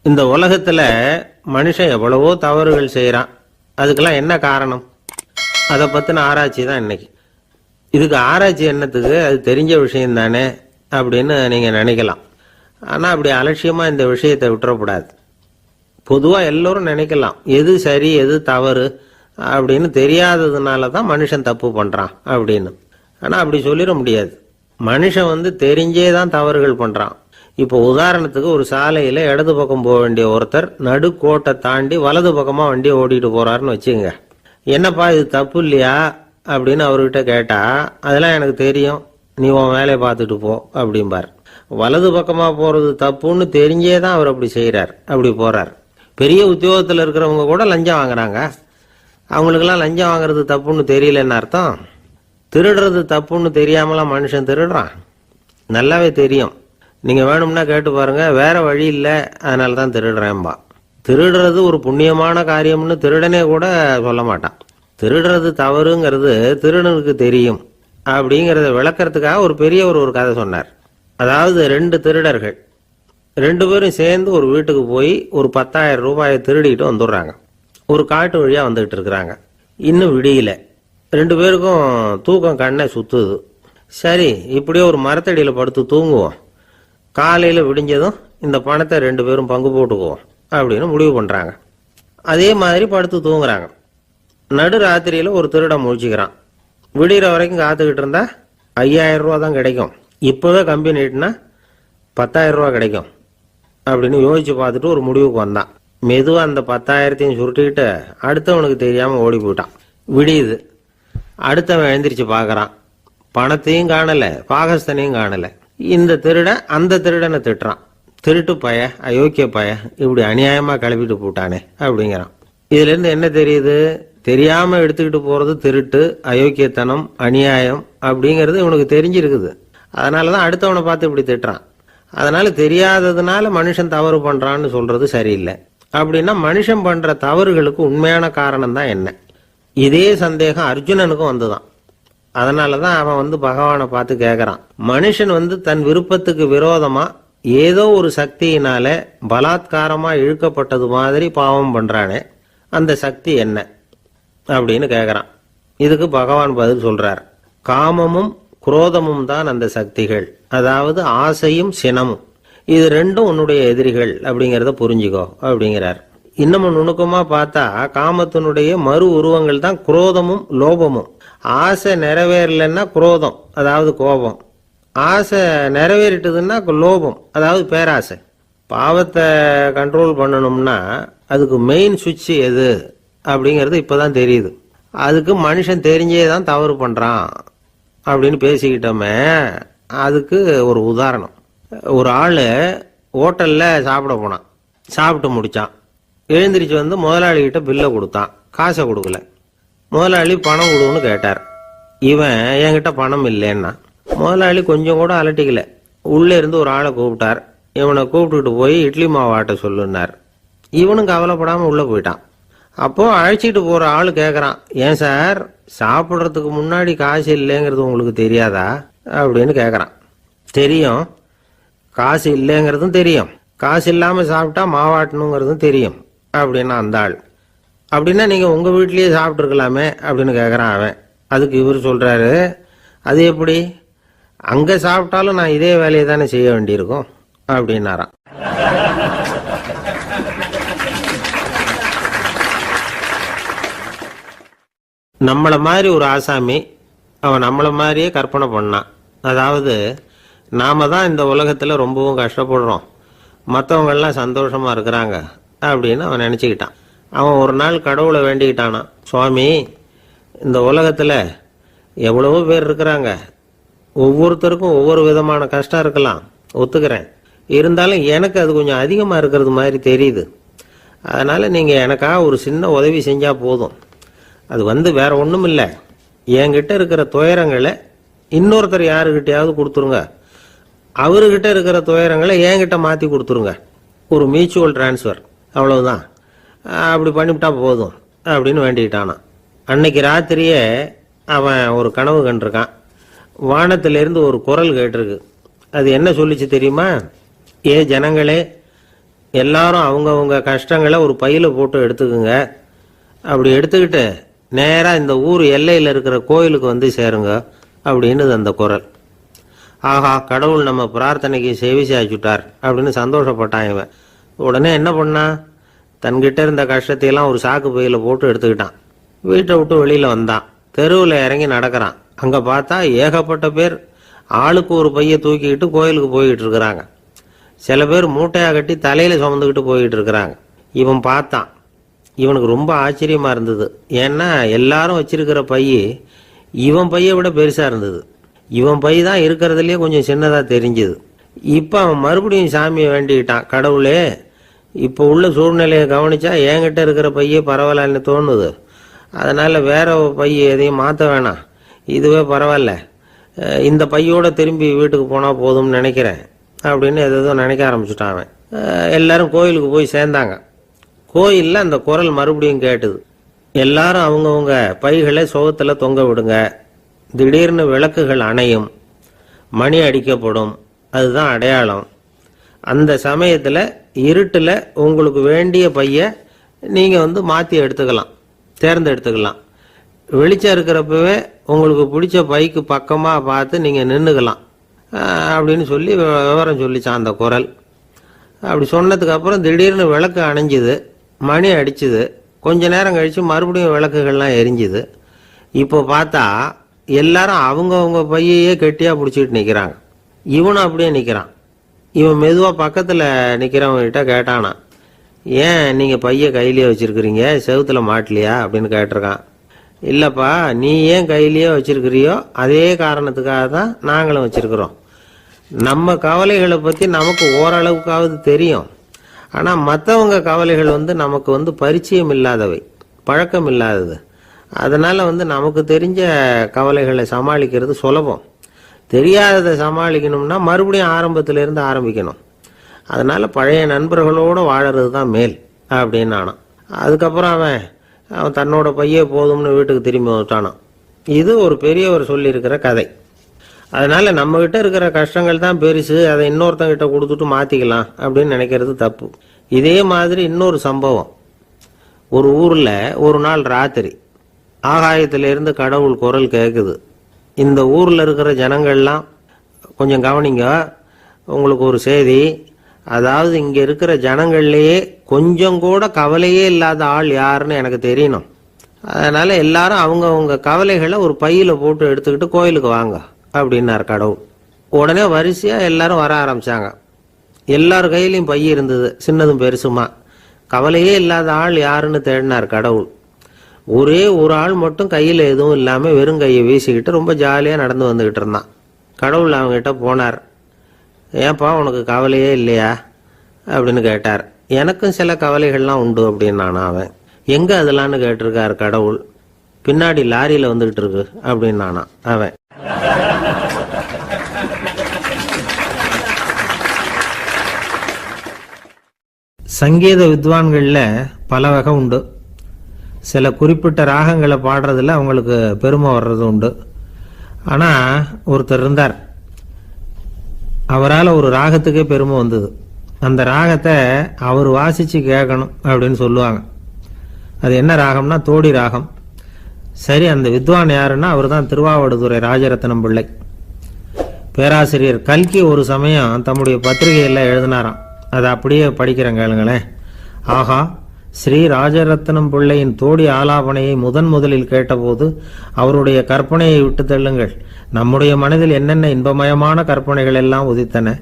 இந்த உலகத்துல மனுஷன் எவ்வளவோ தவறுகள் செய்யறான். அதுக்கெல்லாம் என்ன காரணம்? அதை பத்தின ஆராய்ச்சி தான் இன்னைக்கு. இதுக்கு ஆராய்ச்சி என்னத்துக்கு? அது தெரிஞ்ச விஷயம் தானே அப்படின்னு நீங்க நினைக்கலாம். ஆனா அப்படி அலட்சியமா இந்த விஷயத்தை விட்டுறக்கூடாது. பொதுவா எல்லோரும் நினைக்கலாம் எது சரி எது தவறு அப்படின்னு தெரியாததுனால தான் மனுஷன் தப்பு பண்றான் அப்படின்னு. ஆனா அப்படி சொல்லிட முடியாது. மனுஷன் தெரிஞ்சே தான் தவறுகள் பண்றான். இப்போ உதாரணத்துக்கு ஒரு சாலையில இடது பக்கம் போக வேண்டிய ஒருத்தர் நடுக்கோட்டை தாண்டி வலது பக்கமா வண்டியை ஓடிட்டு போறாருன்னு வச்சுங்க. என்னப்பா இது தப்பு இல்லையா அப்படின்னு அவர்கிட்ட கேட்டா, அதெல்லாம் எனக்கு தெரியும், நீ உன் வேலையை பார்த்துட்டு போ அப்படிம்பார். வலது பக்கமா போறது தப்புன்னு தெரிஞ்சே தான் அவர் அப்படி செய்யறார், அப்படி போறார். பெரிய உத்தியோகத்தில் இருக்கிறவங்க கூட லஞ்சம் வாங்குறாங்க. அவங்களுக்கெல்லாம் லஞ்சம் வாங்குறது தப்புன்னு தெரியலன்னு அர்த்தம். திருடுறது தப்புன்னு தெரியாமலாம் மனுஷன் திருடுறான். நல்லாவே தெரியும். நீங்க வேணும்னா கேட்டு பாருங்க, வேற வழி இல்லை அதனால தான் திருடுறேன்பா. திருடுறது ஒரு புண்ணியமான காரியம்னு திருடனே கூட சொல்ல மாட்டான். திருடுறது தவறுங்கிறது திருடனுக்கு தெரியும் அப்படிங்கிறத விளக்கறதுக்காக ஒரு பெரியவர் ஒரு கதை சொன்னார். அதாவது 2 திருடர்கள் 2 பேரும் சேர்ந்து ஒரு வீட்டுக்கு போய் ஒரு 10,000 ரூபாயை திருடிட்டு வந்துடுறாங்க. ஒரு காட்டு வழியா வந்துகிட்டு இருக்கிறாங்க. இன்னும் விடியல. 2 பேருக்கும் தூக்கம் கண்ணை சுத்துது. சரி, இப்படியே ஒரு மரத்தடியில் படுத்து தூங்குவோம், காலையில் விடிஞ்சதும் இந்த பணத்தை 2 பேரும் பங்கு போட்டுக்குவோம் அப்படின்னு முடிவு பண்றாங்க. அதே மாதிரி படுத்து தூங்குறாங்க. நடு ராத்திரியில ஒரு திருடன் முழிச்சுக்கிறான். விடிகிற வரைக்கும் காத்துக்கிட்டு இருந்தா 5,000 ரூபா தான் கிடைக்கும், இப்பவே கம்பி நீட்டினா 10,000 ரூபா கிடைக்கும் அப்படின்னு யோசிச்சு பார்த்துட்டு ஒரு முடிவுக்கு வந்தான். மெதுவா அந்த 10,000த்தையும் சுருட்டிக்கிட்டு அடுத்தவனுக்கு தெரியாம ஓடி போயிட்டான். விடியுது. அடுத்தவன் எழுந்திரிச்சு பாக்குறான். பணத்தையும் காணல, பாகஸ்தனையும் காணல. இந்த திருடன் அந்த திருடனை திட்டுறான். திருட்டு பய, அயோக்கிய பய, இப்படி அநியாயமா கிளப்பிட்டு போட்டானே அப்படிங்கிறான். இதுல இருந்து என்ன தெரியுது? தெரியாம எடுத்துக்கிட்டு போறது திருட்டு, அயோக்கியத்தனம், அநியாயம் அப்படிங்கிறது இவனுக்கு தெரிஞ்சிருக்குது. அதனாலதான் அடுத்தவனை பார்த்து இப்படி திட்டுறான். அதனால தெரியாததுனால மனுஷன் தவறு பண்றான்னு சொல்றது சரியில்லை. அப்படின்னா மனுஷன் பண்ற தவறுகளுக்கு உண்மையான காரணம் தான் என்ன? இதே சந்தேகம் அர்ஜுனனுக்கும் வந்துதான். அதனாலதான் அவன் பகவானை பார்த்து கேட்கறான். மனுஷன் தன் விருப்பத்துக்கு விரோதமா ஏதோ ஒரு சக்தியினால பலாத்காரமா இழுக்கப்பட்டது மாதிரி பாவம் பண்றானே, அந்த சக்தி என்ன அப்படின்னு கேட்கறான். இதுக்கு பகவான் பதில் சொல்றார். காமமும் குரோதமும் தான் அந்த சக்திகள், அதாவது ஆசையும் சினமும். இது 2ம் உன்னுடைய எதிரிகள் அப்படிங்கிறத புரிஞ்சுக்கோ அப்படிங்கிறார். இன்னமும் நுணுக்கமா பார்த்தா காமத்தினுடைய மறு உருவங்கள் தான் குரோதமும் லோபமும். ஆசை நிறைவேறலன்னா குரோதம், அதாவது கோபம். ஆசை நிறைவேறிட்டதுன்னா லோபம், அதாவது பேராசை. பாவத்தை கண்ட்ரோல் பண்ணணும்னா அதுக்கு மெயின் சுவிட்ச் எது அப்படிங்கிறது இப்பதான் தெரியுது. அதுக்கு மனுஷன் தெரிஞ்சே தான் தவறு பண்றான் அப்படின்னு பேசிக்கிட்டோமே. அதுக்கு ஒரு உதாரணம். ஒரு ஆளு ஹோட்டல்ல சாப்பிட போனான். சாப்பிட்டு முடிச்சான். எழுந்திரிச்சு முதலாளிகிட்ட பில்லை கொடுத்தான். காசை கொடுக்கல. முதலாளி பணம் கொடுன்னு கேட்டார். இவன் என்கிட்ட பணம் இல்லைன்னா. முதலாளி கொஞ்சம் கூட அலட்டிக்கல. உள்ளே இருந்து ஒரு ஆளை கூப்பிட்டார். இவனை கூப்பிட்டுட்டு போய் இட்லி மாவு ஆட்ட சொல்லுன்னார். இவனும் கவலைப்படாம உள்ள போயிட்டான். அப்போ அழைச்சிட்டு போற ஆளு கேட்கறான், ஏன் சார் சாப்பிட்றதுக்கு முன்னாடி காசு இல்லைங்கிறது உங்களுக்கு தெரியாதா அப்படின்னு கேட்கறான். தெரியும், காசு இல்லைங்கிறதும் தெரியும், காசு இல்லாம சாப்பிட்டா மாவாட்டணுங்கிறதும் தெரியும் அப்படின்னா அந்த ஆள். அப்படின்னா நீங்க உங்க வீட்லயே சாப்பிட்டு இருக்கலாமே அப்படின்னு கேட்கறான் அவன். அதுக்கு இவர் சொல்றாரு, அது எப்படி? அங்க சாப்பிட்டாலும் நான் இதே வேலையை தானே செய்ய வேண்டியிருக்கும் அப்படின்னாராம். நம்மள மாதிரி ஒரு ஆசாமி அவன் நம்மள மாதிரியே கற்பனை பண்ணான். அதாவது நாம தான் இந்த உலகத்துல ரொம்பவும் கஷ்டப்படுறோம், மற்றவங்க எல்லாம் சந்தோஷமா இருக்கிறாங்க அப்படின்னு அவன் நினைச்சுக்கிட்டான். அவன் ஒரு நாள் கடவுளை வேண்டிக்கிட்டானான். சுவாமி, இந்த உலகத்துல எவ்வளவோ பேர் இருக்கிறாங்க, ஒவ்வொருத்தருக்கும் ஒவ்வொரு விதமான கஷ்டம் இருக்கலாம், ஒத்துக்கிறேன். இருந்தாலும் எனக்கு அது கொஞ்சம் அதிகமா இருக்கிறது மாதிரி தெரியுது. அதனால நீங்க எனக்காக ஒரு சின்ன உதவி செஞ்சா போதும். அது வேற ஒண்ணும் இல்லை, என்கிட்ட இருக்கிற துயரங்களை இன்னொருத்தர் யாருக்கிட்டையாவது கொடுத்துருங்க, அவர்கிட்ட இருக்கிற துயரங்களை என்கிட்ட மாத்தி கொடுத்துருங்க. ஒரு மியூச்சுவல் டிரான்ஸ்ஃபர், அவ்வளவுதான். அப்படி பண்ணிவிட்டா போதும் அப்படின்னு வேண்டிக்கிட்டானான். அன்னைக்கு ராத்திரியே அவன் ஒரு கனவு கண்டிருக்கான். வானத்திலிருந்து ஒரு குரல் கேட்டிருக்கு. அது என்ன சொல்லிச்சு தெரியுமா? ஏ ஜனங்களே, எல்லாரும் அவங்கவுங்க கஷ்டங்களை ஒரு பையில போட்டு எடுத்துக்குங்க. அப்படி எடுத்துக்கிட்டு நேராக இந்த ஊர் எல்லையில் இருக்கிற கோயிலுக்கு வந்து சேருங்க அப்படின்னு அந்த குரல். ஆஹா, கடவுள் நம்ம பிரார்த்தனைக்கு செவி சாய்ச்சுட்டார் அப்படின்னு சந்தோஷப்பட்டான் இவன். உடனே என்ன பண்ணான், தன்கிட்ட இருந்த கஷ்டத்தையெல்லாம் ஒரு சாக்கு பையில போட்டு எடுத்துக்கிட்டான். வீட்டை விட்டு வெளியில் வந்தான். தெருவில் இறங்கி நடக்கிறான். அங்கே பார்த்தா ஏகப்பட்ட பேர் ஆளுக்கு ஒரு பையை தூக்கிக்கிட்டு கோயிலுக்கு போய்கிட்டு இருக்கிறாங்க. சில பேர் மூட்டையாக கட்டி தலையில் சுமந்துக்கிட்டு போய்கிட்டு இருக்கிறாங்க. இவன் பார்த்தான். இவனுக்கு ரொம்ப ஆச்சரியமாக இருந்தது. ஏன்னா எல்லாரும் வச்சிருக்கிற பை இவன் பையை விட பெருசாக இருந்தது. இவன் பை தான் இருக்கிறதுலையே கொஞ்சம் சின்னதாக தெரிஞ்சுது. இப்போ அவன் மறுபடியும் சாமியை வேண்டிக்கிட்டான். கடவுளே, இப்போ உள்ள சூழ்நிலையை கவனிச்சா என்கிட்ட இருக்கிற பையே பரவாயில்லன்னு தோணுது. அதனால் வேற பை எதையும் மாற்ற வேணாம், இதுவே பரவாயில்ல, இந்த பையோட திரும்பி வீட்டுக்கு போனால் போதும்னு நினைக்கிறேன் அப்படின்னு எதோ நினைக்க ஆரம்பிச்சுட்டான் அவன். எல்லாரும் கோயிலுக்கு போய் சேர்ந்தாங்க. கோயிலில் அந்த குரல் மறுபடியும் கேட்டுது. எல்லாரும் அவங்கவுங்க பைகளை சுகத்தில் தொங்க விடுங்க. திடீர்னு விளக்குகள் அணையும், மணி அடிக்கப்படும், அதுதான் அடையாளம். அந்த சமயத்தில் இருட்டில் உங்களுக்கு வேண்டிய பையை நீங்கள் மாற்றி எடுத்துக்கலாம், தேர்ந்தெடுத்துக்கலாம். வெளிச்சம் இருக்கிறப்பவே உங்களுக்கு பிடிச்ச பைக்கு பக்கமாக பார்த்து நீங்கள் நின்றுக்கலாம் அப்படின்னு சொல்லி விவரம் சொல்லிச்சான் அந்த குரல். அப்படி சொன்னதுக்கு அப்புறம் திடீர்னு விளக்கு அணைஞ்சுது, மணி அடிச்சுது. கொஞ்ச நேரம் கழித்து மறுபடியும் விளக்குகள்லாம் எரிஞ்சுது. இப்போ பார்த்தா எல்லாரும் அவங்கவுங்க பையையே கெட்டியாக பிடிச்சிட்டு நிற்கிறாங்க. இவனும் அப்படியே நிற்கிறான். இவன் மெதுவாக பக்கத்தில் நிற்கிறவங்ககிட்ட கேட்டானா, ஏன் நீங்கள் பையை கையிலேயே வச்சுருக்கிறீங்க, செவுத்தில் மாட்டலையா அப்படின்னு கேட்டிருக்கான். இல்லைப்பா, நீ ஏன் கையிலேயே வச்சிருக்கிறியோ அதே காரணத்துக்காக தான் நாங்களும் வச்சிருக்கிறோம். நம்ம கவலைகளை பற்றி நமக்கு ஓரளவுக்காவது தெரியும். ஆனால் மற்றவங்க கவலைகள் நமக்கு பரிச்சயம் இல்லாதவை, பழக்கம் இல்லாதது. அதனால் நமக்கு தெரிஞ்ச கவலைகளை சமாளிக்கிறது சுலபம். தெரியாததை சமாளிக்கணும்னா மறுபடியும் ஆரம்பத்திலேருந்து ஆரம்பிக்கணும். அதனால் பழைய நண்பர்களோடு வாழறது தான் மேல் அப்படின்னு ஆனான். அதுக்கப்புறம் அவன் தன்னோட பையே போதும்னு வீட்டுக்கு திரும்பி வந்துட்டானான். இது ஒரு பெரியவர் சொல்லியிருக்கிற கதை. அதனால் நம்மகிட்ட இருக்கிற கஷ்டங்கள் தான் பெருசு, அதை இன்னொருத்தங்கிட்ட கொடுத்துட்டு மாற்றிக்கலாம் அப்படின்னு நினைக்கிறது தப்பு. இதே மாதிரி இன்னொரு சம்பவம். ஒரு ஊரில் ஒரு நாள் ராத்திரி ஆகாயத்திலிருந்து கடவுள் குரல் கேட்குது. இந்த ஊரில் இருக்கிற ஜனங்கள்லாம் கொஞ்சம் கவனிங்க, உங்களுக்கு ஒரு செய்தி. அதாவது இங்கே இருக்கிற ஜனங்கள்லேயே கொஞ்சம் கூட கவலையே இல்லாத ஆள் யாருன்னு எனக்கு தெரியணும். அதனால் எல்லாரும் அவங்கவுங்க கவலைகளை ஒரு பையில் போட்டு எடுத்துக்கிட்டு கோயிலுக்கு வாங்க அப்படின்னார் கடவுள். உடனே வரிசையாக எல்லாரும் வர ஆரம்பித்தாங்க. எல்லார் கையிலையும் பை இருந்தது, சின்னதும் பெருசுமா. கவலையே இல்லாத ஆள் யாருன்னு தேடினார் கடவுள். ஒரே ஒரு ஆள் மட்டும் கையில் எதுவும் இல்லாமல் வெறும் கையை வீசிக்கிட்டு ரொம்ப ஜாலியாக நடந்து வந்துக்கிட்டு இருந்தான். கடவுள் அவங்ககிட்ட போனார். ஏன்பா, உனக்கு கவலையே இல்லையா அப்படின்னு கேட்டார். எனக்கும் சில கவலைகள்லாம் உண்டு அப்படின்னு அவன். எங்கே அதெல்லாம்னு கேட்டிருக்கார் கடவுள். பின்னாடி லாரியில் வந்துக்கிட்டு இருக்கு அப்படின்னு அவன். சங்கீத வித்வான்களில் பல வகை உண்டு. சில குறிப்பிட்ட ராகங்களை பாடுறதுல அவங்களுக்கு பெருமை வர்றது உண்டு. ஆனால் ஒருத்தர் இருந்தார், அவரால் ஒரு ராகத்துக்கே பெருமை வந்தது. அந்த ராகத்தை அவர் வாசித்து கேட்கணும் அப்படின்னு சொல்லுவாங்க. அது என்ன ராகம்னா தோடி ராகம். சரி, அந்த வித்வான் யாருன்னா அவர் தான் திருவாவடுதுறை ராஜரத்னம் பிள்ளை. பேராசிரியர் கல்கி ஒரு சமயம் தம்முடைய பத்திரிகையில் எழுதினாராம். அதை அப்படியே படிக்கிறேன் கேளுங்களேன். ஆஹா, ஸ்ரீ ராஜரத்னம் பிள்ளையின் தோடி ஆலாபனையை முதலில் கேட்டபோது அவருடைய கற்பனையை விட்டு தள்ளுங்கள். நம்முடைய மனதில் என்னென்ன இன்பமயமான கற்பனைகள் எல்லாம் உதித்தன.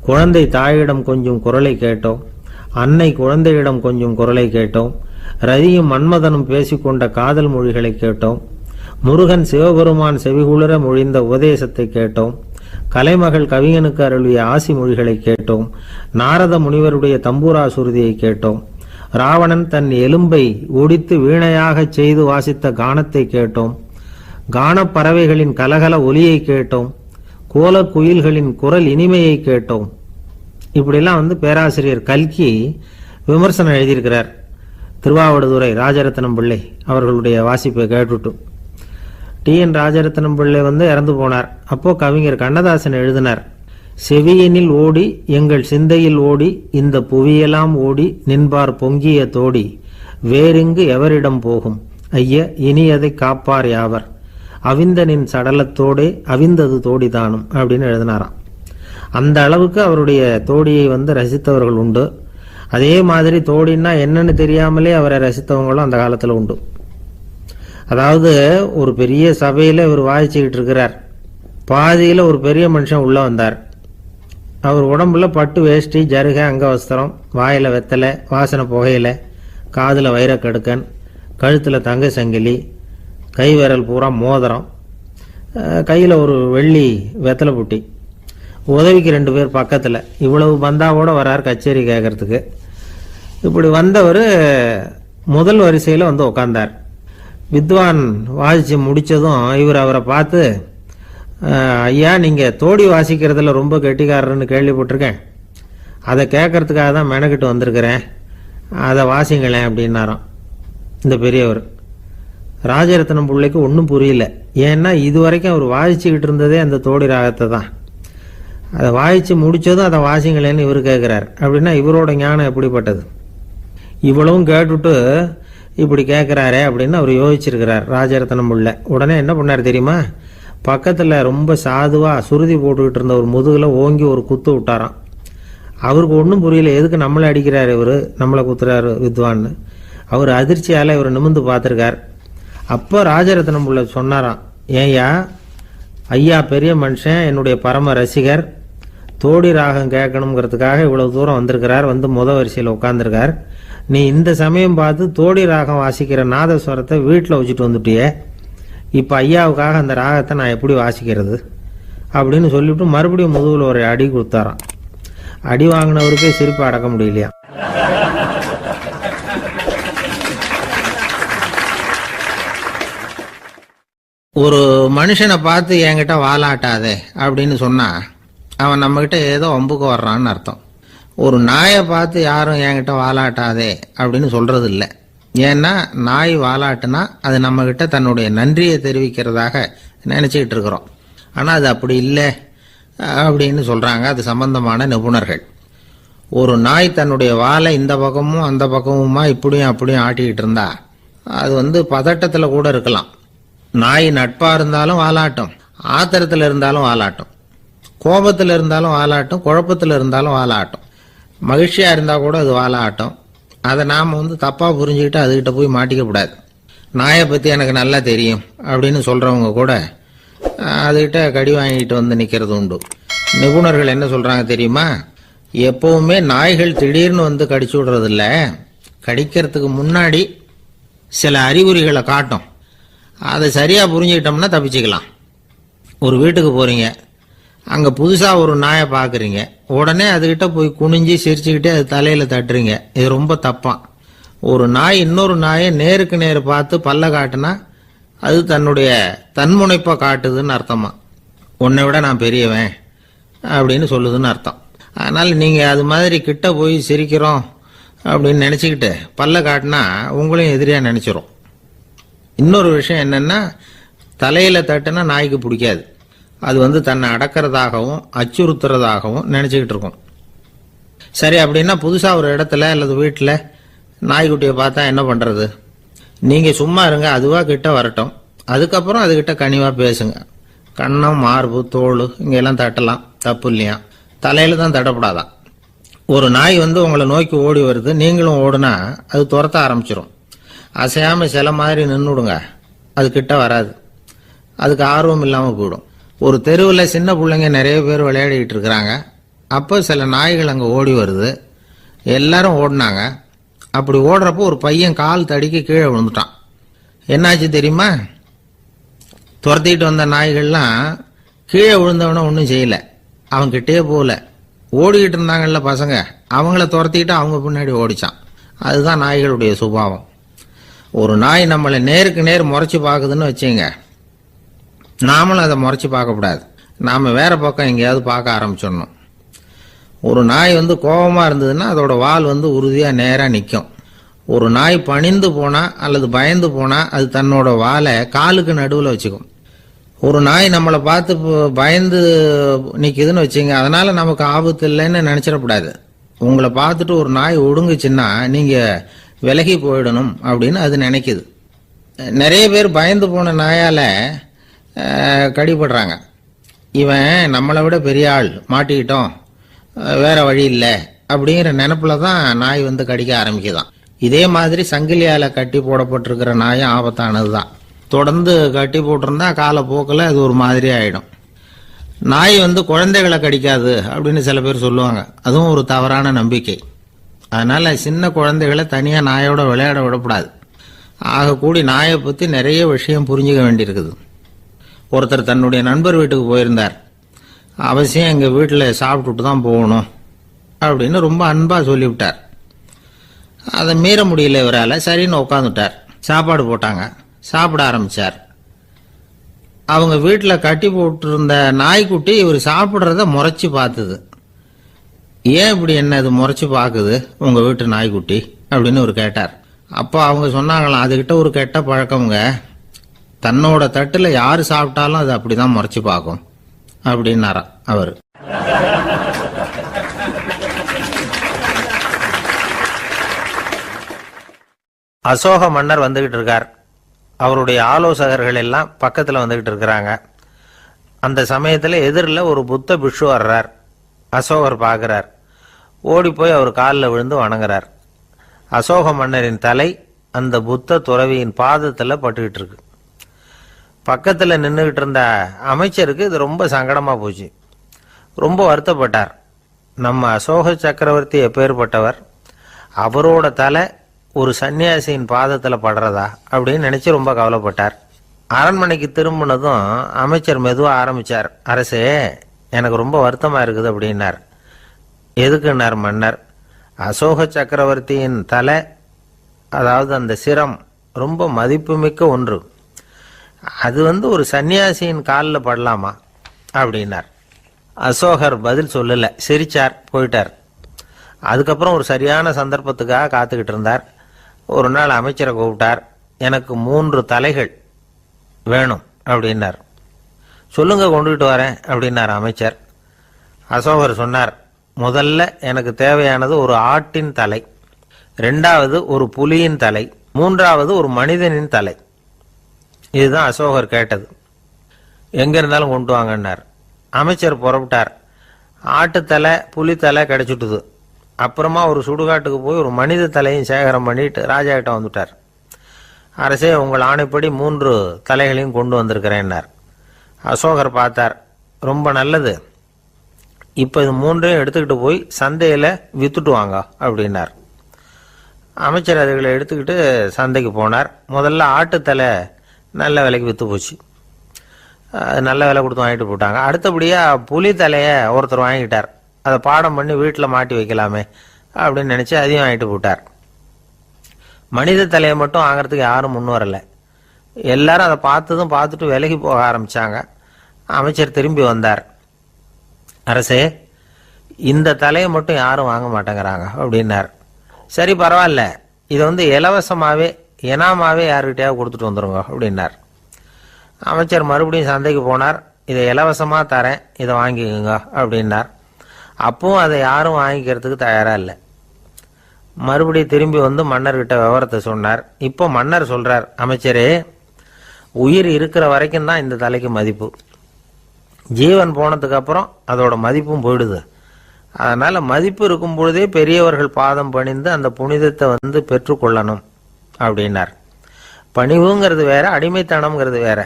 குழந்தை தாயிடம் கொஞ்சம் குரலை கேட்டோம், அன்னை குழந்தையிடம் கொஞ்சம் குரலை கேட்டோம், ரதியும் மன்மதனும் பேசிக்கொண்ட காதல் மொழிகளை கேட்டோம், முருகன் சிவபெருமான் செவிகுளிர மொழிந்த உபதேசத்தை கேட்டோம், கலைமகள் கவிஞனுக்கு அருளிய ஆசி மொழிகளை கேட்டோம், நாரத முனிவருடைய தம்பூரா சுருதியை கேட்டோம், ராவணன் தன் எலும்பை ஒடித்து வீணையாகச் செய்து வாசித்த கானத்தை கேட்டோம், கானப்பறவைகளின் கலகல ஒலியை கேட்டோம், கோலக்குயில்களின் குரல் இனிமையை கேட்டோம். இப்படிலாம் பேராசிரியர் கல்கி விமர்சனம் எழுதியிருக்கிறார். திருவாவடுதுறை ராஜரத்னம் பிள்ளை அவர்களுடைய வாசிப்பை கேட்டுட்டு டி.என். ராஜரத்னம் பிள்ளை இறந்து போனார். அப்போ கவிஞர் கண்ணதாசன் எழுதினார், செவியினில் ஓடி எங்கள் சிந்தையில் ஓடி இந்த புவியெல்லாம் ஓடி நின்பார் பொங்கிய தோடி வேறெங்கு எவரிடம் போகும் ஐய இனி அதை காப்பார் யாவர் அவிந்தனின் சடலத்தோடே அவிந்தது தோடிதானும் அப்படின்னு எழுதினாராம். அந்த அளவுக்கு அவருடைய தோடியை ரசித்தவர்கள் உண்டு. அதே மாதிரி தோடின்னா என்னன்னு தெரியாமலே அவரை ரசித்தவங்களும் அந்த காலத்தில் உண்டு. அதாவது ஒரு பெரிய சபையில் இவர் வாசிச்சுக்கிட்டு இருக்கிறார். பாதியில் ஒரு பெரிய மனுஷன் உள்ள வந்தார். அவர் உடம்புல பட்டு வேஷ்டி, ஜருகை, அங்கவஸ்திரம், வாயில் வெத்தலை, வாசனை புகையில, காதில் வைரக்கடுக்கன், கழுத்தில் தங்க சங்கிலி, கை விரல் பூரா மோதிரம், கையில் ஒரு வெள்ளி வெத்தலை புட்டி, உதவிக்கு 2 பேர் பக்கத்தில். இவ்வளவு பந்தாவோடு வரார் கச்சேரி கேட்கறதுக்கு. இப்படி வந்தவர் முதல் வரிசையில் உட்கார்ந்தார். வித்வான் வாசித்து முடித்ததும் இவர் அவரை பார்த்து, ஐயா நீங்கள் தோடி வாசிக்கிறதுல ரொம்ப கெட்டிக்காரர்னு கேள்விப்பட்டிருக்கேன், அதை கேட்கறதுக்காக தான் மெனக்கிட்டு வந்திருக்கிறேன், அதை வாசிங்களேன் அப்படின்னாராம் இந்த பெரியவர். ராஜரத்னம் பிள்ளைக்கு ஒன்றும் புரியல. ஏன்னா இது வரைக்கும் அவர் வாசிச்சுக்கிட்டு இருந்ததே அந்த தோடி ராகத்தை தான். அதை வாசித்து முடித்ததும் அதை வாசிங்களேன்னு இவர் கேட்குறார். அப்படின்னா இவரோட ஞானம் எப்படிப்பட்டது? இவ்வளவும் கேட்டுட்டு இப்படி கேட்குறாரே அப்படின்னு அவர் யோசிச்சிருக்கிறார் ராஜரத்னம் பிள்ளை. உடனே என்ன பண்ணார் தெரியுமா? பக்கத்தில் ரொம்ப சாதுவாக சுருதி போட்டுக்கிட்டு இருந்த ஒரு முதுகில் ஓங்கி ஒரு குத்து விட்டாராம். அவருக்கு ஒன்றும் புரியல, எதுக்கு நம்மளை அடிக்கிறார் இவர், நம்மளை குத்துறாரு வித்வான்னு. அவர் அதிர்ச்சியால் இவர் நிமிந்து பார்த்துருக்கார். அப்போ ராஜரத்னம் பிள்ளை சொன்னாராம், ஏய்யா ஐயா பெரிய மனுஷன், என்னுடைய பரம ரசிகர், தோடி ராகம் கேட்கணுங்கிறதுக்காக இவ்வளவு தூரம் வந்திருக்கிறார், முத வரிசையில் உட்காந்துருக்கார். நீ இந்த சமயம் பார்த்து தோடி ராகம் வாசிக்கிற நாதஸ்வரத்தை வீட்டில் வச்சுட்டு வந்துட்டியே, இப்போ ஐயாவுக்காக அந்த ராகத்தை நான் எப்படி வாசிக்கிறது அப்படின்னு சொல்லிவிட்டு மறுபடியும் முதுகில் ஒரு அடி கொடுத்தாராம். அடி வாங்கினவருக்கே சிரிப்பு அடக்க முடியலையா. ஒரு மனுஷனை பார்த்து என்கிட்ட வாலாட்டாதே அப்படின்னு சொன்னா அவன் நம்மகிட்ட ஏதோ வம்புக்கு வர்றான்னு அர்த்தம். ஒரு நாயை பார்த்து யாரும் என்கிட்ட வாலாட்டாதே அப்படின்னு சொல்றது இல்லை. ஏன்னா நாய் வாலாட்டுனா அது நம்மகிட்ட தன்னுடைய நன்றியை தெரிவிக்கிறதாக நினைச்சிக்கிட்டு இருக்கிறோம். ஆனால் அது அப்படி இல்லை அப்படின்னு சொல்றாங்க அது சம்பந்தமான நிபுணர்கள். ஒரு நாய் தன்னுடைய வாலை இந்த பக்கமும் அந்த பக்கமுமா இப்படியும் அப்படியும் ஆட்டிக்கிட்டு இருந்தா அது பதட்டத்தில் கூட இருக்கலாம். நாய் நட்பா இருந்தாலும் வாலாட்டும், ஆத்திரத்தில் இருந்தாலும் வாலாட்டும், கோபத்தில் இருந்தாலும் வாலாட்டும், குழப்பத்தில் இருந்தாலும் வாலாட்டும், மகிழ்ச்சியா இருந்தா கூட அது வாலாட்டும். அதை நாம் தப்பா புரிஞ்சுக்கிட்டு அதுகிட்ட போய் மாட்டிக்க கூடாது. நாயை பத்தி எனக்கு நல்லா தெரியும் அப்படின்னு சொல்றவங்க கூட அதுகிட்ட கடி வாங்கிட்டு நிக்கிறது உண்டு. நிபுணர்கள் என்ன சொல்றாங்க தெரியுமா? எப்பவுமே நாய்கள் திடீர்னு கடிச்சு விடுறது இல்ல, கடிக்கிறதுக்கு முன்னாடி சில அறிகுறிகளை காட்டும். அதை சரியா புரிஞ்சுக்கிட்டோம்னா தப்பிச்சுக்கலாம். ஒரு வீட்டுக்கு போறீங்க, அங்க புதுசா ஒரு நாயை பாக்குறீங்க, உடனே அதுகிட்ட போய் குனிஞ்சு சிரிச்சுக்கிட்டே அது தலையில தட்டுறீங்க. இது ரொம்ப தப்பான். ஒரு நாய் இன்னொரு நாயை நேருக்கு நேரு பார்த்து பல்ல காட்டுனா அது தன்னுடைய தன்முனைப்பை காட்டுதுன்னு அர்த்தமா. உன்னை விட நான் பெரியவன் அப்படின்னு சொல்லுதுன்னு அர்த்தம். அதனால நீங்க அது மாதிரி கிட்ட போய் சிரிக்கிறோம் அப்படின்னு நினைச்சுக்கிட்டு பல்ல காட்டினா உங்களையும் எதிரியா நினைச்சிரும். இன்னொரு விஷயம் என்னன்னா, தலையில தட்டுனா நாய்க்கு பிடிக்காது. அது தன்னை அடக்கிறதாகவும் அச்சுறுத்துறதாகவும் நினைச்சுக்கிட்டு இருக்கும். சரி, அப்படின்னா புதுசா ஒரு இடத்துல அல்லது வீட்டில் நாய்க்குட்டியை பார்த்தா என்ன பண்றது? நீங்க சும்மா இருங்க, அதுவா கிட்ட வரட்டும், அதுக்கப்புறம் அதுகிட்ட கனிவா பேசுங்க. கண்ணம், மார்பு, தோல் இங்கெல்லாம் தட்டலாம், தப்பு இல்லையா? தலையில தான் தட்டப்படாதான். ஒரு நாய் உங்களை நோக்கி ஓடி வருது, நீங்களும் ஓடுனா அது துரத்த ஆரம்பிச்சிடும். அசையாம சில மாதிரி நின்றுடுங்க, அது கிட்ட வராது, அதுக்கு ஆர்வம் இல்லாம போயிடும். ஒரு தெருவில் சின்ன பிள்ளைங்க நிறைய பேர் விளையாடிட்டு இருக்கிறாங்க. அப்போ சில நாய்கள் அங்கே ஓடி வருது. எல்லாரும் ஓடினாங்க. அப்படி ஓடுறப்போ ஒரு பையன் கால் தடிக்கு கீழே விழுந்துட்டான். என்னாச்சு தெரியுமா? துரத்திட்டு வந்த நாய்கள்லாம் கீழே விழுந்தவன ஒன்றும் செய்யல, அவன் கிட்டே போகல. ஓடிக்கிட்டு இருந்தாங்கல்ல பசங்க, அவங்கள துரத்திக்கிட்டு அவங்க பின்னாடி ஓடிச்சான். அதுதான் நாய்களுடைய சுபாவம். ஒரு நாய் நம்மளை நேருக்கு நேர் முறைச்சு பார்க்குதுன்னு வச்சுங்க, நாமளும் அதை முறைச்சு பார்க்கக்கூடாது. நாம வேற பக்கம் எங்கேயாவது பார்க்க ஆரம்பிச்சிடணும். ஒரு நாய் கோபமா இருந்ததுன்னா அதோட வால் உறுதியா நேரா நிற்கும். ஒரு நாய் பணிந்து போனா அல்லது பயந்து போனா அது தன்னோட வாலை காலுக்கு நடுவில் வச்சுக்கும். ஒரு நாய் நம்மளை பார்த்து பயந்து நிக்குதுன்னு வச்சுங்க, அதனால நமக்கு ஆபத்து இல்லைன்னு நினைச்சிடக்கூடாது. உங்களை பார்த்துட்டு ஒரு நாய் ஒடுங்குச்சுன்னா நீங்க விலகி போயிடணும் அப்படின்னு அது நினைக்குது. நிறைய பேர் பயந்து போன நாயால கடிபடுறாங்க. இவன் நம்மளை விட பெரிய ஆள், மாட்டிக்கிட்டோம், வேற வழி இல்லை அப்படிங்கிற நினைப்புல தான் நாய் வந்து கடிக்க ஆரம்பிக்குதான். இதே மாதிரி சங்கிலியால கட்டி போடப்பட்டிருக்கிற நாயும் ஆபத்தானது தான். தொடர்ந்து கட்டி போட்டிருந்தா காலப்போக்கில் அது ஒரு மாதிரி ஆயிடும். நாய் வந்து குழந்தைகளை கடிக்காது அப்படின்னு சில பேர் சொல்லுவாங்க. அதுவும் ஒரு தவறான நம்பிக்கை. அதனால சின்ன குழந்தைகளை தனியாக நாயோட விளையாட விடக்கூடாது. ஆகக்கூடி நாயை பற்றி நிறைய விஷயம் புரிஞ்சுக்க வேண்டியிருக்குது. ஒருத்தர் தன்னுடைய நண்பர் வீட்டுக்கு போயிருந்தார். அவசியம் எங்கள் வீட்டில் சாப்பிட்டுட்டு தான் போகணும் அப்படின்னு ரொம்ப அன்பாக சொல்லிவிட்டார். அதை மீற முடியல இவரால். சரின்னு உட்காந்துட்டார். சாப்பாடு போட்டாங்க. சாப்பிட ஆரம்பிச்சார். அவங்க வீட்டில் கட்டி போட்டிருந்த நாய்க்குட்டி இவர் சாப்பிட்றத முறைச்சி பார்த்தது. ஏன் இப்படி என்ன இது முறைச்சி பார்க்குது உங்கள் வீட்டு நாய்க்குட்டி அப்படின்னு அவர் கேட்டார். அப்போ அவங்க சொன்னாங்களாம், அதுகிட்ட ஒரு கெட்ட பழக்கமுங்க, தன்னோட தட்டில் யார் சாப்பிட்டாலும் அது அப்படிதான் முறைச்சி பார்க்கும் அப்படின்னாராம் அவர். அசோக மன்னர் வந்துகிட்டு இருக்கார். அவருடைய ஆலோசகர்கள் எல்லாம் பக்கத்தில் வந்துகிட்டு இருக்கிறாங்க. அந்த சமயத்தில் எதிரில் ஒரு புத்த பிக்ஷு வர்றார். அசோகர் பார்க்குறார். ஓடி போய் அவர் காலில் விழுந்து வணங்குறார். அசோக மன்னரின் தலை அந்த புத்த துறவியின் பாதத்தில் பட்டுக்கிட்டு இருக்கு. பக்கத்தில் நின்றுகிட்டு இருந்த அமைச்சருக்கு இது ரொம்ப சங்கடமாக போச்சு. ரொம்ப வருத்தப்பட்டார். நம்ம அசோக சக்கரவர்த்தி எப்பேற்பட்டவர், அவரோட தலை ஒரு சன்னியாசியின் பாதத்தில் படுறதா அப்படின்னு நினைச்சு ரொம்ப கவலைப்பட்டார். அரண்மனைக்கு திரும்பினதும் அமைச்சர் மெதுவாக ஆரம்பிச்சார். அரசே, எனக்கு ரொம்ப வருத்தமாக இருக்குது அப்படின்னார். எதுக்குன்னார் மன்னர். அசோக சக்கரவர்த்தியின் தலை, அதாவது அந்த சிரம், ரொம்ப மதிப்புமிக்க ஒன்று. அது வந்து ஒரு சன்னியாசியின் காலில் படலாமா அப்படின்னார். அசோகர் பதில் சொல்லலை, சிரிச்சார், போயிட்டார். அதுக்கப்புறம் ஒரு சரியான சந்தர்ப்பத்துக்காக காத்துக்கிட்டு இருந்தார். ஒரு நாள் அமைச்சரை கூப்பிட்டார். எனக்கு 3 தலைகள் வேணும் அப்படின்னார். சொல்லுங்க, கொண்டுகிட்டு வரேன் அப்படின்னார் அமைச்சர். அசோகர் சொன்னார், முதல்ல எனக்கு தேவையானது ஒரு ஆட்டின் தலை, 2வது ஒரு புலியின் தலை, 3வது ஒரு மனிதனின் தலை. இதுதான் அசோகர் கேட்டது. எங்க இருந்தாலும் கொண்டு வாங்கன்னார். அமைச்சர் புறப்பட்டார். ஆட்டுத்தலை, புலித்தலை கிடைச்சிட்டுது. அப்புறமா ஒரு சுடுகாட்டுக்கு போய் ஒரு மனித தலையும் சேகரம் பண்ணிட்டு ராஜா கிட்ட வந்துட்டார். அரசே, உங்கள் ஆணைப்படி 3 தலைகளையும் கொண்டு வந்திருக்கிறேன்னார். அசோகர் பார்த்தார். ரொம்ப நல்லது, இப்போ இது 3ஐயும் எடுத்துக்கிட்டு போய் சந்தையில் வித்துட்டு வாங்க அப்படின்னார். அமைச்சர் அதுகளை எடுத்துக்கிட்டு சந்தைக்கு போனார். முதல்ல ஆட்டுத்தலை நல்ல விலைக்கு விற்று போச்சு. அது நல்ல விலை கொடுத்து வாங்கிட்டு போட்டாங்க. அடுத்தபடியாக புலி தலையை ஒருத்தர் வாங்கிட்டார். அதை பாடம் பண்ணி வீட்டில் மாட்டி வைக்கலாமே அப்படின்னு நினச்சி அதையும் வாங்கிட்டு போட்டார். மனித தலையை மட்டும் வாங்கிறதுக்கு யாரும் முன் வரலை. எல்லாரும் அதை பார்த்துட்டு விலகி போக ஆரம்பித்தாங்க. அமைச்சர் திரும்பி வந்தார். அரசே, இந்த தலையை மட்டும் யாரும் வாங்க மாட்டேங்கிறாங்க அப்படின்னார். சரி, பரவாயில்ல, இதை வந்து இலவசமாகவே இனாமாவே யாருக்கிட்டையாவது கொடுத்துட்டு வந்துருங்க அப்படின்னார். அமைச்சர் மறுபடியும் சந்தைக்கு போனார். இதை இலவசமாக தரேன், இதை வாங்கிக்கோங்க அப்படின்னார். அப்பவும் அதை யாரும் வாங்கிக்கிறதுக்கு தயாராக இல்லை. மறுபடியும் திரும்பி வந்து மன்னர்கிட்ட விவரத்தை சொன்னார். இப்போ மன்னர் சொல்றார், அமைச்சரே, உயிர் இருக்கிற வரைக்கும் தான் இந்த தலைக்கு மதிப்பு. ஜீவன் போனதுக்கு அப்புறம் அதோட மதிப்பும் போயிடுது. அதனால மதிப்பு இருக்கும் பொழுதே பெரியவர்கள் பாதம் பணிந்து அந்த புனிதத்தை வந்து பெற்றுக்கொள்ளணும் அப்படின்னார். பணிவுங்கிறது வேற, அடிமைத்தனம்ங்கிறது வேற.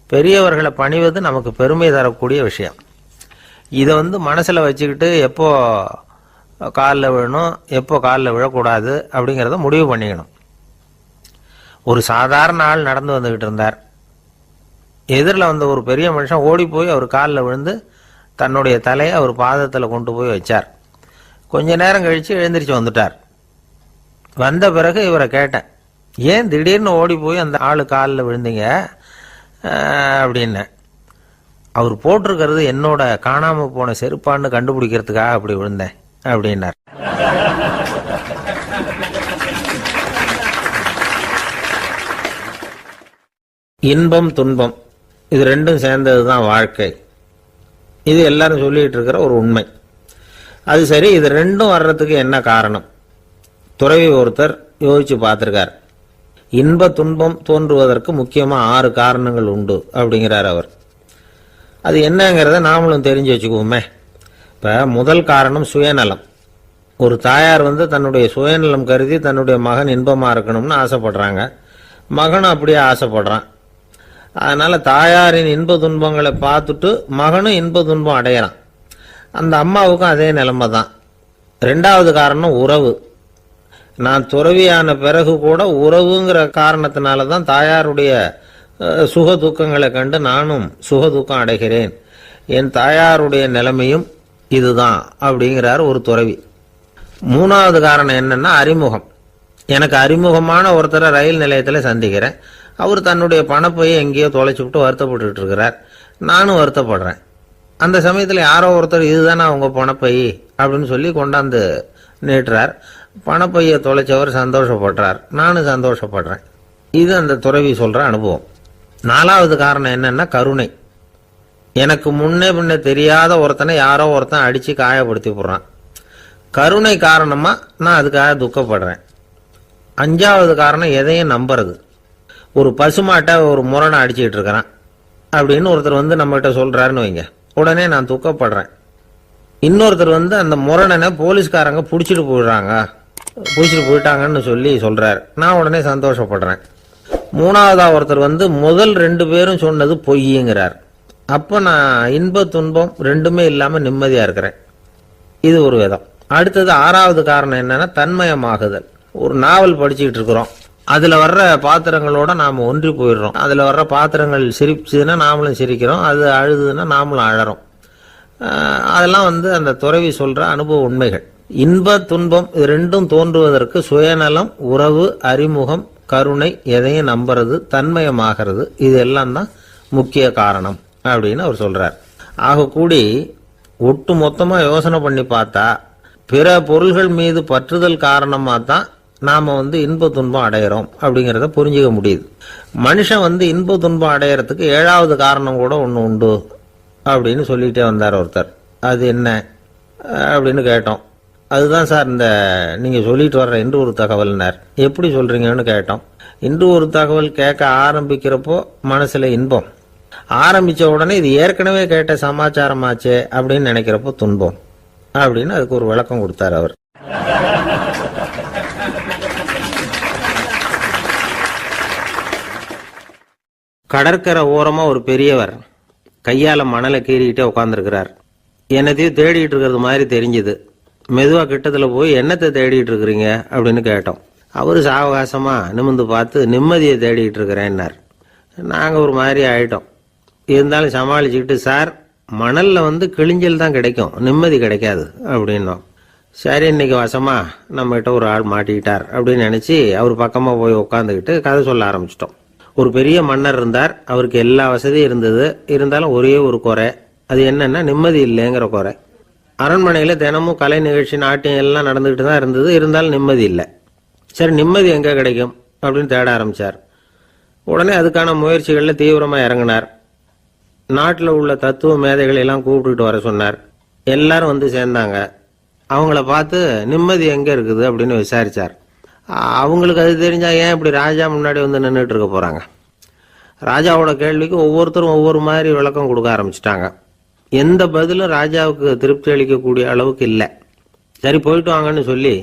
பெரியவர்களை பணிவது நமக்கு பெருமை தரக்கூடிய விஷயம். இதை வந்து மனசில் வச்சுக்கிட்டு எப்போ காலில் விழணும், எப்போ காலில் விழக்கூடாது அப்படிங்கிறத முடிவு பண்ணிக்கணும். ஒரு சாதாரண ஆள் நடந்து வந்துக்கிட்டு இருந்தார். எதிரில் வந்த ஒரு பெரிய மனுஷன் ஓடி போய் அவர் காலில் விழுந்து தன்னுடைய தலையை அவர் பாதத்தில் கொண்டு போய் வச்சார். கொஞ்ச நேரம் கழித்து எழுந்திரிச்சு வந்துட்டார். வந்த பிறகு இவரை கேட்டேன், ஏன் திடீர்னு ஓடி போய் அந்த ஆளு காலில் விழுந்தீங்க அப்படின்னு. அவர் போட்டிருக்கிறது என்னோட காணாம போன செருப்பான்னு கண்டுபிடிக்கிறதுக்காக அப்படி விழுந்தேன் அப்படின்னார். இன்பம் துன்பம் இது ரெண்டும் சேர்ந்தது தான் வாழ்க்கை. இது எல்லாரும் சொல்லிட்டு இருக்கிற ஒரு உண்மை. அது சரி, இது ரெண்டும் வர்றதுக்கு என்ன காரணம்? துறவி ஒருத்தர் யோசிச்சு பார்த்திருக்கார். இன்ப துன்பம் தோன்றுவதற்கு முக்கியமா 6 காரணங்கள் உண்டு அப்படிங்கிறார் அவர். அது என்னங்கிறத நாமளும் தெரிஞ்சு வச்சுக்குவோமே. இப்ப முதல் காரணம் சுயநலம். ஒரு தாயார் தன்னுடைய சுயநலம் கருதி தன்னுடைய மகன் இன்பமா இருக்கணும்னு ஆசைப்படுறாங்க. மகனும் அப்படியே ஆசைப்படுறான். அதனால தாயாரின் இன்ப துன்பங்களை பார்த்துட்டு மகனும் இன்ப துன்பம் அடையறான். அந்த அம்மாவுக்கும் அதே நிலைமை தான். 2வது காரணம் உறவு. நான் துறவியான பிறகு கூட உறவுங்கிற காரணத்தினால தான் தாயாருடைய சுக துக்கங்களை கண்டு நானும் சுக துக்கம் அடைகிறேன். என் தாயாருடைய நிலைமையும் இதுதான் அப்படிங்கிறார் ஒரு துறவி. 3வது காரணம் என்னன்னா அறிமுகம். எனக்கு அறிமுகமான ஒருத்தரை ரயில் நிலையத்தில் சந்திக்கிறேன். அவர் தன்னுடைய பணப்பையை எங்கேயோ தொலைச்சு விட்டு வருத்தப்பட்டு இருக்கிறார். நானும் வருத்தப்படுறேன். அந்த சமயத்தில் யாரோ ஒருத்தர் இதுதானே அவங்க பணப்பை அப்படின்னு சொல்லி கொண்டாந்து நீட்டுறார். பணப்பையை தொலைச்சவர் சந்தோஷப்படுறார். நானும் சந்தோஷப்படுறேன். இது அந்த துறவி சொல்ற அனுபவம். 4வது காரணம் என்னன்னா கருணை. எனக்கு முன்னே பின்ன தெரியாத ஒருத்தனை யாரோ ஒருத்தன் அடிச்சு காயப்படுத்தி போடுறான். கருணை காரணமா நான் அதுக்காக துக்கப்படுறேன். 5வது காரணம் எதையும் நம்புறது. ஒரு பசுமாட்டை ஒரு முரணை அடிச்சுக்கிட்டு இருக்கிறான் அப்படின்னு ஒருத்தர் நம்ம கிட்ட சொல்றாருன்னு வைங்க, உடனே நான் துக்கப்படுறேன். இன்னொருத்தர் அந்த முரணனை போலீஸ்காரங்க பிடிச்சிட்டு போயிட்டாங்கன்னு சொல்லி சொல்றாரு. நான் உடனே சந்தோஷப்படுறேன். 3வதா ஒருத்தர் முதல் 2 பேரும் சொன்னது பொய்யுங்கிறார். அப்ப நான் இன்ப துன்பம் ரெண்டுமே இல்லாம நிம்மதியா இருக்கிறேன். இது ஒரு விதம். அடுத்தது 6வது காரணம் என்னன்னா தன்மயமாகுதல். ஒரு நாவல் படிச்சுக்கிட்டு இருக்கிறோம். அதுல வர்ற பாத்திரங்களோட நாம ஒன்றி போயிடுறோம். அதுல வர்ற பாத்திரங்கள் சிரிச்சுதுன்னா நாமளும் சிரிக்கிறோம், அது அழுதுன்னா நாமளும் அழறோம். அதெல்லாம் அந்த துறவி சொல்ற அனுபவ உண்மைகள். இன்ப துன்பம் இது ரெண்டும் தோன்றுவதற்கு சுயநலம், உறவு, அறிமுகம், கருணை, எதையும் நம்புறது, தன்மயமாகிறது, இது எல்லாம் தான் முக்கிய காரணம் அப்படின்னு அவர் சொல்றார். ஆக கூடி ஒட்டு மொத்தமா யோசனை பண்ணி பார்த்தா பிற பொருள்கள் மீது பற்றுதல் காரணமா தான் நாம இன்ப துன்பம் அடையிறோம் அப்படிங்கிறத புரிஞ்சுக்க முடியுது. மனுஷன் இன்ப துன்பம் அடையறதுக்கு 7வது காரணம் கூட ஒன்று உண்டு அப்படின்னு சொல்லிட்டே வந்தார் ஒருத்தர். அது என்ன அப்படின்னு கேட்டோம். அதுதான் சார் இந்த நீங்க சொல்லிட்டு வர்ற இன்று ஒரு தகவல்னார். எப்படி சொல்றீங்கன்னு கேட்டோம். இன்று ஒரு தகவல் கேட்க ஆரம்பிக்கிறப்போ மனசுல இன்பம், ஆரம்பிச்ச உடனே இது ஏற்கனவே கேட்ட சமாச்சாரமாச்சே அப்படின்னு நினைக்கிறப்போ துன்பம் அப்படின்னு அதுக்கு ஒரு விளக்கம் கொடுத்தார் அவர். கடற்கரை ஓரமா ஒரு பெரியவர் கையால மணலை கீறிக்கிட்டே உட்காந்துருக்கிறார். என்னத்தையும் தேடிட்டு இருக்கிறது மாதிரி தெரிஞ்சுது. மெதுவா கிட்டத்துல போய் என்னத்தை தேடிட்டு இருக்கிறீங்க அப்படின்னு கேட்டோம். அவரு சாவகாசமா நிமிந்து பார்த்து நிம்மதியை தேடிட்டு இருக்கிறேன்னார். நாங்க ஒரு மாதிரி ஆயிட்டோம். இருந்தாலும் சமாளிச்சுக்கிட்டு, சார் மணல்ல கிழிஞ்சல் தான் கிடைக்கும், நிம்மதி கிடைக்காது அப்படின்னோம். சரி, இன்னைக்கு வசமா நம்ம கிட்ட ஒரு ஆள் மாட்டிக்கிட்டார் அப்படின்னு நினைச்சு அவர் பக்கமா போய் உட்காந்துக்கிட்டு கதை சொல்ல ஆரம்பிச்சிட்டோம். ஒரு பெரிய மன்னர் இருந்தார். அவருக்கு எல்லா வசதியும் இருந்தது. இருந்தாலும் ஒரே ஒரு குறை. அது என்னன்னா நிம்மதி இல்லைங்கிற குறை. அரண்மனையில தினமும் கலை நிகழ்ச்சி, நாட்டியம் எல்லாம் நடந்துகிட்டு தான் இருந்தது. இருந்தாலும் நிம்மதி இல்லை. சரி, நிம்மதி எங்க கிடைக்கும் அப்படின்னு தேட ஆரம்பிச்சார். உடனே அதுக்கான முயற்சிகள்ல தீவிரமா இறங்கினார். நாட்டில் உள்ள தத்துவ மேதைகளை எல்லாம் கூப்பிட்டுட்டு வர சொன்னார். எல்லாரும் சேர்ந்தாங்க. அவங்கள பார்த்து நிம்மதி எங்க இருக்குது அப்படின்னு விசாரிச்சார். அவங்களுக்கு அது தெரிஞ்சா ஏன் இப்படி ராஜா முன்னாடி நின்றுட்டு இருக்க போறாங்க? ராஜாவோட கேள்விக்கு ஒவ்வொருத்தரும் ஒவ்வொரு மாதிரி விளக்கம் கொடுக்க ஆரம்பிச்சிட்டாங்க. எந்த பதிலும் ராஜாவுக்கு திருப்தி அளிக்கக்கூடிய அளவுக்கு இல்லை. சரி, போயிட்டு வாங்கன்னு சொல்லி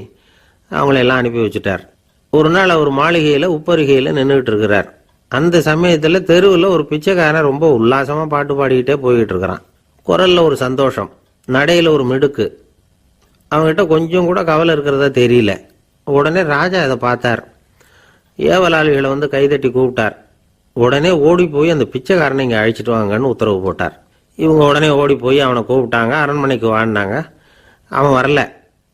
அவங்களெல்லாம் அனுப்பி வச்சுட்டார். ஒரு நாள் அவர் மாளிகையில உப்பருகையில நின்றுட்டு இருக்கிறார். அந்த சமயத்துல தெருவில் ஒரு பிச்சைக்காரன் ரொம்ப உல்லாசமா பாட்டு பாடிக்கிட்டே போய்கிட்டு இருக்கிறான். குரல்ல ஒரு சந்தோஷம், நடையில ஒரு மிடுக்கு. அவங்ககிட்ட கொஞ்சம் கூட கவலை இருக்கிறதா தெரியல. உடனே ராஜா இதை பார்த்தார். ஏவலாளிகளை கைதட்டி கூப்பிட்டார். உடனே ஓடி போய் அந்த பிச்சைக்காரனை இங்க அழைச்சிட்டு வாங்கன்னு உத்தரவு போட்டார். இவங்க உடனே ஓடி போய் அவனை கூப்பிட்டாங்க. அரண்மனைக்கு வாழ்ந்தாங்க. அவன் வரல.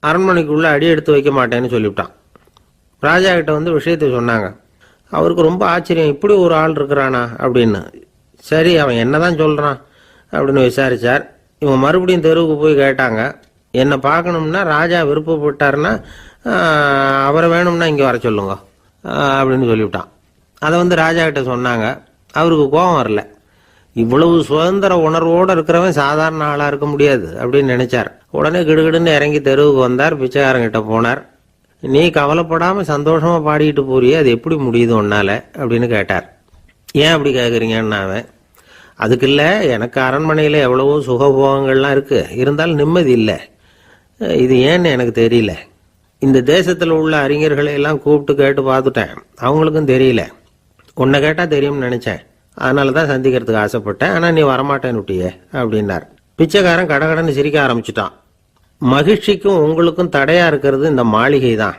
அரண்மனைக்குள்ள அடி எடுத்து வைக்க மாட்டேன்னு சொல்லிவிட்டான். ராஜா கிட்ட விஷயத்தை சொன்னாங்க. அவருக்கு ரொம்ப ஆச்சரியம், இப்படி ஒரு ஆள் இருக்கிறானா அப்படின்னு. சரி, அவன் என்னதான் சொல்றான் அப்படின்னு விசாரிச்சார். இவங்க மறுபடியும் தெருவுக்கு போய் கேட்டாங்க. என்னை பார்க்கணும்னா ராஜா விருப்பப்பட்டாருன்னா அவரை வேணும்னா இங்கே வர சொல்லுங்க அப்படின்னு சொல்லிவிட்டான். அதை ராஜா கிட்ட சொன்னாங்க. அவருக்கு கோபம் வரல. இவ்வளவு சுதந்திர உணர்வோடு இருக்கிறவன் சாதாரண ஆளா இருக்க முடியாது அப்படின்னு நினைச்சார். உடனே கிடுகிடுன்னு இறங்கி தெருவுக்கு வந்தார். பிச்சைக்காரங்கிட்ட போனார். நீ கவலைப்படாம சந்தோஷமா பாடிக்கிட்டு போறியே, அது எப்படி முடியுது உன்னால அப்படின்னு கேட்டார். ஏன் அப்படி கேட்குறீங்கன்னு அவன், அதுக்கு இல்லை, எனக்கு அரண்மனையில் எவ்வளவோ சுகபோகங்கள்லாம் இருக்கு, இருந்தாலும் நிம்மதி இல்லை. இது ஏன்னு எனக்கு தெரியல. இந்த தேசத்தில் உள்ள அறிஞர்களை எல்லாம் கூப்பிட்டு கேட்டு பார்த்துட்டேன், அவங்களுக்கும் தெரியல. உன்னை கேட்டால் தெரியும்னு நினைச்சேன், அதனால தான் சந்திக்கிறதுக்கு ஆசைப்பட்டேன். ஆனால் நீ வரமாட்டேன்னு விட்டியே அப்படின்னார். பிச்சைக்காரன் கடகடன்னு சிரிக்க ஆரம்பிச்சுட்டான். மகிழ்ச்சிக்கும் உங்களுக்கும் தடையா இருக்கிறது இந்த மாளிகை தான்.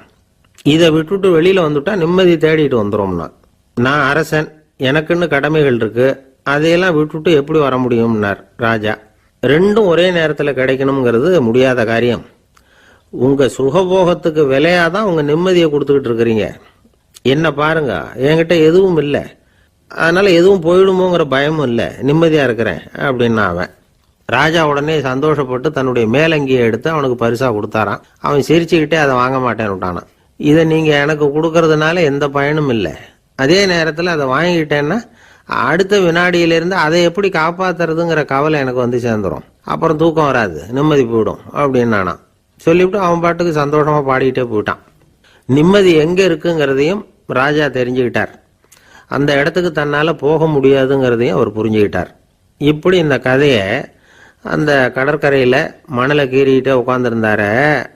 இதை விட்டுட்டு வெளியில வந்துட்டா நிம்மதி தேடிட்டு வந்துடும்னா. நான் அரசன், எனக்குன்னு கடமைகள் இருக்கு, அதையெல்லாம் விட்டுட்டு எப்படி வர முடியும்னார் ராஜா. ரெண்டும் ஒரே நேரத்தில் கிடைக்கணுங்கிறது முடியாத காரியம். உங்க சுகபோகத்துக்கு விலையாதான் உங்க நிம்மதியை கொடுத்துக்கிட்டு இருக்கிறீங்க. என்ன பாருங்க, என்கிட்ட எதுவும் இல்லை, அதனால எதுவும் போயிடுமோங்கிற பயமும் இல்லை, நிம்மதியா இருக்கிறேன் அப்படின்னா அவன். ராஜா உடனே சந்தோஷப்பட்டு தன்னுடைய மேலங்கியை எடுத்து அவனுக்கு பரிசா கொடுத்தாரான். அவன் சிரிச்சுக்கிட்டே அதை வாங்க மாட்டேன்னு விட்டானான். இதை நீங்க எனக்கு கொடுக்கறதுனால எந்த பயனும் இல்லை, அதே நேரத்தில் அதை வாங்கிக்கிட்டேன்னா அடுத்த வினாடியிலிருந்து அதை எப்படி காப்பாத்துறதுங்கிற கவலை எனக்கு வந்து சேர்ந்துடும், அப்புறம் தூக்கம் வராது, நிம்மதி போயிடும் அப்படின்னானா. சொல்லிவிட்டு அவன் பாட்டுக்கு சந்தோஷமா பாடிக்கிட்டே போயிட்டான். நிம்மதி எங்க இருக்குங்கிறதையும் ராஜா தெரிஞ்சுக்கிட்டார். அந்த இடத்துக்கு தன்னால போக முடியாதுங்கிறதையும் அவர் புரிஞ்சுக்கிட்டார். இப்படி இந்த கதையை அந்த கடற்கரையில மணலை கீறிக்கிட்டே உட்காந்துருந்தார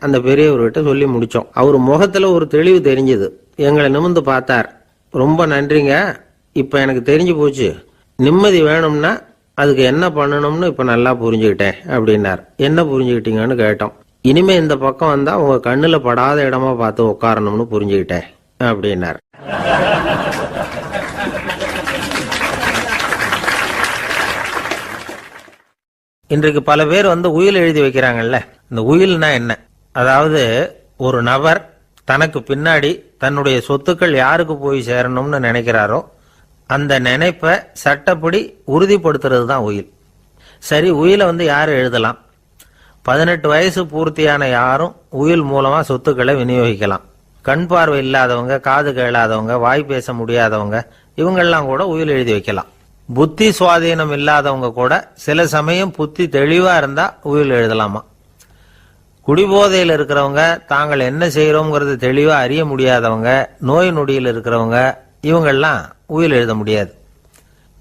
அந்த பெரியவர்கிட்ட சொல்லி முடிச்சோம். அவர் முகத்துல ஒரு தெளிவு தெரிஞ்சது. எங்களை நிமிர்ந்து பார்த்தார். ரொம்ப நன்றிங்க, இப்ப எனக்கு தெரிஞ்சு போச்சு, நிம்மதி வேணும்னா அதுக்கு என்ன பண்ணணும்னு இப்ப நல்லா புரிஞ்சுக்கிட்டேன் அப்படின்னார். என்ன புரிஞ்சுக்கிட்டீங்கன்னு கேட்டோம். இனிமே இந்த பக்கம் வந்தா உங்க கண்ணுல படாத இடமா பார்த்து உட்காரணும்னு புரிஞ்சுக்கிட்டேன் அப்படின்னார். இன்றைக்கு பல பேர் உயில் எழுதி வைக்கிறாங்கல்ல. இந்த உயில்னா என்ன? அதாவது ஒரு நபர் தனக்கு பின்னாடி தன்னுடைய சொத்துக்கள் யாருக்கு போய் சேரணும்னு நினைக்கிறாரோ அந்த நினைப்பை சட்டப்படி உறுதிப்படுத்துறது தான் உயில். சரி, உயிலை யார் எழுதலாம்? 18 வயசு பூர்த்தியான யாரும் உயில் மூலமா சொத்துக்களை விநியோகிக்கலாம். கண் பார்வை இல்லாதவங்க, காது கேளாதவங்க, வாய் பேச முடியாதவங்க, இவங்கெல்லாம் கூட உயில் எழுதி வைக்கலாம். புத்தி சுவாதீனம் இல்லாதவங்க கூட சில சமயம் புத்தி தெளிவா இருந்தா உயில் எழுதலாமா. குடிபோதையில் இருக்கிறவங்க, தாங்கள் என்ன செய்யறோங்கிறது தெளிவா அறிய முடியாதவங்க, நோய் நொடியில் இருக்கிறவங்க, இவங்கெல்லாம் உயில் எழுத முடியாது.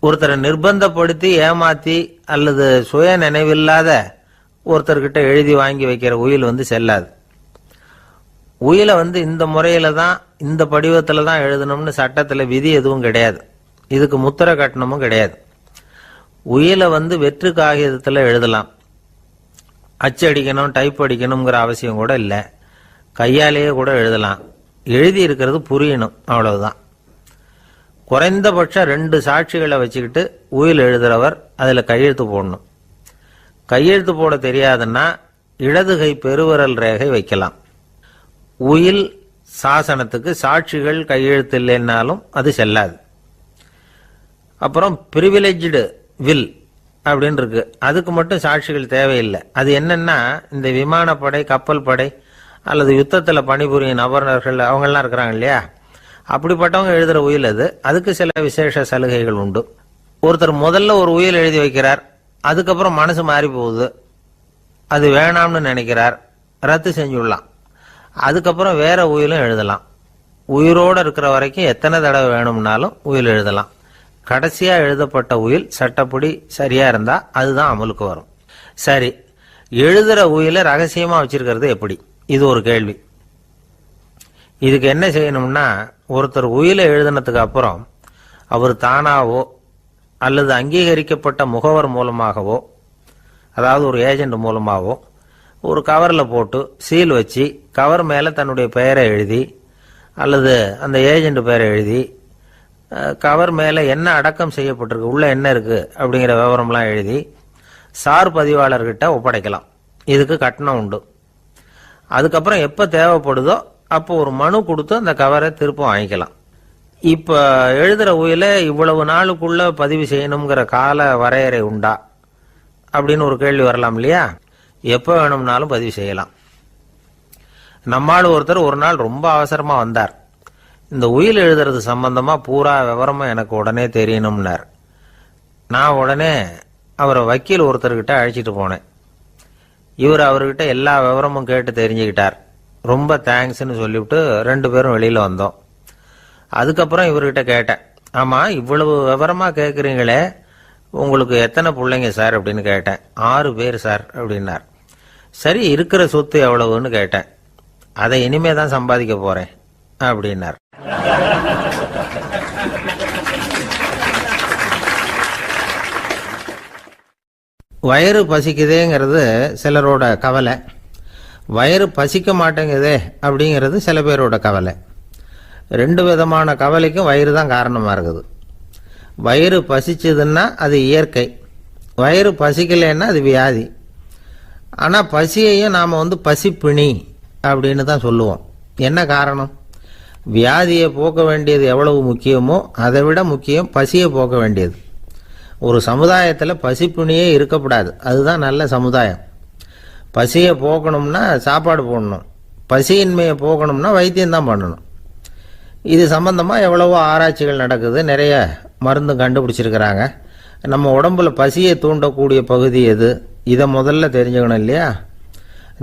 ஒருத்தரை நிர்பந்தப்படுத்தி ஏமாத்தி அல்லது சுய நினைவில்லாத ஒருத்தர்கிட்ட எழுதி வாங்கி வைக்கிற உயில் செல்லாது. உயிலை இந்த முறையில தான், இந்த படிவத்துல தான் எழுதணும்னு சட்டத்துல விதி எதுவும் கிடையாது. இதுக்கு முத்திரை கட்டணமும் கிடையாது. உயிலை வெற்று காகிதத்துல எழுதலாம். அச்சடிக்கணும், டைப் அடிக்கணுங்கிற அவசியம் கூட இல்லை. கையாலேயே கூட எழுதலாம். எழுதி இருக்கிறது புரியணும், அவ்வளவுதான். குறைந்தபட்சம் 2 சாட்சிகளை வச்சுக்கிட்டு உயில் எழுதுறவர் அதுல கையெழுத்து போடணும். கையெழுத்து போட தெரியாதுன்னா இடது கை பெருவிரல் ரேகை வைக்கலாம். உயில் சாசனத்துக்கு சாட்சிகள் கையெழுத்து இல்லைன்னாலும் அது செல்லாது. அப்புறம் பிரிவிலேஜ்டு வில் அப்படின்னு இருக்கு, அதுக்கு மட்டும் சாட்சிகள் தேவையில்லை. அது என்னன்னா, இந்த விமானப்படை, கப்பல் படை அல்லது யுத்தத்தில் பணிபுரியும் நபர்கள் அவங்கெல்லாம் இருக்கிறாங்க இல்லையா, அப்படிப்பட்டவங்க எழுதுற உயில் அது. அதுக்கு சில விசேஷ சலுகைகள் உண்டு. ஒருத்தர் முதல்ல ஒரு உயில் எழுதி வைக்கிறார், அதுக்கப்புறம் மனசு மாறி போகுது, அது வேணாம்னு நினைக்கிறார், ரத்து செஞ்சுடலாம். அதுக்கப்புறம் வேற உயிலும் எழுதலாம். உயிரோடு இருக்கிற வரைக்கும் எத்தனை தடவை வேணும்னாலும் உயில் எழுதலாம். கடைசியா எழுதப்பட்ட உயில் சட்டப்படி சரியா இருந்தா அதுதான் அமலுக்கு வரும். சரி, எழுதுற உயில ரகசியமா வச்சிருக்கிறது எப்படி? இது ஒரு கேள்வி. இதுக்கு என்ன செய்யணும்னா, ஒருத்தர் உயில எழுதினதுக்கு அப்புறம் அவர் தானாவோ அல்லது அங்கீகரிக்கப்பட்ட முகவர் மூலமாகவோ, அதாவது ஒரு ஏஜென்ட் மூலமாகவோ, ஒரு கவரில் போட்டு சீல் வச்சு கவர் மேலே தன்னுடைய பெயரை எழுதி அல்லது அந்த ஏஜென்ட் பெயரை எழுதி கவர் மேலே என்ன அடக்கம் செய்யப்பட்டிருக்கு, உள்ள என்ன இருக்கு அப்படிங்கிற விவரம்லாம் எழுதி சார் பதிவாளர்கிட்ட ஒப்படைக்கலாம். இதுக்கு கட்டணம் உண்டு. அதுக்கப்புறம் எப்போ தேவைப்படுதோ அப்போ ஒரு மனு கொடுத்து அந்த கவரை திரும்ப வாங்கிக்கலாம். இப்போ எழுதுற உயில இவ்வளவு நாளுக்குள்ள பதிவு செய்யணுங்கிற கால வரையறை உண்டா அப்படின்னு ஒரு கேள்வி வரலாம் இல்லையா? எப்போ வேணும்னாலும் பதிவு செய்யலாம். நம்மால் ஒருத்தர் ஒரு நாள் ரொம்ப அவசரமா வந்தார். இந்த உயில் எழுதுறது சம்பந்தமா பூரா விவரமா எனக்கு உடனே தெரியணும்னார். நான் உடனே அவரை வக்கீல் ஒருத்தர்கிட்ட அழைச்சிட்டு போனேன். இவர் அவர்கிட்ட எல்லா விவரமும் கேட்டு தெரிஞ்சுக்கிட்டார். ரொம்ப தேங்க்ஸ்ன்னு சொல்லிவிட்டு 2 பேரும் வெளியில் வந்தோம். அதுக்கப்புறம் இவர்கிட்ட கேட்டேன், ஆமாம் இவ்வளவு விவரமாக கேட்குறீங்களே, உங்களுக்கு எத்தனை பிள்ளைங்க சார் அப்படின்னு கேட்டேன். 6 பேர் சார் அப்படின்னார். சரி, இருக்கிற சொத்து எவ்வளவுன்னு கேட்டேன். அதை இனிமே தான் சம்பாதிக்க போகிறேன் அப்படின்னார். வயிறு பசிக்குதேங்கிறது சிலரோட கவலை, வயிறு பசிக்க மாட்டேங்குதே அப்படிங்கிறது சில பேரோட கவலை. 2 விதமான கவலைக்கும் வயிறு தான் காரணமாக இருக்குது. வயிறு பசிச்சதுன்னா அது இயற்கை, வயிறு பசிக்கலைன்னா அது வியாதி. ஆனால் பசியையும் நாம் பசிப்பிணி அப்படின்னு தான் சொல்லுவோம். என்ன காரணம்? வியாதியை போக்க வேண்டியது எவ்வளவு முக்கியமோ அதை விட முக்கியம் பசியை போக்க வேண்டியது. ஒரு சமுதாயத்தில் பசிப்பிணியே இருக்கக்கூடாது, அதுதான் நல்ல சமுதாயம். பசியை போக்கணும்னா சாப்பாடு போடணும், பசியின்மையை போக்கணும்னா வைத்தியம்தான் பண்ணணும். இது சம்பந்தமாக எவ்வளவோ ஆராய்ச்சிகள் நடக்குது, நிறைய மருந்து கண்டுபிடிச்சிருக்கிறாங்க. நம்ம உடம்புல பசியை தூண்டக்கூடிய பகுதி எது, இதை முதல்ல தெரிஞ்சுக்கணும் இல்லையா?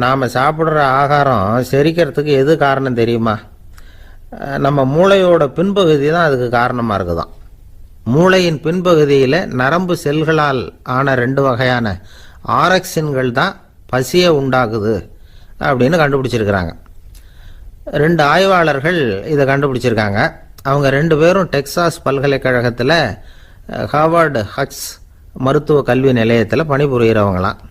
நாம் சாப்பிட்ற ஆகாரம் செரிக்கிறதுக்கு எது காரணம் தெரியுமா? நம்ம மூளையோட பின்பகுதி தான் அதுக்கு காரணமாக இருக்குதாம். மூளையின் பின்பகுதியில் நரம்பு செல்களால் ஆன 2 வகையான ஆரக்சின்கள் தான் பசியை உண்டாக்குது அப்படின்னு கண்டுபிடிச்சிருக்கிறாங்க. 2 ஆய்வாளர்கள் இதை கண்டுபிடிச்சிருக்காங்க. அவங்க 2 பேரும் டெக்சாஸ் பல்கலைக்கழகத்தில் ஹார்வர்டு ஹக்ஸ் மருத்துவ கல்வி நிலையத்தில் பணிபுரிகிறவங்களாம்.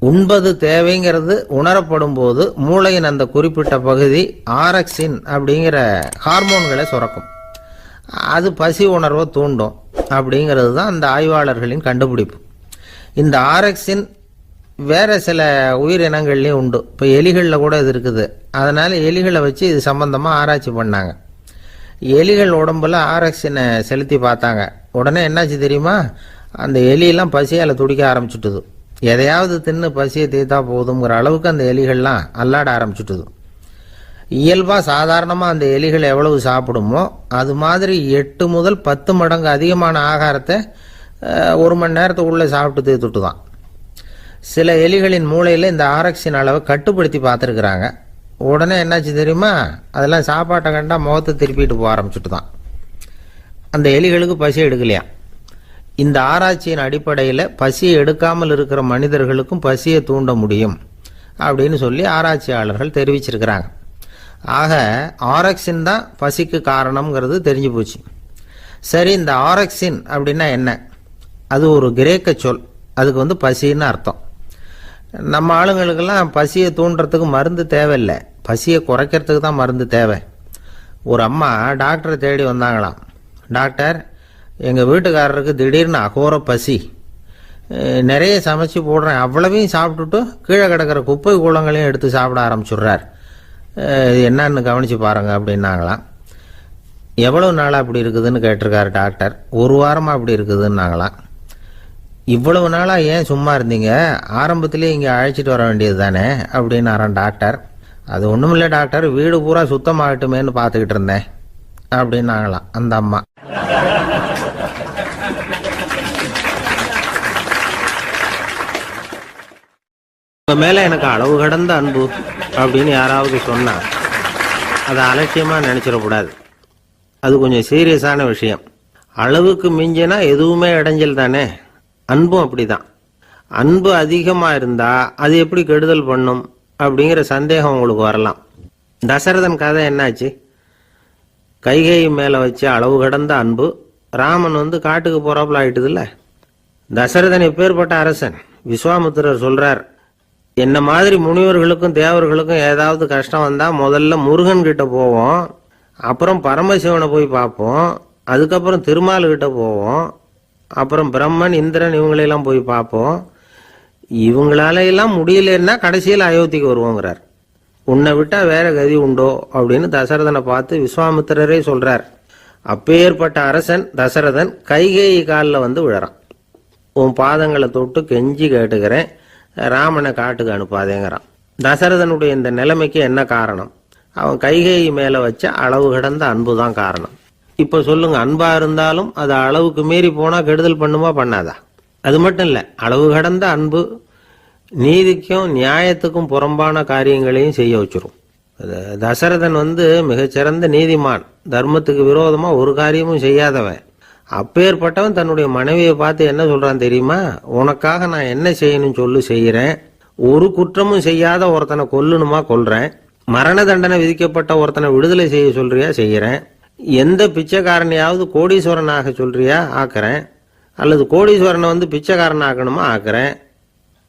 உண்பது தேவைங்கிறது உணரப்படும் போது மூளையின் அந்த குறிப்பிட்ட பகுதி ஆரக்சின் அப்படிங்கிற ஹார்மோன்களை சுரக்கும். அது பசி உணர்வை தூண்டும் அப்படிங்கிறது தான் அந்த ஆய்வாளர்களின் கண்டுபிடிப்பு. இந்த ஆரக்சின் வேறு சில உயிரினங்கள்லேயும் உண்டு. இப்போ எலிகளில் கூட இது இருக்குது. அதனால் எலிகளை வச்சு இது சம்பந்தமாக ஆராய்ச்சி பண்ணாங்க. எலிகள் உடம்புல ஆரக்சினை செலுத்தி பார்த்தாங்க. உடனே என்னாச்சு தெரியுமா? அந்த எலியெல்லாம் பசியால் துடிக்க ஆரம்பிச்சுட்டுது. எதையாவது தின்னு பசியை தீர்த்தா போதுங்கிற அளவுக்கு அந்த எலிகள்லாம் அல்லாட ஆரம்பிச்சுட்டுது. இயல்பாக சாதாரணமாக அந்த எலிகள் எவ்வளவு சாப்பிடுமோ அது மாதிரி 8 முதல் 10 மடங்கு அதிகமான ஆகாரத்தை 1 மணி நேரத்துக்குள்ளே சாப்பிட்டு தீர்த்துட்டு தான். சில எலிகளின் மூளையில் இந்த ஆரக்சின் அளவை கட்டுப்படுத்தி பார்த்துருக்குறாங்க. உடனே என்னாச்சு தெரியுமா? அதெல்லாம் சாப்பாட்டை கண்டா முகத்தை திருப்பிட்டு போக ஆரம்பிச்சுட்டு தான். அந்த எலிகளுக்கு பசி எடுக்கலையா. இந்த ஆராய்ச்சியின் அடிப்படையில் பசியை எடுக்காமல் இருக்கிற மனிதர்களுக்கும் பசியை தூண்ட முடியும் அப்படின்னு சொல்லி ஆராய்ச்சியாளர்கள் தெரிவிச்சிருக்கிறாங்க. ஆக ஆரக்சின் தான் பசிக்கு காரணம்ங்கிறது தெரிஞ்சு போச்சு. சரி, இந்த ஆரக்சின் அப்படின்னா என்ன? அது ஒரு கிரேக்க சொல். அதுக்கு பசின்னு அர்த்தம். நம்ம ஆளுங்களுக்கெல்லாம் பசியை தூண்டுறதுக்கு மருந்து தேவையில்லை, பசியை குறைக்கிறதுக்கு தான் மருந்து தேவை. ஒரு அம்மா டாக்டரை தேடி வந்தாங்களாம். டாக்டர், எங்கள் வீட்டுக்காரருக்கு திடீர்னு அகோர பசி, நிறைய சமைச்சு போடுறேன், அவ்வளவையும் சாப்பிட்டுட்டு கீழே கிடக்கிற குப்பை கூலங்களையும் எடுத்து சாப்பிட ஆரம்பிச்சுடுறார், இது என்னன்னு கவனித்து பாருங்க அப்படின்னாங்களாம். எவ்வளவு நாளாக அப்படி இருக்குதுன்னு கேட்டிருக்காரு டாக்டர். 1 வாரமாக அப்படி இருக்குதுன்னாங்களாம். இவ்வளவு நாளாக ஏன் சும்மா இருந்தீங்க, ஆரம்பத்திலே இங்கே அழைச்சிட்டு வர வேண்டியது தானே அப்படின்னாரான் டாக்டர். அது ஒன்றும் இல்லை டாக்டர், வீடு பூரா சுத்தமாகட்டுமேன்னு பார்த்துக்கிட்டு இருந்தேன் அப்படின்னாங்களாம் அந்த அம்மா. உங்கள் மேலே எனக்கு அளவு கடந்த அன்பு அப்படின்னு யாராவது சொன்னால் அதை அலட்சியமாக நினச்சிடக்கூடாது. அது கொஞ்சம் சீரியஸான விஷயம். அளவுக்கு மிஞ்சினா எதுவுமே இடைஞ்சல் தானே. அன்பும் அப்படிதான். அன்பு அதிகமாக இருந்தால் அது எப்படி கெடுதல் பண்ணும் அப்படிங்கிற சந்தேகம் உங்களுக்கு வரலாம். தசரதன் கதை என்னாச்சு? கைகேயி மேலே வச்சு அளவு கடந்த அன்பு ராமன் காட்டுக்கு போறாப்புல ஆயிட்டுதுல்ல. தசரதன் எப்பேற்பட்ட அரசன். விஸ்வாமித்திரர் சொல்றார், என்ன மாதிரி முனிவர்களுக்கும் தேவர்களுக்கும் ஏதாவது கஷ்டம் வந்தால் முதல்ல முருகன் கிட்ட போவோம், அப்புறம் பரமசிவனை போய் பார்ப்போம், அதுக்கப்புறம் திருமால்கிட்ட போவோம், அப்புறம் பிரம்மன் இந்திரன் இவங்களையெல்லாம் போய் பார்ப்போம், இவங்களாலையெல்லாம் முடியலன்னா கடைசியில் அயோத்திக்கு வருவோங்கிறார். உன்னை விட்டா வேற கதி உண்டோ அப்படின்னு தசரதனை பார்த்து விஸ்வாமித்திரரே சொல்றார். அப்பேற்பட்ட அரசன் தசரதன் கைகேயி காலில் விழறான். உன் பாதங்களை தொட்டு கெஞ்சி கேட்டுக்கிறேன், ராமனை காட்டுக்கு அனுப்பாதேங்கிறான். தசரதனுடைய இந்த நிலைமைக்கு என்ன காரணம்? அவன் கைகேயி மேலே வச்ச அளவு கடந்த அன்பு தான் காரணம். இப்ப சொல்லுங்க, அன்பா இருந்தாலும் அது அளவுக்கு மீறி போனா கெடுதல் பண்ணுமா பண்ணாதா? அது மட்டும் இல்ல, அளவு கடந்த அன்பு நீதிக்கும் நியாயத்துக்கும் புறம்பான காரியங்களையும் செய்ய வச்சிரும். தசரதன் மிகச்சிறந்த நீதிமான், தர்மத்துக்கு விரோதமா ஒரு காரியமும் செய்யாதவன். அப்பேற்பட்டவன் தன்னுடைய மனைவியை பார்த்து என்ன சொல்றான் தெரியுமா? உனக்காக நான் என்ன செய்யணும் சொல்லு, செய்யறேன். ஒரு குற்றமும் செய்யாத ஒருத்தனை கொல்லணுமா கொல்றேன். மரண தண்டனை விதிக்கப்பட்ட ஒருத்தனை விடுதலை செய்ய சொல்றியா செய்யறேன். எந்த பிச்சைக்காரனையாவது கோடீஸ்வரனாக சொல்றியா ஆக்குறேன். அல்லது கோடீஸ்வரனை பிச்சைக்காரன் ஆக்கணுமா ஆக்குறேன்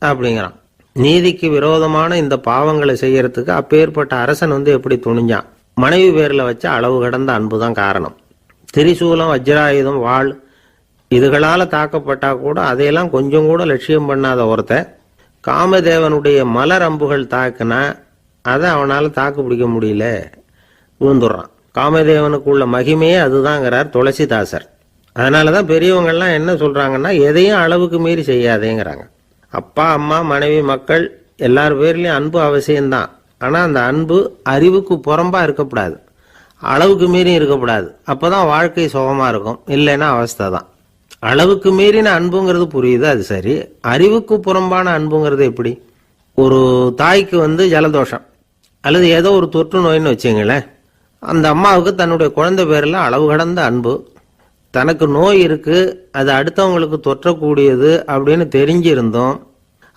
அப்படிங்கிறான். நீதிக்கு விரோதமான இந்த பாவங்களை செய்யறதுக்கு அப்பேற்பட்ட அரசன் எப்படி துணிஞ்சான்? மனைவி பேர்ல வச்ச அளவு கடந்த அன்புதான் காரணம். திரிசூலம், வஜ்ராயுதம், வாள் இதுகளால தாக்கப்பட்டா கூட அதையெல்லாம் கொஞ்சம் கூட லட்சியம் பண்ணாத ஒருத்தன் காமதேவனுடைய மலர் அம்புகள் தாக்குனா அதை அவனால தாக்கு பிடிக்க முடியல, விழுந்துடுறான். காமதேவனுக்குள்ள மகிமையே அதுதாங்கிறார் துளசிதாசர். அதனாலதான் பெரியவங்கள்லாம் என்ன சொல்றாங்கன்னா, எதையும் அளவுக்கு மீறி செய்யாதேங்கிறாங்க. அப்பா, அம்மா, மனைவி, மக்கள் எல்லார் பேர்லயும் அன்பு அவசியம்தான். ஆனா அந்த அன்பு அறிவுக்கு புறம்பா இருக்கக்கூடாது, அளவுக்கு மீறி இருக்கக்கூடாது. அப்பதான் வாழ்க்கை சுகமா இருக்கும். இல்லைன்னா அவஸ்தை தான். அளவுக்கு மீறின அன்புங்கிறது புரியுது, அது சரி. அறிவுக்கு புறம்பான அன்புங்கிறது எப்படி? ஒரு தாய்க்கு ஜலதோஷம் அல்லது ஏதோ ஒரு தொற்று நோயின்னு வச்சுங்களேன். அந்த அம்மாவுக்கு தன்னுடைய குழந்தை பேர்ல அளவு கடந்த அன்பு. தனக்கு நோய் இருக்கு, அது அடுத்தவங்களுக்கு தொற்றக்கூடியது அப்படின்னு தெரிஞ்சிருந்தோம்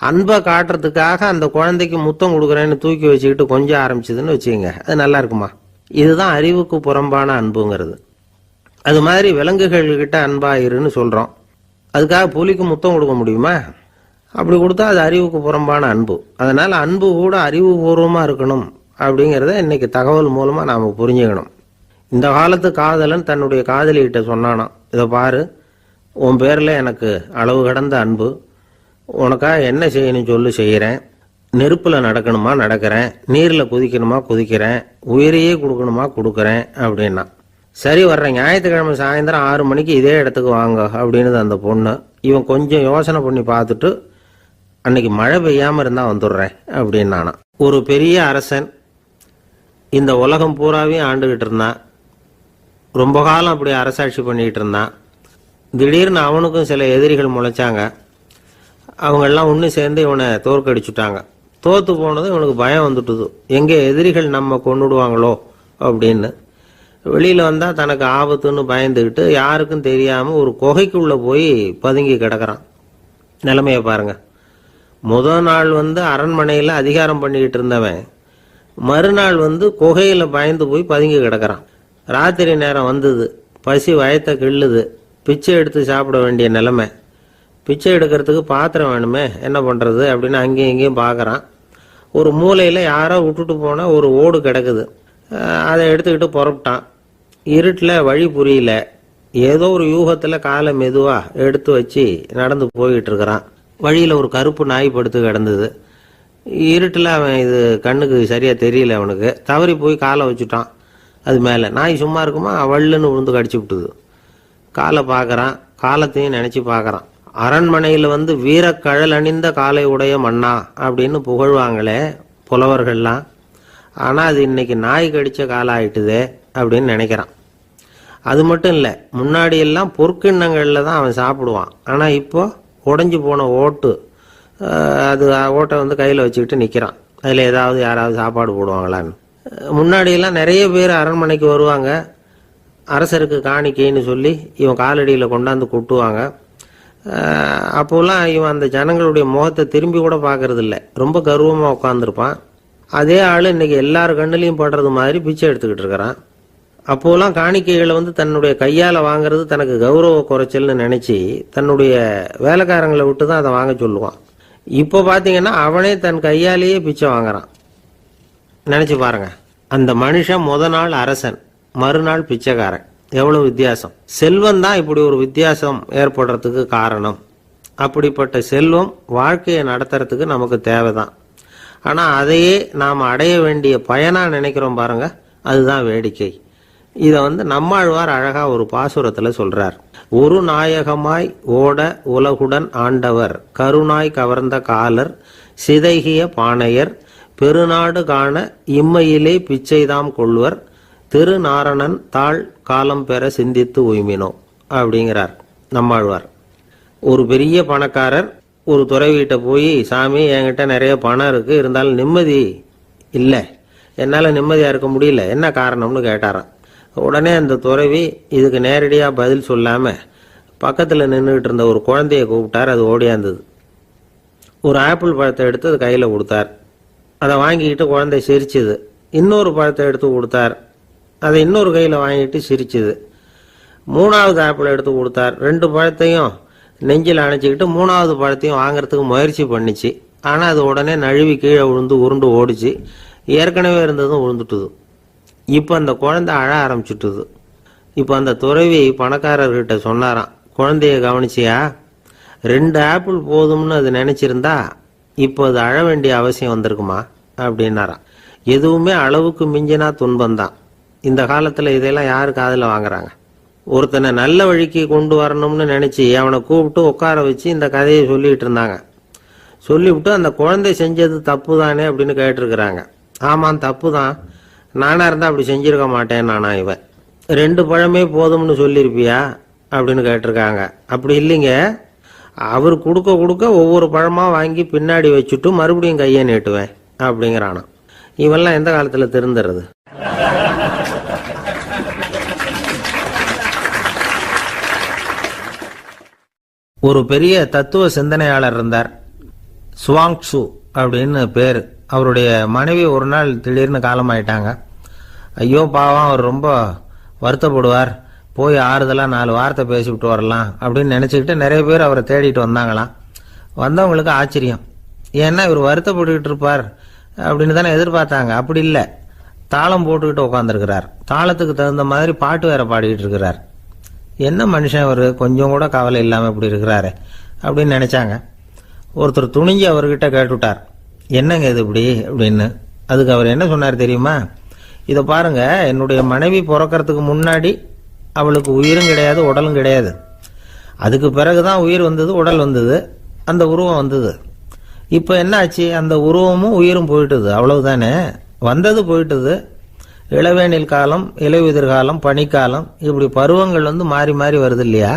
அன்பை காட்டுறதுக்காக அந்த குழந்தைக்கு முத்தம் கொடுக்குறேன்னு தூக்கி வச்சுக்கிட்டு கொஞ்சம் ஆரம்பிச்சதுன்னு வச்சுக்கோங்க, அது நல்லா இருக்குமா? இதுதான் அறிவுக்கு புறம்பான அன்புங்கிறது. அது மாதிரி விலங்குகள்கிட்ட அன்பாயிருன்னு சொல்றோம். அதுக்காக புலிக்கு முத்தம் கொடுக்க முடியுமா? அப்படி கொடுத்தா அது அறிவுக்கு புறம்பான அன்பு. அதனால அன்பு கூட அறிவுபூர்வமா இருக்கணும் அப்படிங்கிறத இன்னைக்கு தகவல் மூலமா நாம புரிஞ்சுக்கணும். இந்த காலத்து காதலன் தன்னுடைய காதலிகிட்ட சொன்னானாம், இதை பாரு, உன் பேர்ல எனக்கு அளவு கடந்த அன்பு, உனக்காக என்ன செய்யணும் சொல்லு செய்யறேன். நெருப்புல நடக்கணுமா நடக்கிறேன், நீர்ல குதிக்கணுமா குதிக்கிறேன், உயிரையே கொடுக்கணுமா கொடுக்கறேன் அப்படின்னா. சரி, வர்ற ஞாயிற்றுக்கிழமை சாயந்தரம் 6 மணிக்கு இதே இடத்துக்கு வாங்க அப்படின்னு அந்த பொண்ணு. இவன் கொஞ்சம் யோசனை பண்ணி பார்த்துட்டு, அன்னைக்கு மழை பெய்யாம இருந்தா வந்துடுறேன் அப்படின்னானா. ஒரு பெரிய அரசன் இந்த உலகம் பூராவையும் ஆண்டுகிட்டு இருந்தான். ரொம்ப காலம் அப்படி அரசாட்சி பண்ணிக்கிட்டு இருந்தான். திடீர்னு அவனுக்கும் சில எதிரிகள் முளைச்சாங்க. அவங்கெல்லாம் ஒன்று சேர்ந்து இவனை தோற்கடிச்சுட்டாங்க. தோத்து போனது இவனுக்கு பயம் வந்துட்டுது, எங்கே எதிரிகள் நம்ம கொண்டுடுவாங்களோ அப்படின்னு. வெளியில் வந்தால் தனக்கு ஆபத்துன்னு பயந்துக்கிட்டு யாருக்கும் தெரியாமல் ஒரு குகைக்குள்ளே போய் பதுங்கி கிடக்கிறான். நிலைமையை பாருங்க. முதல் நாள் அரண்மனையில் அதிகாரம் பண்ணிக்கிட்டு இருந்தவன் மறுநாள் குகையில் பயந்து போய் பதுங்கி கிடக்கிறான். ராத்திரி நேரம் வந்தது, பசி வயத்தை கிள்ளுது, பிச்சை எடுத்து சாப்பிட வேண்டிய நிலைமை. பிச்சை எடுக்கிறதுக்கு பாத்திரம் வேணுமே, என்ன பண்ணுறது அப்படின்னு அங்கேயும் இங்கேயும் பார்க்குறான். ஒரு மூலையில் யாரோ விட்டுட்டு போன ஒரு ஓடு கிடக்குது. அதை எடுத்துக்கிட்டு புறப்பட்டான். இருட்டில் வழி புரியல. ஏதோ ஒரு யூகத்தில் காலை மெதுவாக எடுத்து வச்சு நடந்து போய்கிட்டு இருக்கிறான். வழியில் ஒரு கருப்பு நாய் படுத்து கிடந்தது. இருட்டில் அவன் இது கண்ணுக்கு சரியாக தெரியல, அவனுக்கு தவறி போய் காலை வச்சுட்டான். அது மேலே நாய் சும்மா இருக்குமா, வள்ளுன்னு விழுந்து கடிச்சு விட்டுது. காலை பார்க்குறான், காலத்தையும் நினச்சி பார்க்குறான். அரண்மனையில் வீரக்கழல் அணிந்த காலை உடைய மன்னா அப்படின்னு புகழ்வாங்களே புலவர்கள்லாம். ஆனால் அது இன்னைக்கு நாய் கடித்த காலம் ஆயிட்டுதே அப்படின்னு நினைக்கிறான். அது மட்டும் இல்லை, முன்னாடி எல்லாம் பொற்கிண்ணங்களில் தான் அவன் சாப்பிடுவான். ஆனால் இப்போ உடஞ்சி போன ஓட்டு, அது ஓட்டை கையில் வச்சுக்கிட்டு நிற்கிறான். அதில் ஏதாவது யாராவது சாப்பாடு போடுவாங்களான்னு. முன்னாடியெல்லாம் நிறைய பேர் அரண்மனைக்கு வருவாங்க, அரசருக்கு காணிக்கைன்னு சொல்லி இவன் காலடியில் கொண்டாந்து கொட்டுவாங்க. அப்போலாம் இவன் அந்த ஜனங்களுடைய முகத்தை திரும்பி கூட பார்க்கறது இல்லை, ரொம்ப கர்வமாக உட்காந்துருப்பான். அதே ஆள் இன்னைக்கு எல்லார் கண்ணுலையும் படுறது மாதிரி பிச்சை எடுத்துக்கிட்டு இருக்கிறான். அப்போலாம் காணிக்கைகளை தன்னுடைய கையால் வாங்குறது தனக்கு கௌரவ குறைச்சல்னு நினச்சி தன்னுடைய வேலைக்காரங்களை விட்டு தான் அதை வாங்க சொல்லுவான். இப்போ பார்த்தீங்கன்னா அவனே தன் கையாலேயே பிச்சை வாங்குறான். நினச்சி பாருங்க, அந்த மனுஷன் நாள் அரசன், மறுநாள் பிச்சைக்காரன், எவ்வளவு வித்தியாசம். செல்வம் தான் இப்படி ஒரு வித்தியாசம் ஏற்படுறதுக்கு காரணம். அப்படிப்பட்ட செல்வம் வாழ்க்கையை நடத்துறதுக்கு நமக்கு தேவைதான். ஆனால் அதையே நாம் அடைய வேண்டிய பயனா நினைக்கிறோம் பாருங்க, அதுதான் வேடிக்கை. இதை நம்மாழ்வார் அழகா ஒரு பாசுரத்தில் சொல்றார். ஒரு நாயகமாய் ஓட உலகுடன் ஆண்டவர், கருணாய் கவர்ந்த காலர், சிதைகிய பானையர், பெருநாடு காண இம்மையிலே பிச்சைதாம் கொள்வர், திருநாரணன் தாழ் காலம் பெற சிந்தித்து உய்மினோ அப்படிங்கிறார் நம்மாழ்வார். ஒரு பெரிய பணக்காரர் ஒரு துறவிகிட்ட போய், சாமி என்கிட்ட நிறைய பணம் இருக்கு, இருந்தாலும் நிம்மதி இல்லை, என்னால் நிம்மதியாக இருக்க முடியல, என்ன காரணம்னு கேட்டாராம். உடனே அந்த துறவி இதுக்கு நேரடியாக பதில் சொல்லாமல் பக்கத்தில் நின்றுக்கிட்டு இருந்த ஒரு குழந்தைய கூப்பிட்டார். அது ஓடியாந்தது. ஒரு ஆப்பிள் பழத்தை எடுத்து அது கையில் கொடுத்தார். அதை வாங்கிக்கிட்டு குழந்தை சிரிச்சுது. இன்னொரு பழத்தை எடுத்து கொடுத்தார். அதை இன்னொரு கையில் வாங்கிட்டு சிரிச்சுது. மூணாவது ஆப்பிள் எடுத்து கொடுத்தார். 2 பழத்தையும் நெஞ்சில் அணைச்சிக்கிட்டு 3வது பழத்தையும் வாங்கிறதுக்கு முயற்சி பண்ணிச்சு. ஆனால் அது உடனே நழுவி கீழே விழுந்து உருண்டு ஓடிச்சு. ஏற்கனவே இருந்ததும் விழுந்துட்டுது. இப்போ அந்த குழந்தை அழ ஆரம்பிச்சுட்டுது. இப்போ அந்த துறவி பணக்காரர்கிட்ட சொன்னாராம், குழந்தைய கவனிச்சியா, 2 ஆப்பிள் போதும்னு அது நினைச்சிருந்தா இப்போ அது அழ வேண்டிய அவசியம் வந்திருக்குமா அப்படின்னாராம். எதுவுமே அளவுக்கு மிஞ்சினா துன்பம்தான். இந்த காலத்தில் இதெல்லாம் யாரு காதில் வாங்குறாங்க? ஒருத்தனை நல்ல வழிக்கு கொண்டு வரணும்னு நினைச்சு அவனை கூப்பிட்டு உட்கார வச்சு இந்த கதையை சொல்லிட்டு இருந்தாங்க. சொல்லிவிட்டு அந்த குழந்தை செஞ்சது தப்பு தானே அப்படின்னு கேட்டிருக்கிறாங்க. ஆமாம், தப்பு தான், நானா இருந்தா அப்படி செஞ்சிருக்க மாட்டேன் நானா இவன். 2 பழமே போதும்னு சொல்லியிருப்பியா அப்படின்னு கேட்டிருக்காங்க. அப்படி இல்லைங்க, அவர் கொடுக்க கொடுக்க ஒவ்வொரு பழமா வாங்கி பின்னாடி வச்சுட்டு மறுபடியும் கையை நீட்டுவேன் அப்படிங்கிறானா. இவெல்லாம் எந்த காலத்துல திருந்துறது? ஒரு பெரிய தத்துவ சிந்தனையாளர் இருந்தார், சுவாங்சு அப்படின்னு பேர். அவருடைய மனைவி ஒரு நாள் திடீர்னு காலமாயிட்டாங்க. ஐயோ பாவம், அவர் ரொம்ப வருத்தப்படுவார், போய் ஆறுதலாக 4 வார்த்தை பேசிவிட்டு வரலாம் அப்படின்னு நினச்சிக்கிட்டு நிறைய பேர் அவரை தேடிட்டு வந்தாங்களாம். வந்தவங்களுக்கு ஆச்சரியம், ஏன்னா இவர் வருத்தப்பட்டுக்கிட்டு இருப்பார் அப்படின்னு தானே எதிர்பார்த்தாங்க. அப்படி இல்லை, தாளம் போட்டுக்கிட்டு உட்காந்துருக்கிறார். தாளத்துக்கு தகுந்த மாதிரி பாட்டு வேற பாடிக்கிட்டு இருக்கிறார். என்ன மனுஷன் அவர், கொஞ்சம் கூட கவலை இல்லாமல் இப்படி இருக்கிறாரு அப்படின்னு நினைச்சாங்க. ஒருத்தர் துணிஞ்சு அவர்கிட்ட கேட்டுவிட்டார், என்னங்க இது இப்படி அப்படின்னு. அதுக்கு அவர் என்ன சொன்னார் தெரியுமா? இதை பாருங்க, என்னுடைய மனைவி பிறக்கிறதுக்கு முன்னாடி அவளுக்கு உயிரும் கிடையாது, உடலும் கிடையாது. அதுக்கு பிறகுதான் உயிர் வந்தது, உடல் வந்தது, அந்த உருவம் வந்தது. இப்போ என்ன ஆச்சு? அந்த உருவமும் உயிரும் போயிட்டுது, அவ்வளவுதானே. வந்தது போயிட்டுது. இளவேனில் காலம், இலையுதிர் காலம், பனிக்காலம், இப்படி பருவங்கள் மாறி மாறி வருது இல்லையா?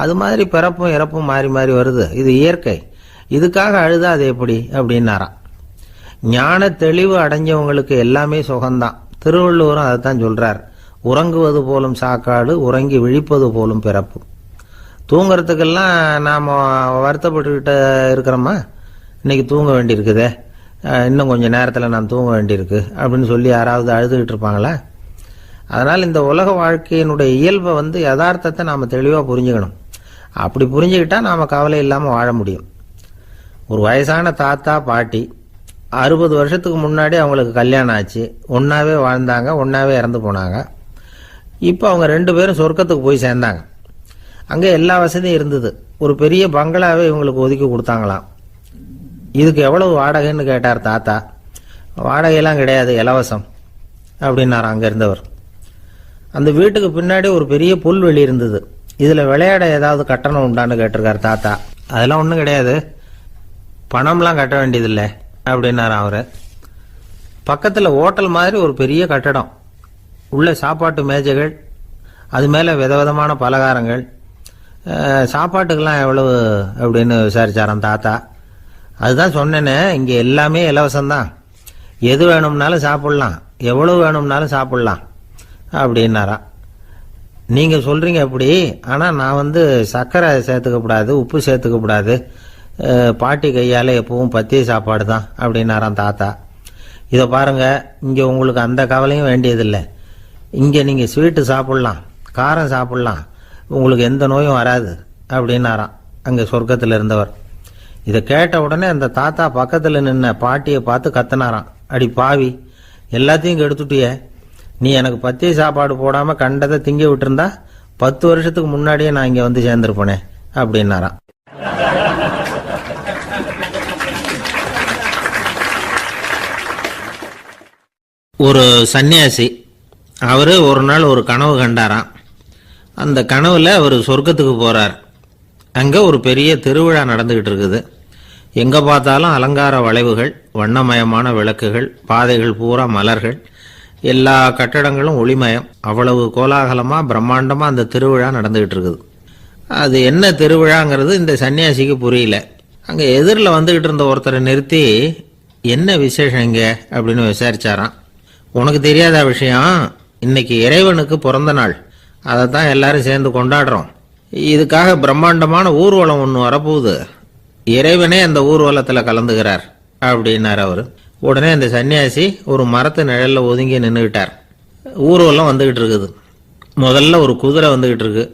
அது மாதிரி பிறப்பும் இறப்பும் மாறி மாறி வருது. இது இயற்கை. இதுக்காக அழுதா அது எப்படி அப்படின்னாராம். ஞான தெளிவு அடைஞ்சவங்களுக்கு எல்லாமே சுகம்தான். திருவள்ளுவரும் அதைத்தான் சொல்றார், உறங்குவது போலும் சாக்காடு, உறங்கி விழிப்பது போலும் பிறப்பு. தூங்குறதுக்கெல்லாம் நாம் வருத்தப்பட்டுக்கிட்ட இருக்கிறோமா? இன்னைக்கு தூங்க வேண்டியிருக்குதே, இன்னும் கொஞ்சம் நேரத்தில் நான் தூங்க வேண்டியிருக்கு அப்படின்னு சொல்லி யாராவது அழுதுகிட்டு இருப்பாங்களா? அதனால் இந்த உலக வாழ்க்கையினுடைய இயல்பை யதார்த்தத்தை நாம் தெளிவாக புரிஞ்சுக்கணும். அப்படி புரிஞ்சுக்கிட்டா நாம் கவலை இல்லாமல் வாழ முடியும். ஒரு வயசான தாத்தா பாட்டி 60 வருஷத்துக்கு முன்னாடி அவங்களுக்கு கல்யாணம் ஆச்சு. ஒன்றாவே வாழ்ந்தாங்க, ஒன்றாவே இறந்து போனாங்க. இப்போ அவங்க 2 பேரும் சொர்க்கத்துக்கு போய் சேர்ந்தாங்க. அங்கே எல்லா வசதியும் இருந்தது. ஒரு பெரிய பங்களாவே இவங்களுக்கு ஒதுக்கி கொடுத்தாங்களாம். இதுக்கு எவ்வளவு வாடகைன்னு கேட்டார் தாத்தா. வாடகையெல்லாம் கிடையாது, இலவசம் அப்படின்னார் அங்கே இருந்தவர். அந்த வீட்டுக்கு பின்னாடி ஒரு பெரிய புல்வெளி இருந்தது. இதில் விளையாட ஏதாவது கட்டணம் உண்டான்னு கேட்டிருக்கார் தாத்தா. அதெல்லாம் ஒன்றும் கிடையாது, பணம்லாம் கட்ட வேண்டியதில்லை அப்படின்னார் அவர். பக்கத்தில் ஹோட்டல் மாதிரி ஒரு பெரிய கட்டடம், உள்ள சாப்பாட்டு மேஜைகள், அது மேலே விதவிதமான பலகாரங்கள். சாப்பாட்டுக்கெல்லாம் எவ்வளவு அப்படின்னு விசாரிச்சாராம் தாத்தா. அதுதான் சொன்னேனே, இங்கே எல்லாமே இலவசம்தான், எது வேணும்னாலும் சாப்பிட்லாம், எவ்வளவு வேணும்னாலும் சாப்பிட்லாம் அப்படின்னாரா. நீங்கள் சொல்கிறீங்க அப்படி, ஆனால் நான் சர்க்கரை சேர்த்துக்கக்கூடாது, உப்பு சேர்த்துக்கக்கூடாது, பாட்டி கையால் எப்பவும் பத்திய சாப்பாடு தான் அப்படின்னாராம் தாத்தா. இதை பாருங்கள், இங்கே உங்களுக்கு அந்த கவலையும் வேண்டியதில்லை. இங்கே நீங்கள் ஸ்வீட்டு சாப்பிட்லாம், காரம் சாப்பிட்லாம், உங்களுக்கு எந்த நோயும் வராது அப்படின்னாராம் அங்கே சொர்க்கத்தில் இருந்தவர். இதை கேட்ட உடனே அந்த தாத்தா பக்கத்தில் நின்ன பாட்டியை பார்த்து கத்தினாராம், அடி பாவி, எல்லாத்தையும் கெடுத்துட்டியே, நீ எனக்கு பத்திய சாப்பாடு போடாமல் கண்டதை திங்க விட்டுருந்தா 10 வருஷத்துக்கு முன்னாடியே நான் இங்கே சேர்ந்துருப்பேனே அப்படின்னாராம். ஒரு சன்னியாசி, அவர் ஒரு நாள் ஒரு கனவு கண்டாராம். அந்த கனவுல அவர் சொர்க்கத்துக்கு போறார். அங்கே ஒரு பெரிய திருவிழா நடந்துகிட்டு இருக்குது. எங்கே பார்த்தாலும் அலங்கார வளைவுகள், வண்ணமயமான விளக்குகள், பாதைகள் பூரா மலர்கள், எல்லா கட்டடங்களும் ஒளிமயம். அவ்வளவு கோலாகலமா பிரம்மாண்டமா அந்த திருவிழா நடந்துகிட்டு இருக்குது. அது என்ன திருவிழாங்கிறது இந்த சன்னியாசிக்கு புரியல. அங்க எதிரில் வந்துகிட்டு இருந்த ஒருத்தரை நிறுத்தி, என்ன விசேஷம் இங்க அப்படின்னு விசாரிச்சாராம். உனக்கு தெரியாத விஷயம், இன்னைக்கு இறைவனுக்கு பிறந்த நாள், அதை தான் எல்லாரும் சேர்ந்து கொண்டாடுறோம். இதுக்காக பிரம்மாண்டமான ஊர்வலம் ஒன்று வரப்போகுது. இறைவனே அந்த ஊர்வலத்தில் கலந்துகிறார் அப்படின்னார் அவர். உடனே அந்த சன்னியாசி ஒரு மரத்து நிழல்ல ஒதுங்கி நின்றுக்கிட்டார். ஊர்வலம் வந்துகிட்டு இருக்குது. முதல்ல ஒரு குதிரை வந்துகிட்டு இருக்கு.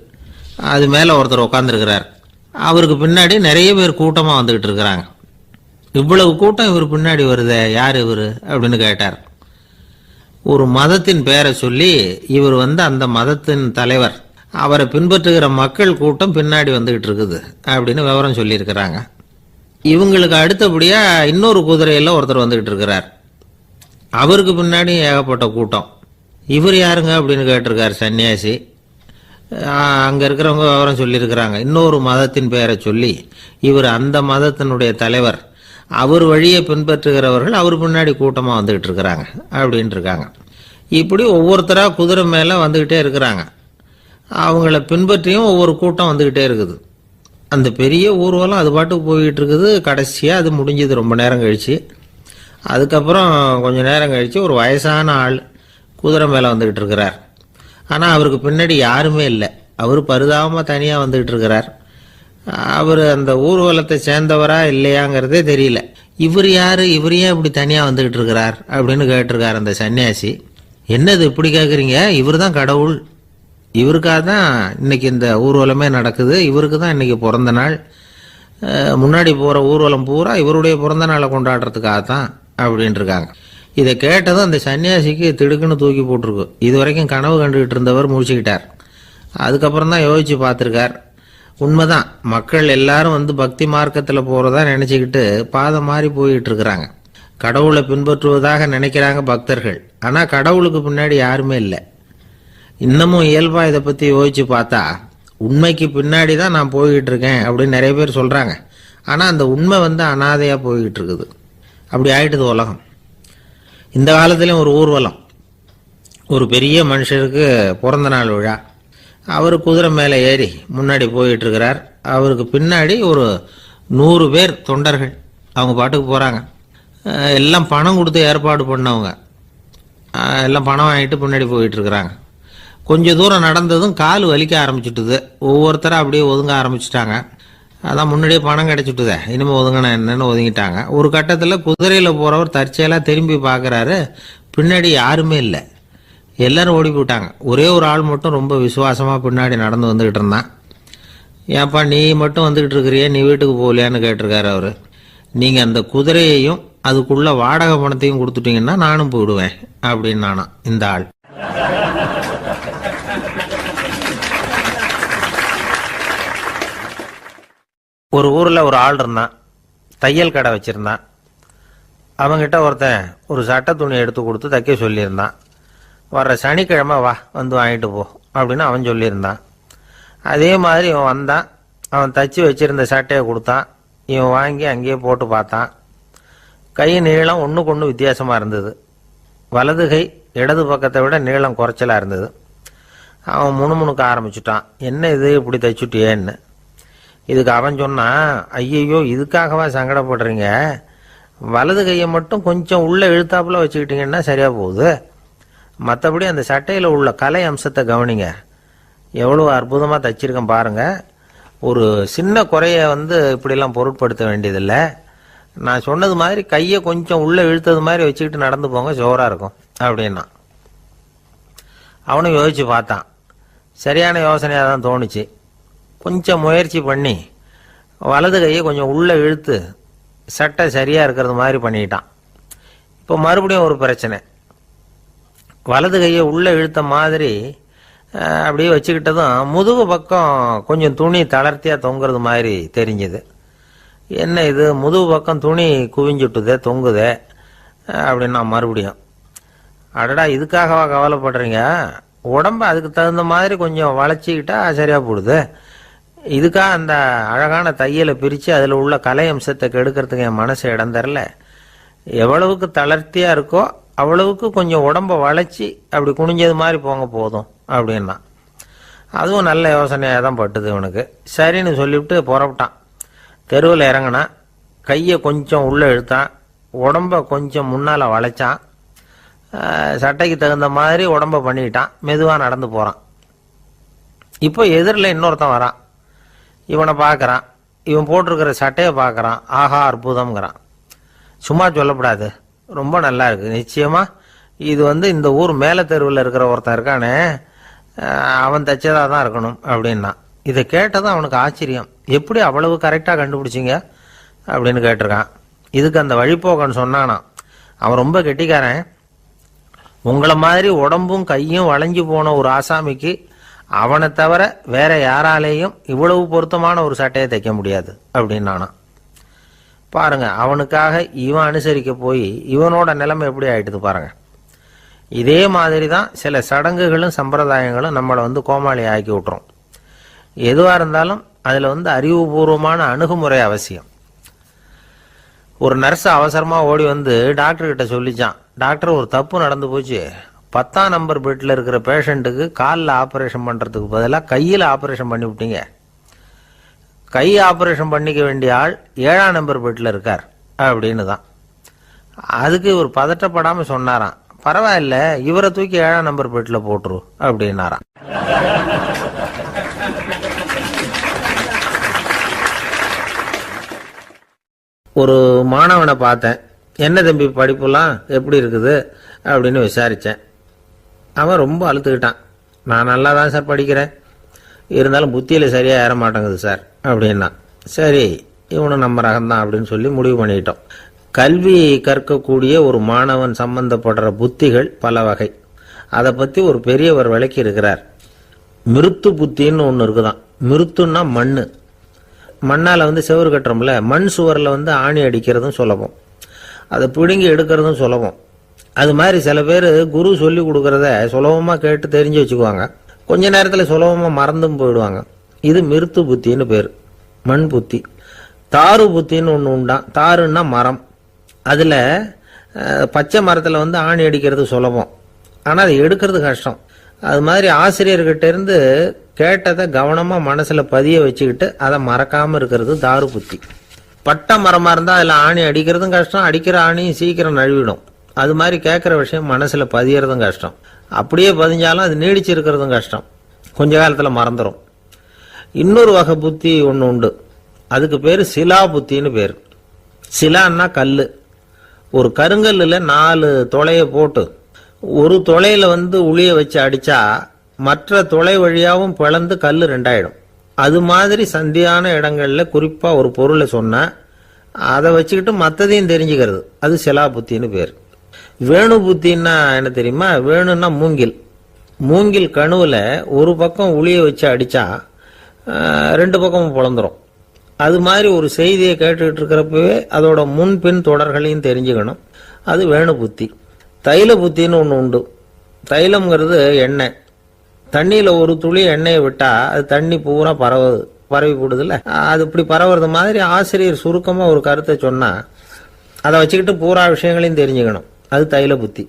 அது மேலே ஒருத்தர் உட்காந்துருக்கிறார். அவருக்கு பின்னாடி நிறைய பேர் கூட்டமாக வந்துகிட்டு இருக்கிறாங்க. இவ்வளவு கூட்டம் இவர் பின்னாடி வருதே, யார் இவர் அப்படின்னு கேட்டார். ஒரு மதத்தின் பெயரை சொல்லி, இவர் அந்த மதத்தின் தலைவர், அவரை பின்பற்றுகிற மக்கள் கூட்டம் பின்னாடி வந்துகிட்டு இருக்குது அப்படின்னு விவரம் சொல்லியிருக்கிறாங்க. இவங்களுக்கு அடுத்தபடியா இன்னொரு குதிரையில் ஒருத்தர் வந்துகிட்டு இருக்கிறார். அவருக்கு பின்னாடி ஏகப்பட்ட கூட்டம். இவர் யாருங்க அப்படின்னு கேட்டிருக்கார் சன்னியாசி. அங்கே இருக்கிறவங்க விவரம் சொல்லியிருக்கிறாங்க. இன்னொரு மதத்தின் பெயரை சொல்லி, இவர் அந்த மதத்தினுடைய தலைவர், அவர் வழியை பின்பற்றுகிறவர்கள் அவர் பின்னாடி கூட்டமாக வந்துகிட்டு இருக்கிறாங்க அப்படின்ட்டு இருக்காங்க. இப்படி ஒவ்வொருத்தராக குதிரை மேலே வந்துக்கிட்டே இருக்கிறாங்க. அவங்கள பின்பற்றியும் ஒவ்வொரு கூட்டம் வந்துக்கிட்டே இருக்குது. அந்த பெரிய ஊர்வலம் அது பாட்டுக்கு போய்கிட்டு இருக்குது. கடைசியாக அது முடிஞ்சது ரொம்ப நேரம் கழித்து. அதுக்கப்புறம் கொஞ்சம் நேரம் கழித்து ஒரு வயசான ஆள் குதிரை மேலே வந்துக்கிட்டு இருக்கிறார். ஆனால் அவருக்கு பின்னாடி யாருமே இல்லை. அவர் பரிதாபமாக தனியாக வந்துக்கிட்டு இருக்கிறார். அவர் அந்த ஊர்வலத்தை சேர்ந்தவரா இல்லையாங்கிறதே தெரியல. இவர் யார், இவர் ஏன் இப்படி தனியாக வந்துக்கிட்டு இருக்கிறார் அப்படின்னு கேட்டிருக்கார் அந்த சன்னியாசி. என்னது இப்படி கேட்குறீங்க? இவர் தான் கடவுள். இவருக்காக தான் இன்னைக்கு இந்த ஊர்வலமே நடக்குது. இவருக்கு தான் இன்னைக்கு பிறந்த நாள். முன்னாடி போகிற ஊர்வலம் பூரா இவருடைய பிறந்த நாளை கொண்டாடுறதுக்காக தான் அப்படின்ட்டு இருக்காங்க. இதை கேட்டதும் அந்த சன்னியாசிக்கு திடுக்குன்னு தூக்கி போட்டிருக்கு. இது வரைக்கும் கனவு கண்டுகிட்டு இருந்தவர் முடிச்சுக்கிட்டார். அதுக்கப்புறம் தான் யோசிச்சு பார்த்துருக்கார். உண்மைதான், மக்கள் எல்லாரும் பக்தி மார்க்கத்தில் போகிறதா நினச்சிக்கிட்டு பாதை மாறி போயிட்டு இருக்கிறாங்க. கடவுளை பின்பற்றுவதாக நினைக்கிறாங்க பக்தர்கள். ஆனால் கடவுளுக்கு பின்னாடி யாருமே இல்லை. இன்னமும் இயல்பாக இதை பற்றி யோசிச்சு பார்த்தா, உண்மைக்கு பின்னாடி தான் நான் போய்கிட்டு இருக்கேன் அப்படின்னு நிறைய பேர் சொல்கிறாங்க. ஆனால் அந்த உண்மை அனாதையாக போய்கிட்டு இருக்குது. அப்படி ஆயிட்டுது உலகம். இந்த காலத்துலேயும் ஒரு ஊர்வலம், ஒரு பெரிய மனுஷருக்கு பிறந்த நாள் விழா. அவர் குதிரை மேலே ஏறி முன்னாடி போயிட்டு இருக்கிறார். அவருக்கு பின்னாடி ஒரு 100 பேர் தொண்டர்கள் அவங்க பாட்டுக்கு போகிறாங்க. எல்லாம் பணம் கொடுத்து ஏற்பாடு பண்ணவங்க. எல்லாம் பணம் வாங்கிட்டு பின்னாடி போயிட்டு இருக்கிறாங்க. கொஞ்சம் தூரம் நடந்ததும் கால் வலிக்க ஆரம்பிச்சுட்டுது. ஒவ்வொருத்தராக அப்படியே ஒதுங்க ஆரம்பிச்சுட்டாங்க. அதான் முன்னாடியே பணம் கிடைச்சிட்டுதே, இனிமேல் ஒதுங்கினா என்னன்னு ஒதுங்கிட்டாங்க. ஒரு கட்டத்தில் குதிரையில் போகிறவர் தற்செயலாக திரும்பி பார்க்குறாரு. பின்னாடி யாருமே இல்லை. எல்லாரும் ஓடி போயிட்டாங்க. ஒரே ஒரு ஆள் மட்டும் ரொம்ப விசுவாசமாக பின்னாடி நடந்து வந்துக்கிட்டு இருந்தான். ஏன்ப்பா நீ மட்டும் வந்துக்கிட்டு இருக்கிறியே, நீ வீட்டுக்கு போகலையான்னு கேட்டிருக்காரு அவர். நீங்கள் அந்த குதிரையையும் அதுக்குள்ள வாடகை பணத்தையும் கொடுத்துட்டீங்கன்னா நானும் போயிடுவேன் அப்படின்னு நானாம் இந்த ஆள். ஒரு ஊரில் ஒரு ஆள் இருந்தான். தையல் கடை வச்சுருந்தான். அவங்கிட்ட ஒருத்தன் ஒரு சட்டை துணி எடுத்து கொடுத்து தைக்க சொல்லியிருந்தான். வர்ற சனிக்கிழமை வா, வாங்கிட்டு போ அப்படின்னு அவன் சொல்லியிருந்தான். அதே மாதிரி இவன் வந்தான். அவன் தச்சு வச்சிருந்த சட்டையை கொடுத்தான். இவன் வாங்கி அங்கேயே போட்டு பார்த்தான். கை நீளம் ஒன்றுக்கு ஒன்று வித்தியாசமாக இருந்தது. வலது கை இடது பக்கத்தை விட நீளம் குறைச்சலாக இருந்தது. அவன் முணுமுணுக்க ஆரம்பிச்சுட்டான். என்ன இது இப்படி தைச்சுட்டியேன்னு. இதுக்கு அவன் சொன்னான், ஐயையோ இதுக்காகவா சங்கடப்படுறீங்க, வலது கையை மட்டும் கொஞ்சம் உள்ளே இழுத்தாப்புல வச்சுக்கிட்டீங்கன்னா சரியாக போகுது. மற்றபடி அந்த சட்டையில் உள்ள கலை அம்சத்தை கவனிங்க. எவ்வளோ அற்புதமாக தைச்சிருக்கேன் பாருங்கள். ஒரு சின்ன குறைய இப்படிலாம் பொருட்படுத்த வேண்டியதில்லை. நான் சொன்னது மாதிரி கையை கொஞ்சம் உள்ளே இழுத்தது மாதிரி வச்சுக்கிட்டு நடந்து போங்க, ஜோராக இருக்கும் அப்படின்னா. அவனும் யோசித்து பார்த்தான். சரியான யோசனையாக தான் தோணுச்சு. கொஞ்சம் முயற்சி பண்ணி வலது கையை கொஞ்சம் உள்ளே இழுத்து சட்டை சரியாக இருக்கிறது மாதிரி பண்ணிட்டான். இப்போ மறுபடியும் ஒரு பிரச்சனை. வலது கையை உள்ளே இழுத்த மாதிரி அப்படியே வச்சுக்கிட்டதும் முதுகு பக்கம் கொஞ்சம் துணி தளர்த்தியாக தொங்குறது மாதிரி தெரிஞ்சுது. என்ன இது, முதுகு பக்கம் துணி குவிஞ்சுட்டுதே, தொங்குதே அப்படின்னா மறுபடியும், அடடா இதுக்காகவா கவலைப்படுறீங்க, உடம்பு அதுக்கு தகுந்த மாதிரி கொஞ்சம் வளைச்சிக்கிட்டா சரியாக போடுது. இதுக்காக அந்த அழகான தையலை பிரித்து அதில் உள்ள கலை அம்சத்தை கெடுக்கிறதுக்கு என் மனசு இடம் தரல. எவ்வளவுக்கு தளர்த்தியாக இருக்கோ அவ்வளவுக்கு கொஞ்சம் உடம்ப வளைச்சி அப்படி குனிஞ்சது மாதிரி போங்க போதும் அப்படின்னா. அதுவும் நல்ல யோசனையாக தான் பட்டுது இவனுக்கு. சரின்னு சொல்லிவிட்டு புறப்பட்டான். தெருவில் இறங்கினான். கையை கொஞ்சம் உள்ளே இழுத்தான். உடம்ப கொஞ்சம் முன்னால் வளைச்சான். சட்டைக்கு தகுந்த மாதிரி உடம்ப பண்ணிக்கிட்டான். மெதுவாக நடந்து போகிறான். இப்போ எதிரில் இன்னொருத்தன் வரான். இவனை பார்க்குறான். இவன் போட்டிருக்கிற சட்டையை பார்க்குறான். ஆஹா அற்புதம்ங்கிறான். சும்மா சொல்லக்கூடாது, ரொம்ப நல்லா இருக்குது. நிச்சயமாக இது இந்த ஊர் மேலே தெருவில் இருக்கிற ஒருத்தன் இருக்கானே, அவன் தைச்சதாக தான் இருக்கணும் அப்படின்னா. இதை கேட்டதும் அவனுக்கு ஆச்சரியம். எப்படி அவ்வளவு கரெக்டாக கண்டுபிடிச்சிங்க அப்படின்னு கேட்டிருக்கான். இதுக்கு அந்த வழிபோக்கன்னு சொன்னானா, அவன் ரொம்ப கெட்டிக்காரன். உங்களை மாதிரி உடம்பும் கையும் வளைஞ்சு போன ஒரு ஆசாமிக்கு அவனை தவிர வேற யாராலேயும் இவ்வளவு பொருத்தமான ஒரு சட்டையை தைக்க முடியாது அப்படின்னானா. பாருங்க, அவனுக்காக இவன் அனுசரிக்க போய் இவனோட நிலைமை எப்படி ஆயிட்டுது பாருங்க. இதே மாதிரி தான் சில சடங்குகளும் சம்பிரதாயங்களும் நம்மளை கோமாளி ஆக்கி விட்டுரும். எதுவாக இருந்தாலும் அதில் அறிவுபூர்வமான அணுகுமுறை அவசியம். ஒரு நர்ஸ் அவசரமாக ஓடி டாக்டர்கிட்ட சொல்லிச்சான், டாக்டர் ஒரு தப்பு நடந்து போச்சு, 10ஆம் நம்பர் பெட்டில் இருக்கிற பேஷண்ட்டுக்கு காலில் ஆப்ரேஷன் பண்ணுறதுக்கு பதிலாக கையில் ஆப்ரேஷன் பண்ணி விட்டீங்க. கை ஆப்ரேஷன் பண்ணிக்க வேண்டிய ஆள் 7ஆம் நம்பர் பெட்டில் இருக்கார் அப்படின்னு தான். அதுக்கு இவர் பதட்டப்படாமல் சொன்னாராம், பரவாயில்ல, இவரை தூக்கி 7ஆம் நம்பர் பெட்டில் போட்டுரு அப்படின்னாராம். ஒரு மாணவனை பார்த்தேன். என்ன தம்பி படிப்புலாம் எப்படி இருக்குது அப்படின்னு விசாரித்தேன். அவன் ரொம்ப அழுத்துக்கிட்டான். நான் நல்லா தான் சார் படிக்கிறேன், இருந்தாலும் புத்தியில் சரியாக ஏற மாட்டேங்குது சார் அப்படின்னா. சரி, இவனும் நம்ம ரகம்தான் அப்படின்னு சொல்லி முடிவு பண்ணிக்கிட்டோம். கல்வி கற்கக்கூடிய ஒரு மாணவன் சம்பந்தப்படுற புத்திகள் பல வகை. அதை பற்றி ஒரு பெரியவர் விளக்கி இருக்கிறார். மிருத்து புத்தின்னு ஒன்று இருக்குதான். மிருத்துன்னா மண்ணு. மண்ணால் செவரு கட்டுறோம்ல, மண் சுவரில் ஆணி அடிக்கிறதும் சுலபம், அதை பிடுங்கி எடுக்கிறதும் சுலபம். அது மாதிரி சில பேர் குரு சொல்லி கொடுக்கறத சுலபமாக கேட்டு தெரிஞ்சு வச்சுக்குவாங்க, கொஞ்ச நேரத்தில் சுலபமாக மறந்தும் போயிடுவாங்க. இது மிருத்து புத்தின்னு பேர், மண் புத்தி. தாரு புத்தின்னு ஒன்று உண்டான். தாருன்னா மரம். அதில் பச்சை மரத்தில் ஆணி அடிக்கிறது சுலபம், ஆனால் அதை எடுக்கிறது கஷ்டம். அது மாதிரி ஆசிரியர்கிட்ட இருந்து கேட்டதை கவனமாக மனசில் பதிய வச்சுக்கிட்டு அதை மறக்காமல் இருக்கிறது தாரு புத்தி. பட்ட மரமாக இருந்தால் அதில் ஆணி அடிக்கிறதும் கஷ்டம், அடிக்கிற ஆணியும் சீக்கிரம் நழுவிடும். அது மாதிரி கேட்குற விஷயம் மனசில் பதியறதும் கஷ்டம். அப்படியே பதிஞ்சாலும் அது நீடிச்சிருக்கிறதும் கஷ்டம், கொஞ்ச காலத்தில் மறந்துடும். இன்னொரு வகை புத்தி ஒன்று உண்டு, அதுக்கு பேர் சிலா புத்தின்னு பேர். சிலான்னா கல். ஒரு கருங்கல்லில் 4 துளையை போட்டு ஒரு துளையில உளிய வச்சு அடிச்சா மற்ற துளை வழியாகவும் பிளந்து கல் 2ஆயிடும். அது மாதிரி சந்தியான இடங்கள்ல குறிப்பா ஒரு பொருளை சொன்னா அதை வச்சுக்கிட்டு மற்றதையும் தெரிஞ்சுக்கிறது, அது சிலா புத்தின்னு பேர். வேணு புத்தின்னா என்ன தெரியுமா? வேணுன்னா மூங்கில். மூங்கில் கணுவில் ஒரு பக்கம் உளிய வச்சு அடிச்சா 2 பக்கமும் பிளந்துரும். அது மாதிரி ஒரு செய்தியை கேட்டுக்கிட்டு இருக்கிறப்பவே அதோட முன்பின் தொடர்களையும் தெரிஞ்சுக்கணும், அது வேணு புத்தி. தைல புத்தின்னு ஒன்று உண்டு. தைலம்ங்கிறது எண்ணெய். தண்ணியில் ஒரு துளி எண்ணெயை விட்டா அது தண்ணி பூரா பரவி போடுதுல்ல, அது இப்படி பரவுறது மாதிரி ஆசிரியர் சுருக்கமாக ஒரு கருத்தை சொன்னால் அதை வச்சுக்கிட்டு பூரா விஷயங்களையும் தெரிஞ்சுக்கணும், அது தைல புத்தி.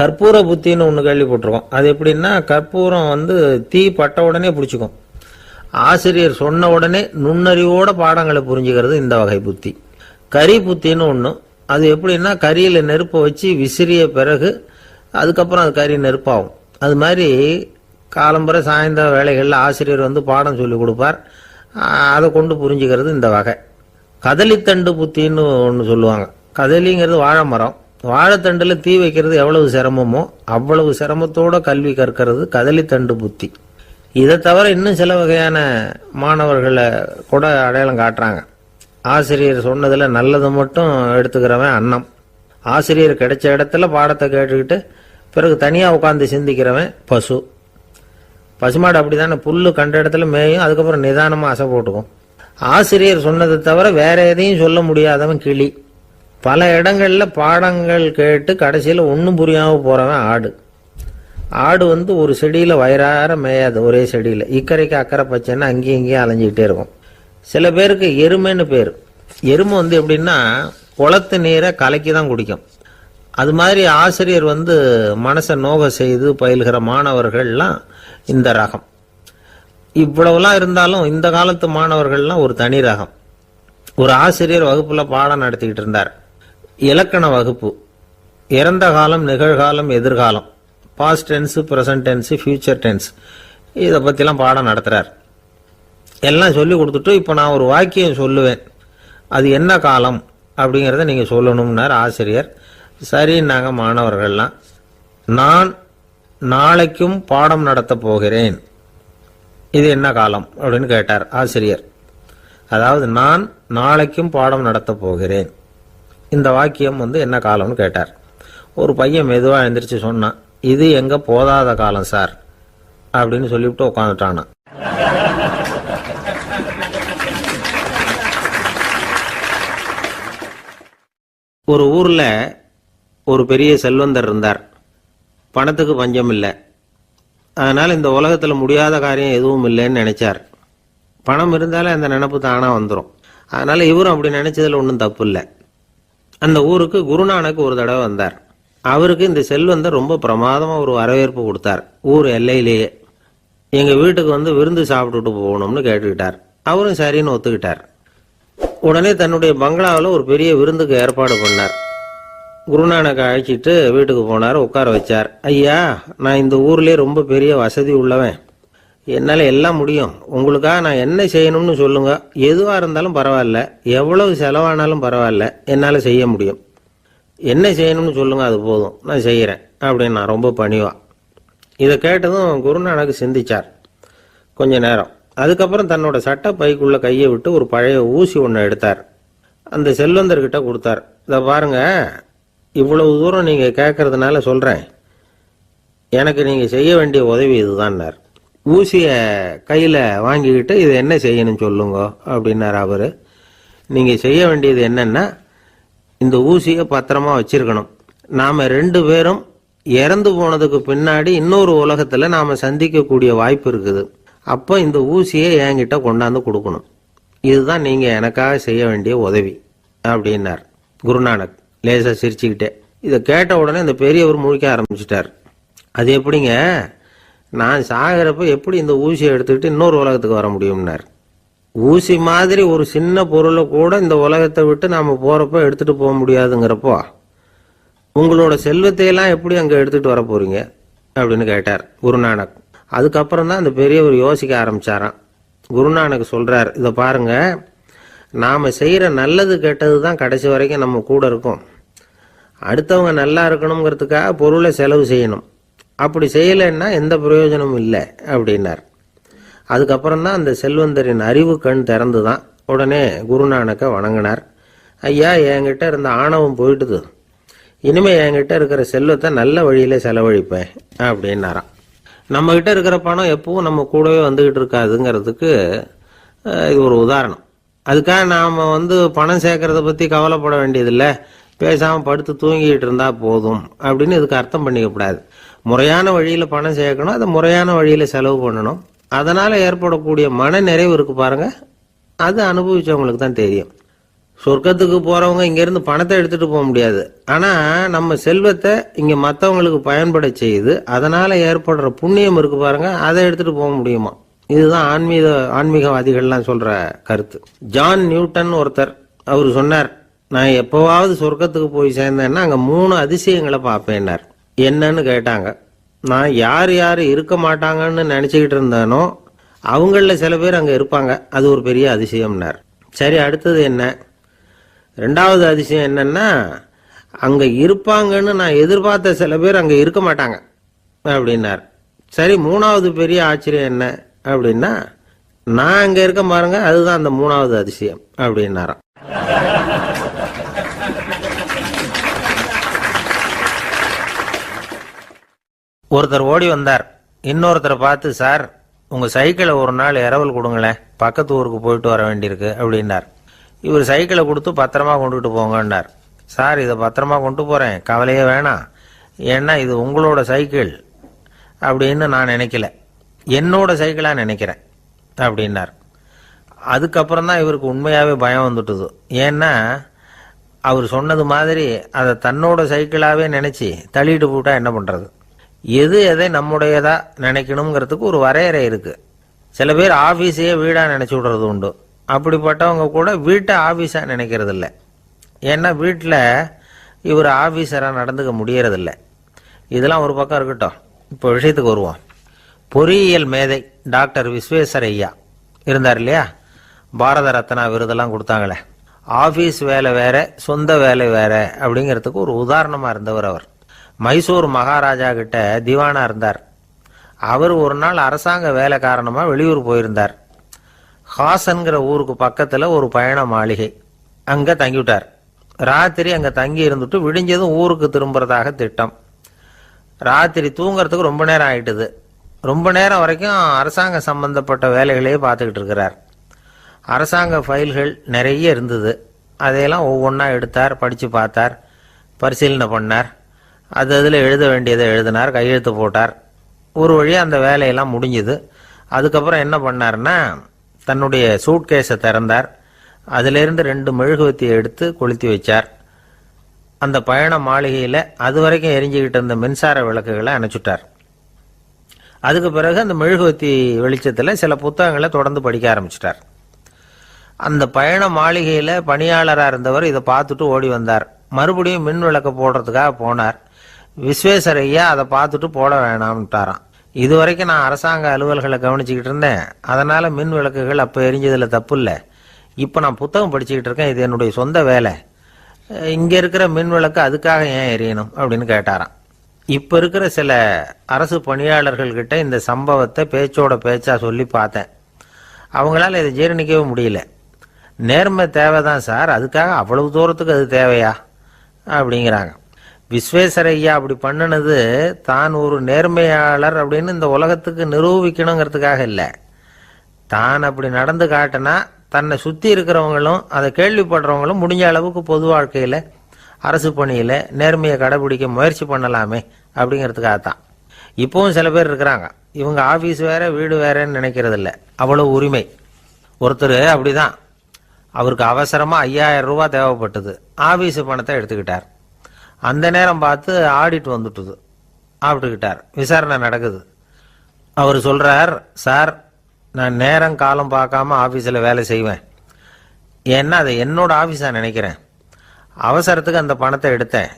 கற்பூர புத்தின்னு ஒன்று கேள்விப்பட்டிருக்கோம். அது எப்படின்னா, கற்பூரம் தீ பட்ட உடனே பிடிச்சிக்கும். ஆசிரியர் சொன்ன உடனே நுண்ணறிவோட பாடங்களை புரிஞ்சுக்கிறது இந்த வகை புத்தி. கரி புத்தின்னு ஒன்று. அது எப்படின்னா, கரியில் நெருப்பை வச்சு விசிறிய பிறகு அதுக்கப்புறம் அது கறி நெருப்பாகும். அது மாதிரி காலம்பரை சாயந்தர வேலைகளில் ஆசிரியர் பாடம் சொல்லி கொடுப்பார், அதை கொண்டு புரிஞ்சுக்கிறது இந்த வகை. கதலித்தண்டு புத்தின்னு ஒன்று சொல்லுவாங்க. கதலிங்கிறது வாழை மரம். வாழைத்தண்டில் தீ வைக்கிறது எவ்வளவு சிரமமோ அவ்வளவு சிரமத்தோட கல்வி கற்கிறது கதலித்தண்டு புத்தி. இதை தவிர இன்னும் சில வகையான மாணவர்களை கூட அடையாளம் காட்டுறாங்க. ஆசிரியர் சொன்னதில் நல்லதை மட்டும் எடுத்துக்கிறவன் அன்னம். ஆசிரியர் கிடைச்ச இடத்துல பாடத்தை கேட்டுக்கிட்டு பிறகு தனியாக உட்காந்து சிந்திக்கிறவன் பசு. பசுமாடு அப்படி தானே, புல்லு கண்ட இடத்துல மேயும், அதுக்கப்புறம் நிதானமாக அசை போட்டுக்கும். ஆசிரியர் சொன்னதை தவிர வேற எதையும் சொல்ல முடியாதவன் கிளி. பல இடங்களில் பாடங்கள் கேட்டு கடைசியில் ஒன்றும் புரியாமல் போகிறவன் ஆடு. ஆடு ஒரு செடியில் வயிறார மேயாது, ஒரே செடியில். இக்கரைக்கு அக்கறை பச்சைன்னா அங்கேயும் இங்கேயும் அலைஞ்சிக்கிட்டே இருக்கும். சில பேருக்கு எருமைன்னு பேர். எருமை எப்படின்னா, குளத்து நீரை கலக்கி தான் குடிக்கும். அது மாதிரி ஆசிரியர் மனசை நோக செய்து பயில்கிற மாணவர்கள்லாம் இந்த ரகம். இவ்வளவுலாம் இருந்தாலும் இந்த காலத்து மாணவர்கள்லாம் ஒரு தனி ரகம். ஒரு ஆசிரியர் வகுப்புல பாடம் நடத்திக்கிட்டு இருந்தார். இலக்கண வகுப்பு. இறந்த காலம், நிகழ்காலம், எதிர்காலம், past tense, present tense, future tense, இதை பற்றிலாம் பாடம் நடத்துகிறார். எல்லாம் சொல்லி கொடுத்துட்டு இப்போ நான் ஒரு வாக்கியம் சொல்லுவேன், அது என்ன காலம் அப்படிங்கிறத நீங்கள் சொல்லணும்னார் ஆசிரியர். சரின்னாங்க மாணவர்கள்லாம். நான் நாளைக்கும் பாடம் நடத்த போகிறேன், இது என்ன காலம் அப்படின்னு கேட்டார் ஆசிரியர். அதாவது நான் நாளைக்கும் பாடம் நடத்த போகிறேன், இந்த வாக்கியம் என்ன காலம்னு கேட்டார். ஒரு பையன் மெதுவாக எழுந்திரிச்சு சொன்னான், இது எங்க போதாத காலம் சார் அப்படின்னு சொல்லிவிட்டு உட்காந்துட்டானா. ஒரு ஊர்ல ஒரு பெரிய செல்வந்தர் இருந்தார். பணத்துக்கு பஞ்சம் இல்லை. அதனால இந்த உலகத்துல முடியாத காரியம் எதுவும் இல்லைன்னு நினைச்சார். பணம் இருந்தாலே அந்த நினைப்பு தானா வந்துடும். அதனால இவரும் அப்படி நினைச்சதுல ஒன்றும் தப்பு இல்லை. அந்த ஊருக்கு குருநானக் ஒரு தடவை வந்தார். அவருக்கு இந்த செல்வந்தர் ரொம்ப பிரமாதமா ஒரு வரவேற்பு கொடுத்தார். ஊர் எல்லையிலேயே எங்க வீட்டுக்கு விருந்து சாப்பிட்டுட்டு போகணும்னு கேட்டுக்கிட்டார். அவரும் சரின்னு ஒத்துக்கிட்டார். உடனே தன்னுடைய பங்களாவில் ஒரு பெரிய விருந்துக்கு ஏற்பாடு பண்ணார். குருநானக் அழைச்சிட்டு வீட்டுக்கு போனார், உட்கார வச்சார். ஐயா, நான் இந்த ஊர்லயே ரொம்ப பெரிய வசதி உள்ளவன், என்னால் எல்லாம் முடியும். உங்களுக்காக நான் என்ன செய்யணும்னு சொல்லுங்க, எதுவாக இருந்தாலும் பரவாயில்ல, எவ்வளவு செலவானாலும் பரவாயில்ல, என்னால் செய்ய முடியும். என்ன செய்யணும்னு சொல்லுங்க, அது போதும், நான் செய்கிறேன் அப்படின்னு நான் ரொம்ப பணிவா. இதை கேட்டதும் குருநானக் சிந்திச்சார் கொஞ்ச நேரம். அதுக்கப்புறம் தன்னோட சட்டை பைக்குள்ள கையை விட்டு ஒரு பழைய ஊசி ஒன்று எடுத்தார். அந்த செல்வந்தர்கிட்ட கொடுத்தார். இதை பாருங்க, இவ்வளவு தூரம் நீங்கள் கேட்கறதுனால சொல்கிறேன், எனக்கு நீங்கள் செய்ய வேண்டிய உதவி இதுதான்னார். ஊசியை கையில் வாங்கிக்கிட்டு இது என்ன செய்யணும்னு சொல்லுங்க அப்படின்னார் அவர். நீங்கள் செய்ய வேண்டியது என்னன்னா, இந்த ஊசியை பத்திரமா வச்சிருக்கணும். நாம் 2 பேரும் இறந்து போனதுக்கு பின்னாடி இன்னொரு உலகத்தில் நாம் சந்திக்கக்கூடிய வாய்ப்பு இருக்குது. அப்போ இந்த ஊசியை என்கிட்ட கொண்டாந்து கொடுக்கணும். இதுதான் நீங்கள் எனக்காக செய்ய வேண்டிய உதவி அப்படின்னார் குருநானக் லேசாக சிரிச்சுக்கிட்டே. இதை கேட்ட உடனே இந்த பெரியவர் முழிக்க ஆரம்பிச்சிட்டார். அது எப்படிங்க, நான் சாகிறப்ப எப்படி இந்த ஊசியை எடுத்துக்கிட்டு இன்னொரு உலகத்துக்கு வர முடியும்னார். ஊசி மாதிரி ஒரு சின்ன பொருளை கூட இந்த உலகத்தை விட்டு நாம் போகிறப்ப எடுத்துகிட்டு போக முடியாதுங்கிறப்போ உங்களோட செல்வத்தையெல்லாம் எப்படி அங்கே எடுத்துகிட்டு வர போகிறீங்க அப்படின்னு கேட்டார் குருநானக். அதுக்கப்புறம் தான் அந்த பெரியவர் யோசிக்க ஆரம்பிச்சாராம். குருநானக் சொல்கிறார், இதை பாருங்க, நாம் செய்கிற நல்லது கெட்டது தான் கடைசி வரைக்கும் நம்ம கூட இருக்கும். அடுத்தவங்க நல்லா இருக்கணுங்கிறதுக்காக பொருளை செலவு செய்யணும். அப்படி செய்யலைன்னா எந்த பிரயோஜனமும் இல்லை அப்படின்னார். அதுக்கப்புறம் தான் அந்த செல்வந்தரின் அறிவு கண் திறந்து தான். உடனே குருநானக்கை வணங்கினார். ஐயா, என்கிட்ட இருந்த ஆணவம் போயிட்டுது, இனிமே என்கிட்ட இருக்கிற செல்வத்தை நல்ல வழியில செலவழிப்பேன் அப்படின்னாராம். நம்ம கிட்ட இருக்கிற பணம் எப்பவும் நம்ம கூடவே வந்துகிட்டு இருக்காதுங்கிறதுக்கு இது ஒரு உதாரணம். அதுக்காக நாம் பணம் சேர்க்கறத பற்றி கவலைப்பட வேண்டியதில்லை, பேசாமல் படுத்து தூங்கிட்டு இருந்தா போதும் அப்படின்னு இதுக்கு அர்த்தம் பண்ணிக்கப்படாது. முறையான வழியில் பணம் சேர்க்கணும், அதை முறையான வழியில் செலவு பண்ணணும். அதனால் ஏற்படக்கூடிய மன நிறைவு இருக்கு பாருங்க, அது அனுபவிச்சவங்களுக்கு தான் தெரியும். சொர்க்கத்துக்கு போகிறவங்க இங்கேருந்து பணத்தை எடுத்துகிட்டு போக முடியாது. ஆனால் நம்ம செல்வத்தை இங்கே மற்றவங்களுக்கு பயன்பட செய்து அதனால் ஏற்படுற புண்ணியம் இருக்கு பாருங்க, அதை எடுத்துகிட்டு போக முடியுமா. இதுதான் ஆன்மீகவாதிகள்லாம் சொல்கிற கருத்து. ஜான் நியூட்டன் ஒருத்தர், அவர் சொன்னார், நான் எப்போவாவது சொர்க்கத்துக்கு போய் சேர்ந்தேன்னா அங்கே 3 அதிசயங்களை பார்ப்பேன்னார். என்னன்னு கேட்டாங்க. நான் யார் யார் இருக்க மாட்டாங்கன்னு நினச்சிக்கிட்டு இருந்தேனோ அவங்களில் சில பேர் அங்கே இருப்பாங்க, அது ஒரு பெரிய அதிசயம்னார். சரி, அடுத்தது என்ன? 2வது அதிசயம் என்னன்னா, அங்கே இருப்பாங்கன்னு நான் எதிர்பார்த்த சில பேர் அங்கே இருக்க மாட்டாங்க அப்படின்னார். சரி, 3வது பெரிய ஆச்சரியம் என்ன அப்படின்னா, நான் அங்கே இருக்க பாருங்க, அதுதான் அந்த 3வது அதிசயம் அப்படின்னாராம். ஒருத்தர் ஓடி வந்தார். இன்னொருத்தரை பார்த்து, சார், உங்கள் சைக்கிளை ஒரு நாள் இரவல் கொடுங்களேன், பக்கத்து ஊருக்கு போயிட்டு வர வேண்டியிருக்கு அப்படின்னார். இவர் சைக்கிளை கொடுத்து பத்திரமா கொண்டுகிட்டு போங்கன்னார். சார், இதை பத்திரமா கொண்டு போகிறேன், கவலையே வேணாம், ஏன்னா இது உங்களோட சைக்கிள் அப்படின்னு நான் நினைக்கல, என்னோட சைக்கிளாக நினைக்கிறேன் அப்படின்னார். அதுக்கப்புறம் தான் இவருக்கு உண்மையாகவே பயம் வந்துட்டுது. ஏன்னா அவர் சொன்னது மாதிரி அதை தன்னோட சைக்கிளாகவே நினச்சி தள்ளிட்டு போட்டா என்ன பண்ணுறது? எது எதை நம்முடையதா நினைக்கணுங்கிறதுக்கு ஒரு வரையறை இருக்குது. சில பேர் ஆஃபீஸையே வீடாக நினச்சி விடுறது உண்டு. அப்படிப்பட்டவங்க கூட வீட்டை ஆஃபீஸாக நினைக்கிறது இல்லை. ஏன்னா வீட்டில் இவர் ஆஃபீஸராக நடந்துக்க முடியறதில்ல. இதெல்லாம் ஒரு பக்கம் இருக்கட்டும். இப்போ விஷயத்துக்கு வருவோம். பொறியியல் மேதை டாக்டர் விஸ்வேஸ்வரய்யா இருந்தார் இல்லையா, பாரத ரத்னா விருதெல்லாம் கொடுத்தாங்களே. ஆஃபீஸ் வேலை வேற, சொந்த வேலை வேற அப்படிங்கிறதுக்கு ஒரு உதாரணமாக இருந்தவர் அவர். மைசூர் மகாராஜா கிட்ட திவானா இருந்தார். அவர் ஒரு நாள் அரசாங்க வேலை காரணமாக வெளியூர் போயிருந்தார். ஹாசன்கிற ஊருக்கு பக்கத்தில் ஒரு பயண மாளிகை, அங்கே தங்கிவிட்டார். ராத்திரி அங்கே தங்கி இருந்துட்டு விடிஞ்சதும் ஊருக்கு திரும்புறதாக திட்டம். ராத்திரி தூங்கிறதுக்கு ரொம்ப நேரம் ஆயிட்டுது. ரொம்ப நேரம் வரைக்கும் அரசாங்க சம்பந்தப்பட்ட வேலைகளையே பார்த்துக்கிட்டு இருக்கிறார். அரசாங்க ஃபைல்கள் நிறைய இருந்தது. அதையெல்லாம் ஒவ்வொன்றா எடுத்தார், படித்து பார்த்தார், பரிசீலனை பண்ணார். அதில் எழுத வேண்டியதை எழுதினார், கையெழுத்து போட்டார். ஒரு வழியாக அந்த வேலையெல்லாம் முடிஞ்சுது. அதுக்கப்புறம் என்ன பண்ணார்னா, தன்னுடைய சூட்கேஸை திறந்தார். அதிலிருந்து 2 மெழுகுவத்தியை எடுத்து கொளுத்தி வச்சார். அந்த பயண மாளிகையில் அது வரைக்கும் எரிஞ்சுக்கிட்டு இருந்த மின்சார விளக்குகளை அணைச்சுட்டார். அதுக்கு பிறகு அந்த மெழுகுவத்தி வெளிச்சத்தில் சில புத்தகங்களை தொடர்ந்து படிக்க ஆரம்பிச்சிட்டார். அந்த பயண மாளிகையில் பணியாளராக இருந்தவர் இதை பார்த்துட்டு ஓடி வந்தார். மறுபடியும் மின் விளக்க போடுறதுக்காக போனார். விஸ்வேஸ்வரய்யா அதை பார்த்துட்டு போட வேணாம்ட்டாராம். இது வரைக்கும் நான் அரசாங்க அலுவல்களை கவனிச்சுக்கிட்டு இருந்தேன், அதனால் மின் விளக்குகள் அப்போ எரிஞ்சதில் தப்பு இல்லை. இப்போ நான் புத்தகம் படிச்சுக்கிட்டு இருக்கேன், இது என்னுடைய சொந்த வேலை. இங்கே இருக்கிற மின் விளக்கு அதுக்காக ஏன் எரியணும் அப்படின்னு கேட்டாராம். இப்போ இருக்கிற சில அரசு பணியாளர்கள்கிட்ட இந்த சம்பவத்தை பேச்சோட பேச்சா சொல்லி பார்த்தேன். அவங்களால இதை ஜீரணிக்கவே முடியல. நேர்மை தேவைதான் சார், அதுக்காக அவ்வளவு தூரத்துக்கு அது தேவையா அப்படிங்கிறாங்க. விஸ்வேஸ்வரய்யா அப்படி பண்ணினது தான் ஒரு நேர்மையாளர் அப்படின்னு இந்த உலகத்துக்கு நிரூபிக்கணுங்கிறதுக்காக இல்லை. தான் அப்படி நடந்து காட்டினா தன்னை சுற்றி இருக்கிறவங்களும் அதை கேள்விப்படுறவங்களும் முடிஞ்ச அளவுக்கு பொது வாழ்க்கையில், அரசு பணியில் நேர்மையை கடைபிடிக்க முயற்சி பண்ணலாமே அப்படிங்கிறதுக்காகத்தான். இப்போவும் சில பேர் இருக்கிறாங்க, இவங்க ஆஃபீஸ் வேற வீடு வேறன்னு நினைக்கிறது இல்லை, அவ்வளோ உரிமை. ஒருத்தர் அப்படிதான், அவருக்கு அவசரமாக 5000 ரூபா தேவைப்பட்டது. ஆஃபீஸு பணத்தை எடுத்துக்கிட்டார். அந்த நேரம் பார்த்து ஆடிட் வந்துட்டுது. ஆப்பிட்டுக்கிட்டார். விசாரணை நடக்குது. அவர் சொல்கிறார், சார் நான் நேரம் காலம் பார்க்காம ஆஃபீஸில் வேலை செய்வேன். ஏன்னா அதை என்னோட ஆஃபீஸாக நினைக்கிறேன். அவசரத்துக்கு அந்த பணத்தை எடுத்தேன்,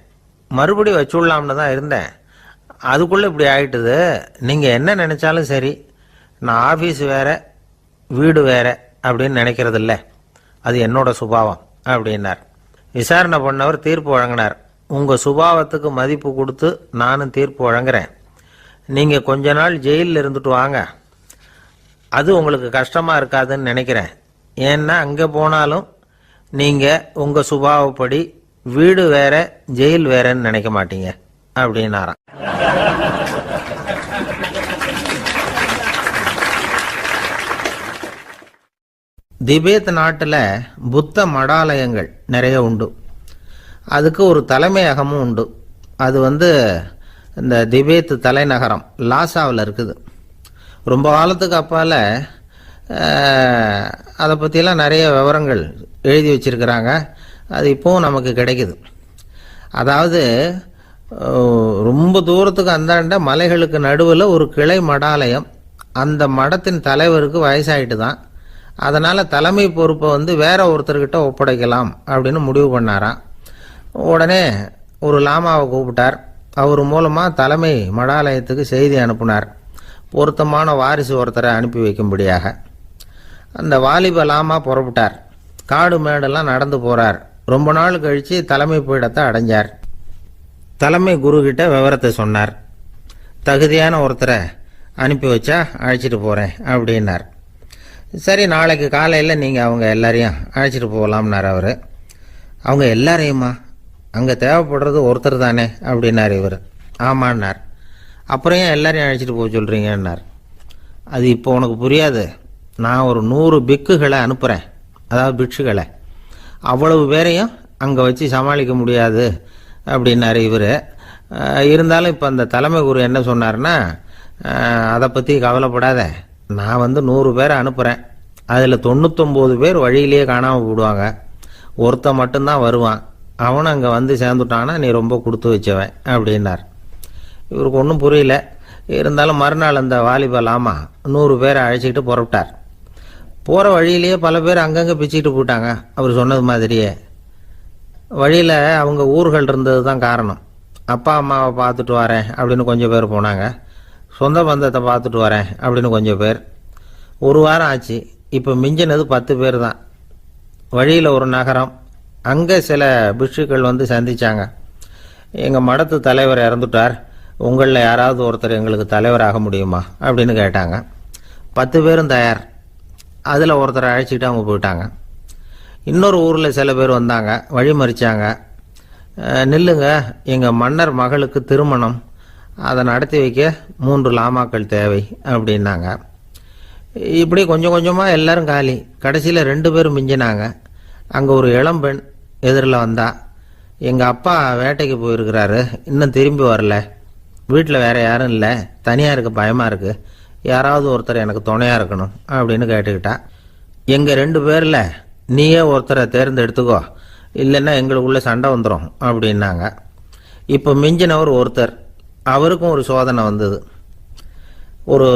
மறுபடியும் வச்சுடலாம்னு தான் இருந்தேன். அதுக்குள்ளே இப்படி ஆயிட்டுது. நீங்கள் என்ன நினச்சாலும் சரி, நான் ஆஃபீஸ் வேற வீடு வேற அப்படின்னு நினைக்கிறது இல்லை, அது என்னோட சுபாவம் அப்படின்னார். விசாரணை பண்ணவர் தீர்ப்பு வழங்கினார். உங்கள் சுபாவத்துக்கு மதிப்பு கொடுத்து நானும் தீர்ப்பு வழங்குறேன். நீங்கள் கொஞ்ச நாள் ஜெயிலில் இருந்துட்டு வாங்க, அது உங்களுக்கு கஷ்டமாக இருக்காதுன்னு நினைக்கிறேன். ஏன்னா அங்கே போனாலும் நீங்கள் உங்கள் சுபாவப்படி வீடு வேற ஜெயில் வேறன்னு நினைக்க மாட்டீங்க அப்படின்னாராம். திபேத் நாட்டில் புத்த மடாலயங்கள் நிறைய உண்டு. அதுக்கு ஒரு தலைமையகமும் உண்டு. அது இந்த திபேத் தலைநகரம் லாசாவில் இருக்குது. ரொம்ப காலத்துக்கு அப்பால் அதை பற்றிலாம் நிறைய விவரங்கள் எழுதி வச்சிருக்கிறாங்க. அது இப்போவும் நமக்கு கிடைக்குது. அதாவது ரொம்ப தூரத்துக்கு அந்தாண்ட மலைகளுக்கு நடுவில் ஒரு கிளை மடாலயம். அந்த மடத்தின் தலைவருக்கு வயசாயிட்டு தான். அதனால் தலைமை பொறுப்பை வேற ஒருத்தர்கிட்ட ஒப்படைக்கலாம் அப்படின்னு முடிவு பண்ணாராம். உடனே ஒரு லாமாவை கூப்பிட்டார். அவர் மூலமாக தலைமை மடாலயத்துக்கு செய்தி அனுப்புனார், பொருத்தமான வாரிசு ஒருத்தரை அனுப்பி வைக்கும்படியாக. அந்த வாலிப லாமா புறப்பட்டார். காடு மேடெல்லாம் நடந்து போகிறார். ரொம்ப நாள் கழித்து தலைமை பீடத்தை அடைஞ்சார். தலைமை குருக்கிட்ட விவரத்தை சொன்னார். தகுதியான ஒருத்தரை அனுப்பி வச்சா அழைச்சிட்டு போகிறேன் அப்படின்னார். சரி, நாளைக்கு காலையில் நீங்கள் அவங்க எல்லாரையும் அழைச்சிட்டு போகலாம்னார் அவர். அவங்க எல்லாரையுமா? அங்கே தேவைப்படுறது ஒருத்தர் தானே அப்படின்னார் இவர். ஆமான்னார். அப்புறம் ஏன் எல்லாரையும் அழைச்சிட்டு போக சொல்கிறீங்கன்னார். அது இப்போ உனக்கு புரியாது. நான் ஒரு 100 பிக்குகளை அனுப்புகிறேன், அதாவது பிக்ஷுகளை. அவ்வளவு பேரையும் அங்கே வச்சு சமாளிக்க முடியாது அப்படின்னார் இவர். இருந்தாலும் இப்போ அந்த தலைமை குரு என்ன சொன்னார்னா, அதை பற்றி கவலைப்படாத, நான் 100 பேரை அனுப்புகிறேன். அதில் 99 பேர் வழியிலேயே காணாமல் போடுவாங்க, ஒருத்தன் மட்டும்தான் வருவான். அவனும் அங்கே வந்து சேர்ந்துட்டானா நீ ரொம்ப கொடுத்து வச்சவன் அப்படின்னார். இவருக்கு ஒன்றும் புரியல. இருந்தாலும் மறுநாள் அந்த வாலிபல் ஆமா 100 பேரை அழைச்சிக்கிட்டு புறப்பட்டார். போகிற வழியிலேயே பல பேர் அங்கங்கே பிச்சுக்கிட்டு போயிட்டாங்க. அவர் சொன்னது மாதிரியே வழியில் அவங்க ஊர்கள் இருந்தது தான் காரணம். அப்பா அம்மாவை பார்த்துட்டு வரேன் அப்படின்னு கொஞ்சம் பேர் போனாங்க. சொந்த பந்தத்தை பார்த்துட்டு வரேன் அப்படின்னு கொஞ்சம் பேர். ஒரு வாரம் ஆச்சு. இப்போ மிஞ்சினது 10 பேர் தான். வழியில் ஒரு நகரம். அங்கே சில பிஷுக்கள் வந்து சந்திச்சாங்க. எங்கள் மடத்து தலைவர் இறந்துட்டார், உங்களில் யாராவது ஒருத்தர் எங்களுக்கு தலைவராக முடியுமா அப்படின்னு கேட்டாங்க. 10 பேரும் தயார். அதில் ஒருத்தரை அழைச்சிட்டு அவங்க போயிட்டாங்க. இன்னொரு ஊரில் சில பேர் வந்தாங்க, வழி மறிச்சாங்க. நில்லுங்க, எங்கள் மன்னர் மகளுக்கு திருமணம், அதை நடத்தி வைக்க 3 லாமாக்கள் தேவை அப்படின்னாங்க. இப்படி கொஞ்சம் கொஞ்சமாக எல்லாரும் காலி. கடைசியில் 2 பேரும் மிஞ்சினாங்க. அங்கே ஒரு இளம்பெண் எதிரில் வந்தா, எங்கள் அப்பா வேட்டைக்கு போயிருக்கிறாரு, இன்னும் திரும்பி வரல, வீட்டில் வேற யாரும் இல்லை, தனியாக இருக்க பயமாக இருக்குது, யாராவது ஒருத்தர் எனக்கு துணையாக இருக்கணும் அப்படின்னு கேட்டுக்கிட்டா. எங்கள் 2 பேரில் நீயே ஒருத்தரை தேர்ந்தெடுத்துக்கோ, இல்லைன்னா எங்களுக்குள்ள சண்டை வந்துடும் அப்படின்னாங்க. இப்போ மிஞ்சினவர் ஒருத்தர். அவருக்கும் ஒரு சோதனை வந்தது. ஒரு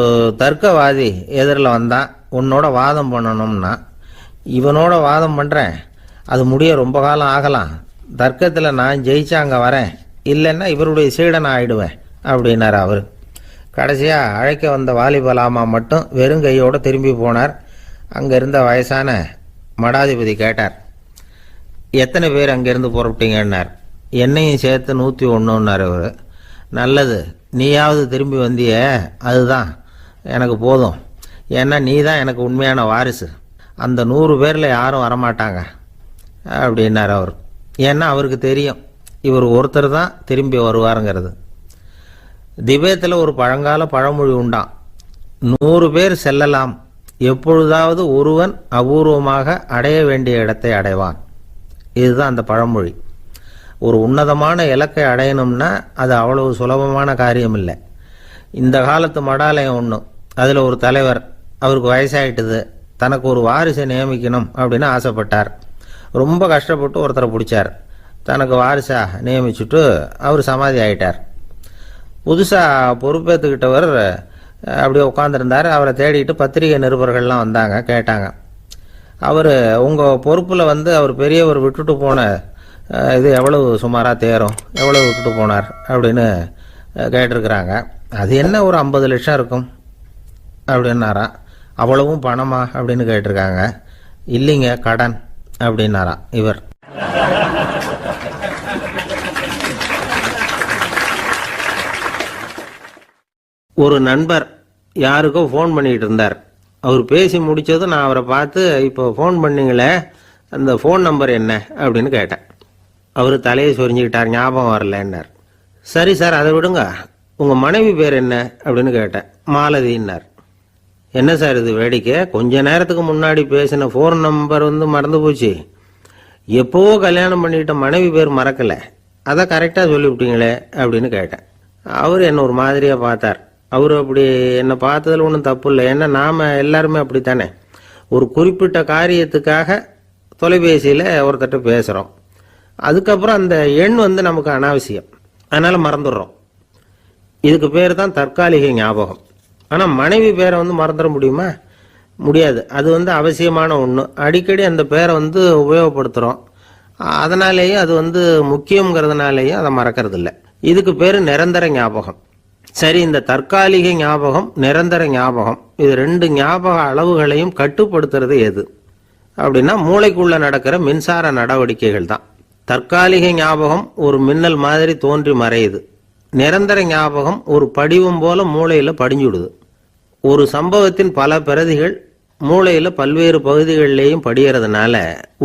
தர்க்கவாதி எதிரில் வந்தான். உன்னோட வாதம் பண்ணணும்னா, இவனோட வாதம் பண்ணுறேன், அது முடிய ரொம்ப காலம் ஆகலாம், தர்க்கத்தில் நான் ஜெயிச்சா அங்கே வரேன், இல்லைன்னா இவருடைய சீடனை ஆயிடுவேன் அப்படின்னார் அவர். கடைசியாக அழைக்க வந்த வாலிபலாமா மட்டும் வெறும் கையோடு திரும்பி போனார். அங்கே இருந்த வயசான மடாதிபதி கேட்டார், எத்தனை பேர் அங்கேருந்து புறப்பட்டீங்கன்னார். என்னையும் சேர்த்து 101ன்னார் இவர். நல்லது, நீயாவது திரும்பி வந்திய, அதுதான் எனக்கு போதும், ஏன்னா நீ தான் எனக்கு உண்மையான வாரிசு, அந்த 100 பேரில் யாரும் வரமாட்டாங்க அப்படின்னார் அவர். ஏன்னா அவருக்கு தெரியும் இவர் ஒருத்தர் தான் திரும்பி வருவாருங்கிறது. திபேத்தில் ஒரு பழங்கால பழமொழி உண்டாம், 100 பேர் செல்லலாம், எப்பொழுதாவது ஒருவன் அபூர்வமாக அடைய வேண்டிய இடத்தை அடைவான். இதுதான் அந்த பழமொழி. ஒரு உன்னதமான இலக்கை அடையணும்னா அது அவ்வளவு சுலபமான காரியம் இல்லை. இந்த காலத்து மடாலயம் ஒன்று, அதில் ஒரு தலைவர், அவருக்கு வயசாயிட்டுது, தனக்கு ஒரு வாரிசை நியமிக்கணும் அப்படின்னு ஆசைப்பட்டார். ரொம்ப கஷ்டப்பட்டு ஒருத்தரை பிடிச்சார். தனக்கு வாரிசா நியமிச்சுட்டு அவர் சமாதி ஆயிட்டார். புதுசாக பொறுப்பேற்றுக்கிட்டவர் அப்படியே உட்காந்துருந்தார். அவரை தேடிட்டு பத்திரிகை நிருபர்கள்லாம் வந்தாங்க, கேட்டாங்க. அவர் உங்கள் பொறுப்பில் வந்து அவர் பெரியவர் விட்டுட்டு போன இது எவ்வளவு சுமாராக தேரும், எவ்வளவு விட்டுட்டு போனார் அப்படின்னு கேட்டிருக்கிறாங்க. அது என்ன ஒரு 50 லட்சம் இருக்கும் அப்படின்னாராம். அவ்வளவும் பணமா அப்படின்னு கேட்டிருக்காங்க. இல்லைங்க, கடன் அப்படின்னாராம் இவர். ஒரு நண்பர் யாருக்கோ ஃபோன் பண்ணிகிட்டு இருந்தார். அவர் பேசி முடித்ததும் நான் அவரை பார்த்து, இப்போ ஃபோன் பண்ணிங்களே, அந்த ஃபோன் நம்பர் என்ன அப்படின்னு கேட்டேன். அவர் தலையை சொரிஞ்சுக்கிட்டார், ஞாபகம் வரலன்னார். சரி சார், அதை விடுங்க, உங்கள் மனைவி பேர் என்ன அப்படின்னு கேட்டேன். மாலதின்னார். என்ன சார் இது வேடிக்கை, கொஞ்ச நேரத்துக்கு முன்னாடி பேசின ஃபோன் நம்பர் வந்து மறந்து போச்சு, எப்போவோ கல்யாணம் பண்ணிக்கிட்ட மனைவி பேர் மறக்கலை, அதை கரெக்டாக சொல்லிவிட்டீங்களே அப்படின்னு கேட்டேன். அவர் என்ன ஒரு மாதிரியாக பார்த்தார். அவர் அப்படி என்னை பார்த்ததில் ஒன்றும் தப்பு இல்லை, ஏன்னா நாம் எல்லாருமே அப்படித்தானே, ஒரு குறிப்பிட்ட காரியத்துக்காக தொலைபேசியில் ஒருத்தட்ட பேசுகிறோம், அதுக்கப்புறம் அந்த எண் வந்து நமக்கு அனாவசியம், அதனால் மறந்துடுறோம். இதுக்கு பேர் தான் தற்காலிக ஞாபகம். ஆனால் மனைவி பேரை வந்து மறந்துட முடியுமா? முடியாது. அது வந்து அவசியமான ஒன்று. அடிக்கடி அந்த பேரை வந்து உபயோகப்படுத்துகிறோம், அதனாலேயும் அது வந்து முக்கியங்கிறதுனாலேயும் அதை மறக்கிறது இல்லை. இதுக்கு பேர் நிரந்தர ஞாபகம். சரி, இந்த தற்காலிக ஞாபகம், நிரந்தர ஞாபகம், இது 2 ஞாபக அளவுகளையும் கட்டுப்படுத்துறது எது அப்படின்னா மூளைக்குள்ள நடக்கிற மின்சார நடவடிக்கைகள் தான். தற்காலிக ஞாபகம் ஒரு மின்னல் மாதிரி தோன்றி மறையுது. நிரந்தர ஞாபகம் ஒரு படிவம் போல மூளையில் படிஞ்சுடுது. ஒரு சம்பவத்தின் பல பிரதிகள் மூளையில் பல்வேறு பகுதிகளிலேயும் படிகிறதுனால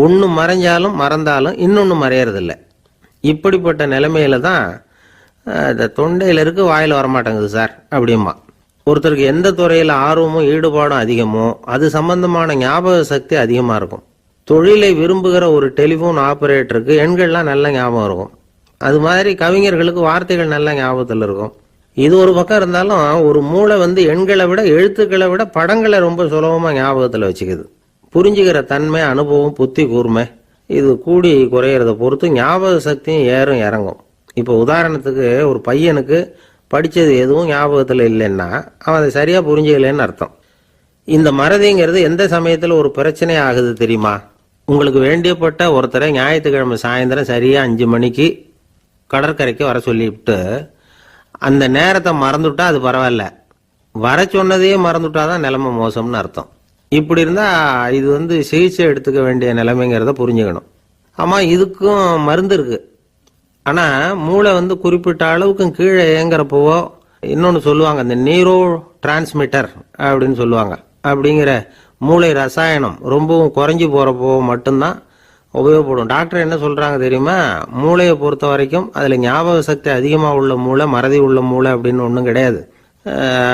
ஒன்று மறைஞ்சாலும் மறந்தாலும் இன்னொன்று மறையறதில்லை. இப்படிப்பட்ட நிலைமையில தான் இந்த தொண்டையில் இருக்கு, வாயில் வரமாட்டேங்குது சார் அப்படிமா. ஒருத்தருக்கு எந்த துறையில் ஆர்வமும் ஈடுபாடும் அதிகமோ அது சம்பந்தமான ஞாபக சக்தி அதிகமாக இருக்கும். தொழிலை விரும்புகிற ஒரு டெலிஃபோன் ஆபரேட்டருக்கு எண்கள்லாம் நல்ல ஞாபகம் இருக்கும். அது மாதிரி கவிஞர்களுக்கு வார்த்தைகள் நல்ல ஞாபகத்தில் இருக்கும். இது ஒரு பக்கம் இருந்தாலும் ஒரு மூளை வந்து எண்களை விட எழுத்துக்களை விட படங்களை ரொம்ப சுலபமாக ஞாபகத்தில் வச்சுக்குது. புரிஞ்சுக்கிற தன்மை, அனுபவம், புத்தி கூர்மை இது கூடி குறையிறத பொறுத்து ஞாபக சக்தியும் ஏறும் இறங்கும். இப்போ உதாரணத்துக்கு ஒரு பையனுக்கு படித்தது எதுவும் ஞாபகத்தில் இல்லைன்னா அவன் அதை சரியாக புரிஞ்சுக்கலன்னு அர்த்தம். இந்த மறதிங்கிறது எந்த சமயத்தில் ஒரு பிரச்சனை ஆகுது தெரியுமா? உங்களுக்கு வேண்டியப்பட்ட ஒருத்தரை ஞாயிற்றுக்கிழமை சாயந்தரம் சரியாக 5 மணிக்கு கடற்கரைக்கு வர சொல்லிவிட்டு அந்த நேரத்தை மறந்துவிட்டா அது பரவாயில்ல, வர சொன்னதையே மறந்துவிட்டா தான் நிலைமை மோசம்னு அர்த்தம். இப்படி இருந்தால் இது சிகிச்சை எடுத்துக்க வேண்டிய நிலைமைங்கிறத புரிஞ்சுக்கணும். ஆமாம், இதுக்கும் மருந்து இருக்குது. ஆனால் மூளை குறிப்பிட்ட அளவுக்கும் கீழே இயங்குறப்போவோ இன்னொன்று சொல்லுவாங்க, இந்த நியூரோ டிரான்ஸ்மிட்டர் அப்படின்னு சொல்லுவாங்க. அப்படிங்கிற மூளை ரசாயனம் ரொம்பவும் குறைஞ்சி போகிறப்போ மட்டும்தான் உபயோகப்படும். டாக்டர் என்ன சொல்கிறாங்க தெரியுமா? மூளையை பொறுத்த வரைக்கும் அதில் ஞாபக சக்தி அதிகமாக உள்ள மூளை, மறதி உள்ள மூளை அப்படின்னு ஒன்றும் கிடையாது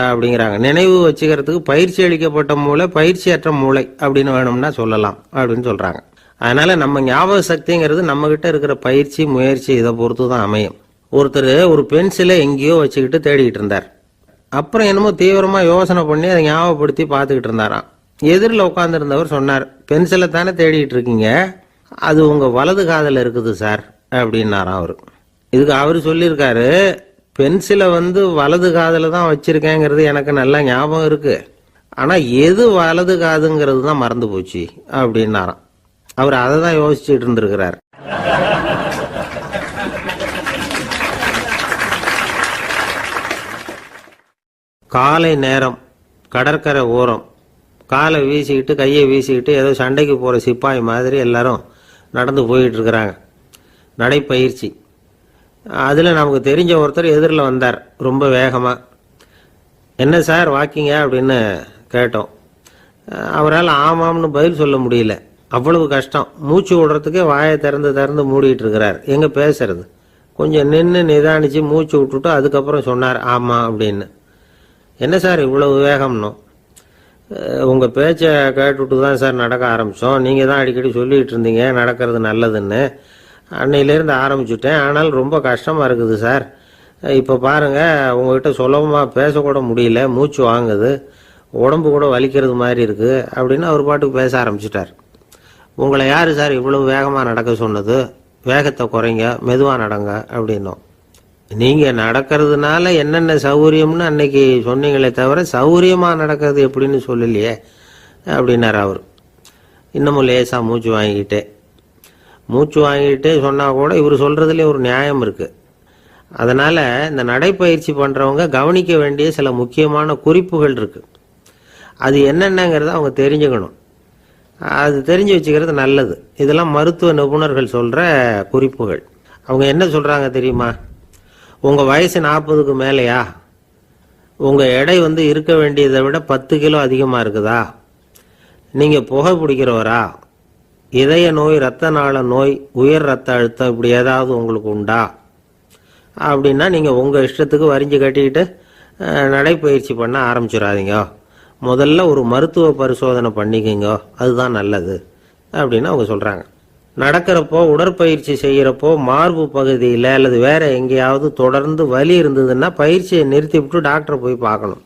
அப்படிங்கிறாங்க. நினைவு வச்சுக்கிறதுக்கு பயிற்சி அளிக்கப்பட்ட மூளை, பயிற்சியற்ற மூளை அப்படின்னு வேணும்னா சொல்லலாம் அப்படின்னு சொல்கிறாங்க. அதனால நம்ம ஞாபக சக்திங்கிறது நம்ம கிட்ட இருக்கிற பயிற்சி, முயற்சி இதை பொறுத்து தான் அமையும். ஒருத்தர் ஒரு பென்சிலை எங்கேயோ வச்சுக்கிட்டு தேடிக்கிட்டு இருந்தார். அப்புறம் என்னமோ தீவிரமா யோசனை பண்ணி அதை ஞாபகப்படுத்தி பார்த்துக்கிட்டு இருந்தாராம். எதிரில் உட்காந்துருந்தவர் சொன்னார், பென்சிலை தானே தேடிட்டு இருக்கீங்க, அது உங்க வலது காதில் இருக்குது சார் அப்படின்னாராம் அவரு. இதுக்கு அவர் சொல்லியிருக்காரு, பென்சிலை வலது காதில் தான் வச்சிருக்கேங்கிறது எனக்கு நல்லா ஞாபகம் இருக்கு, ஆனா எது வலது காதுங்கிறது தான் மறந்து போச்சு அப்படின்னாராம். அவர் அதை தான் யோசிச்சுட்டு இருந்திருக்கிறார். காலை நேரம் கடற்கரை ஓரம் காலை வீசிக்கிட்டு கையை வீசிக்கிட்டு ஏதோ சண்டைக்கு போகிற சிப்பாய் மாதிரி எல்லாரும் நடந்து போயிட்டு இருக்கிறாங்க. நடைப்பயிற்சி. அதில் நமக்கு தெரிஞ்ச ஒருத்தர் எதிரில் வந்தார் ரொம்ப வேகமாக. என்ன சார் வாக்கிங்க அப்படின்னு கேட்டோம். அவரால் ஆமாம்னு பதில் சொல்ல முடியல, அவ்வளவு கஷ்டம். மூச்சு விடுறதுக்கே வாயை திறந்து மூடிட்டு இருக்கிறார். எங்கே பேசுறது? கொஞ்சம் நின்று நிதானிச்சு மூச்சு விட்டுட்டு அதுக்கப்புறம் சொன்னார் ஆமாம் அப்படின்னு. என்ன சார் இவ்வளவு வேகம்னோ? உங்கள் பேச்சை கேட்டுவிட்டு தான் சார் நடக்க ஆரம்பித்தோம். நீங்கள் தான் அடிக்கடி சொல்லிகிட்டு இருந்தீங்க நடக்கிறது நல்லதுன்னு. அன்னையிலேருந்து ஆரம்பிச்சுட்டேன், ஆனால் ரொம்ப கஷ்டமாக இருக்குது சார். இப்போ பாருங்கள், உங்கள்கிட்ட சுலபமாக பேசக்கூட முடியல, மூச்சு வாங்குது, உடம்பு கூட வலிக்கிறது மாதிரி இருக்குது அப்படின்னு அவர் பாட்டுக்கு பேச ஆரம்பிச்சிட்டார். உங்களை யார் சார் இவ்வளவு வேகமாக நடக்க சொன்னது? வேகத்தை குறைங்க, மெதுவாக நடங்க அப்படின்னோம். நீங்கள் நடக்கிறதுனால என்னென்ன சௌகரியம்னு அன்னைக்கு சொன்னீங்களே தவிர சௌகரியமாக நடக்கிறது எப்படின்னு சொல்லலையே அப்படின்னார் அவர். இன்னமும் லேசாக மூச்சு வாங்கிக்கிட்டே சொன்னால் கூட இவர் சொல்கிறதுலேயே ஒரு நியாயம் இருக்குது. அதனால் இந்த நடைப்பயிற்சி பண்ணுறவங்க கவனிக்க வேண்டிய சில முக்கியமான குறிப்புகள் இருக்குது. அது என்னென்னங்கிறத அவங்க தெரிஞ்சுக்கணும். அது தெரிஞ்சு வச்சுக்கிறது நல்லது. இதெல்லாம் மருத்துவ நிபுணர்கள் சொல்கிற குறிப்புகள். அவங்க என்ன சொல்கிறாங்க தெரியுமா? உங்கள் வயசு 40க்கு மேலேயா? உங்கள் எடை இருக்க வேண்டியதை விட 10 கிலோ அதிகமாக இருக்குதா? நீங்கள் புகை பிடிக்கிறவரா? இதய நோய், இரத்த நாள நோய், உயர் ரத்த அழுத்தம் இப்படி ஏதாவது உங்களுக்கு உண்டா? அப்படின்னா நீங்கள் உங்கள் இஷ்டத்துக்கு வரிஞ்சு கட்டிக்கிட்டு நடைப்பயிற்சி பண்ண ஆரம்பிச்சிடாதீங்க. முதல்ல ஒரு மருத்துவ பரிசோதனை பண்ணிக்கோங்க, அதுதான் நல்லது அப்படின்னு அவங்க சொல்கிறாங்க. நடக்கிறப்போ, உடற்பயிற்சி செய்கிறப்போ மார்பு பகுதியில் அல்லது வேற எங்கேயாவது தொடர்ந்து வலி இருந்ததுன்னா பயிற்சியை நிறுத்திவிட்டு டாக்டரை போய் பார்க்கணும்.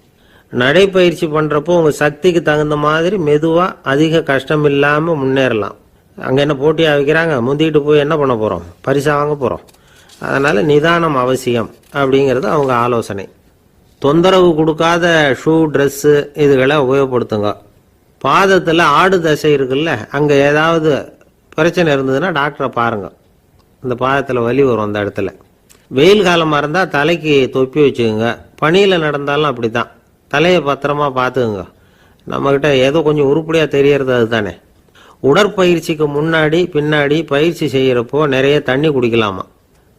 நடைப்பயிற்சி பண்ணுறப்போ உங்கள் சக்திக்கு தகுந்த மாதிரி மெதுவாக அதிக கஷ்டம் இல்லாமல் முன்னேறலாம். அங்கே என்ன போட்டியாக வைக்கிறாங்க? முந்திக்கிட்டு போய் என்ன பண்ண போகிறோம்? பரிசா வாங்க போகிறோம். அதனால் நிதானம் அவசியம் அப்படிங்கிறது அவங்க ஆலோசனை. தொந்தரவு கொடுக்காத ஷூ, ட்ரெஸ்ஸு இதுகளை உபயோகப்படுத்துங்க. பாதத்தில் ஆடு தசை இருக்குல்ல, அங்கே ஏதாவது பிரச்சனை இருந்ததுன்னா டாக்டரை பாருங்கள். இந்த பாதத்தில் வலி வரும் அந்த இடத்துல. வெயில் காலமாக இருந்தால் தலைக்கு தொப்பி வச்சுக்கோங்க. பனியில் நடந்தாலும் அப்படி தான், தலையை பத்திரமா பார்த்துக்குங்க. நம்மக்கிட்ட ஏதோ கொஞ்சம் உருப்படியாக தெரியறது அதுதானே. உடற்பயிற்சிக்கு முன்னாடி பின்னாடி பயிற்சி செய்கிறப்போ நிறைய தண்ணி குடிக்கலாமா.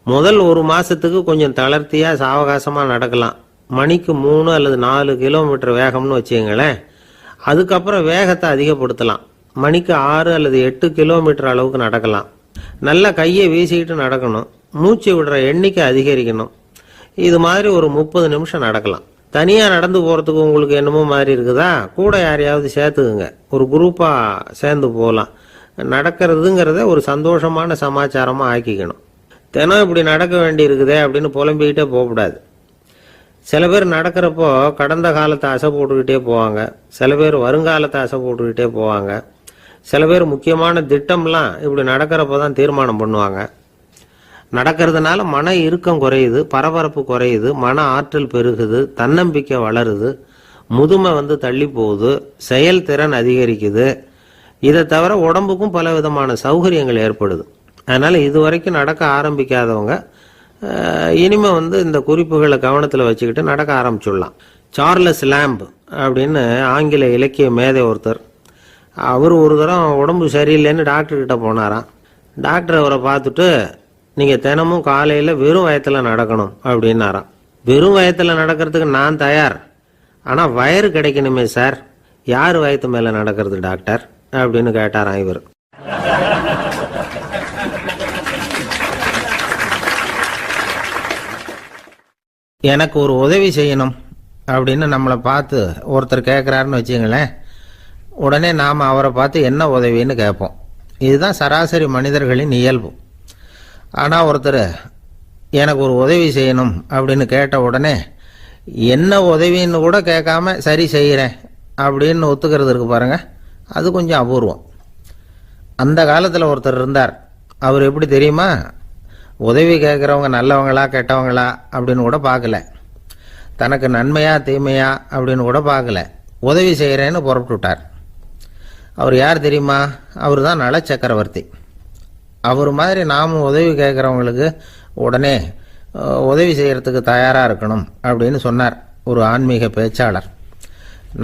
முதல் 1 மாதத்துக்கு கொஞ்சம் தளர்த்தியாக சாவகாசமாக நடக்கலாம். மணிக்கு 3 அல்லது 4 கிலோமீட்டர் வேகம்னு வச்சுக்கங்களேன். அதுக்கப்புறம் வேகத்தை அதிகப்படுத்தலாம். மணிக்கு 6 அல்லது 8 கிலோமீட்டர் அளவுக்கு நடக்கலாம். நல்லா கையை வீசிக்கிட்டு நடக்கணும். மூச்சு விடுற எண்ணிக்கை அதிகரிக்கணும். இது மாதிரி ஒரு 30 நிமிஷம் நடக்கலாம். தனியாக நடந்து போகிறதுக்கு உங்களுக்கு என்னமோ மாதிரி இருக்குதா? கூட யாரையாவது சேர்த்துக்குங்க, ஒரு குரூப்பாக சேர்ந்து போகலாம். நடக்கிறதுங்கிறத ஒரு சந்தோஷமான சமாச்சாரமாக ஆக்கிக்கணும். தினம் இப்படி நடக்க வேண்டி இருக்குதே அப்படின்னு புலம்பிக்கிட்டே போகக்கூடாது. சில பேர் நடக்கிறப்போ கடந்த காலத்தை அசை போட்டுக்கிட்டே போவாங்க, சில பேர் வருங்காலத்தை அசை போட்டுக்கிட்டே போவாங்க. சில பேர் முக்கியமான திட்டம்லாம் இப்படி நடக்கிறப்ப தான் தீர்மானம் பண்ணுவாங்க. நடக்கிறதுனால மன இறுக்கம் குறையுது, பரபரப்பு குறையுது, மன ஆற்றல் பெருகுது, தன்னம்பிக்கை வளருது, முதுமை தள்ளி போகுது, செயல்திறன் அதிகரிக்குது. இதை தவிர உடம்புக்கும் பல விதமான சௌகரியங்கள் ஏற்படுது. அதனால இதுவரைக்கும் நடக்க ஆரம்பிக்காதவங்க இனிமே இந்த குறிப்புகளை கவனத்தில் வச்சுக்கிட்டு நடக்க ஆரம்பிச்சுடலாம். சார்லஸ் லேம்ப் அப்படின்னு ஆங்கில இலக்கிய மேதை ஒருத்தர், அவர் ஒரு தரம் உடம்பு சரியில்லைன்னு டாக்டர்கிட்ட போனாராம். டாக்டர் அவரை பார்த்துட்டு, நீங்கள் தினமும் காலையில் வெறும் வயத்தில் நடக்கணும் அப்படின்னாராம். வெறும் வயத்தில் நடக்கிறதுக்கு நான் தயார், ஆனால் வயிறு கிடைக்கணுமே சார், யார் வயத்து மேலே நடக்கிறது டாக்டர் அப்படின்னு கேட்டாராம் இவர். எனக்கு ஒரு உதவி செய்யணும் அப்படின்னு நம்மளை பார்த்து ஒருத்தர் கேட்குறாருன்னு வச்சுங்களேன், உடனே நாம் அவரை பார்த்து என்ன உதவின்னு கேட்போம். இதுதான் சராசரி மனிதர்களின் இயல்பு. ஆனால் ஒருத்தர் எனக்கு ஒரு உதவி செய்யணும் அப்படின்னு கேட்ட உடனே என்ன உதவின்னு கூட கேட்காம சரி செய்கிறேன் அப்படின்னு ஒத்துக்கிறது இருக்கு பாருங்க, அது கொஞ்சம் அபூர்வம். அந்த காலத்தில் ஒருத்தர் இருந்தார். அவர் எப்படி தெரியுமா, உதவி கேட்குறவங்க நல்லவங்களா கெட்டவங்களா அப்படின்னு கூட பார்க்கல, தனக்கு நன்மையா தீமையா அப்படின்னு கூட பார்க்கல, உதவி செய்கிறேன்னு புறப்பட்டு விட்டார். அவர் யார் தெரியுமா, அவர் தான் நல சக்கரவர்த்தி. அவர் மாதிரி நாமும் உதவி கேட்குறவங்களுக்கு உடனே உதவி செய்கிறதுக்கு தயாராக இருக்கணும் அப்படின்னு சொன்னார் ஒரு ஆன்மீக பேச்சாளர்.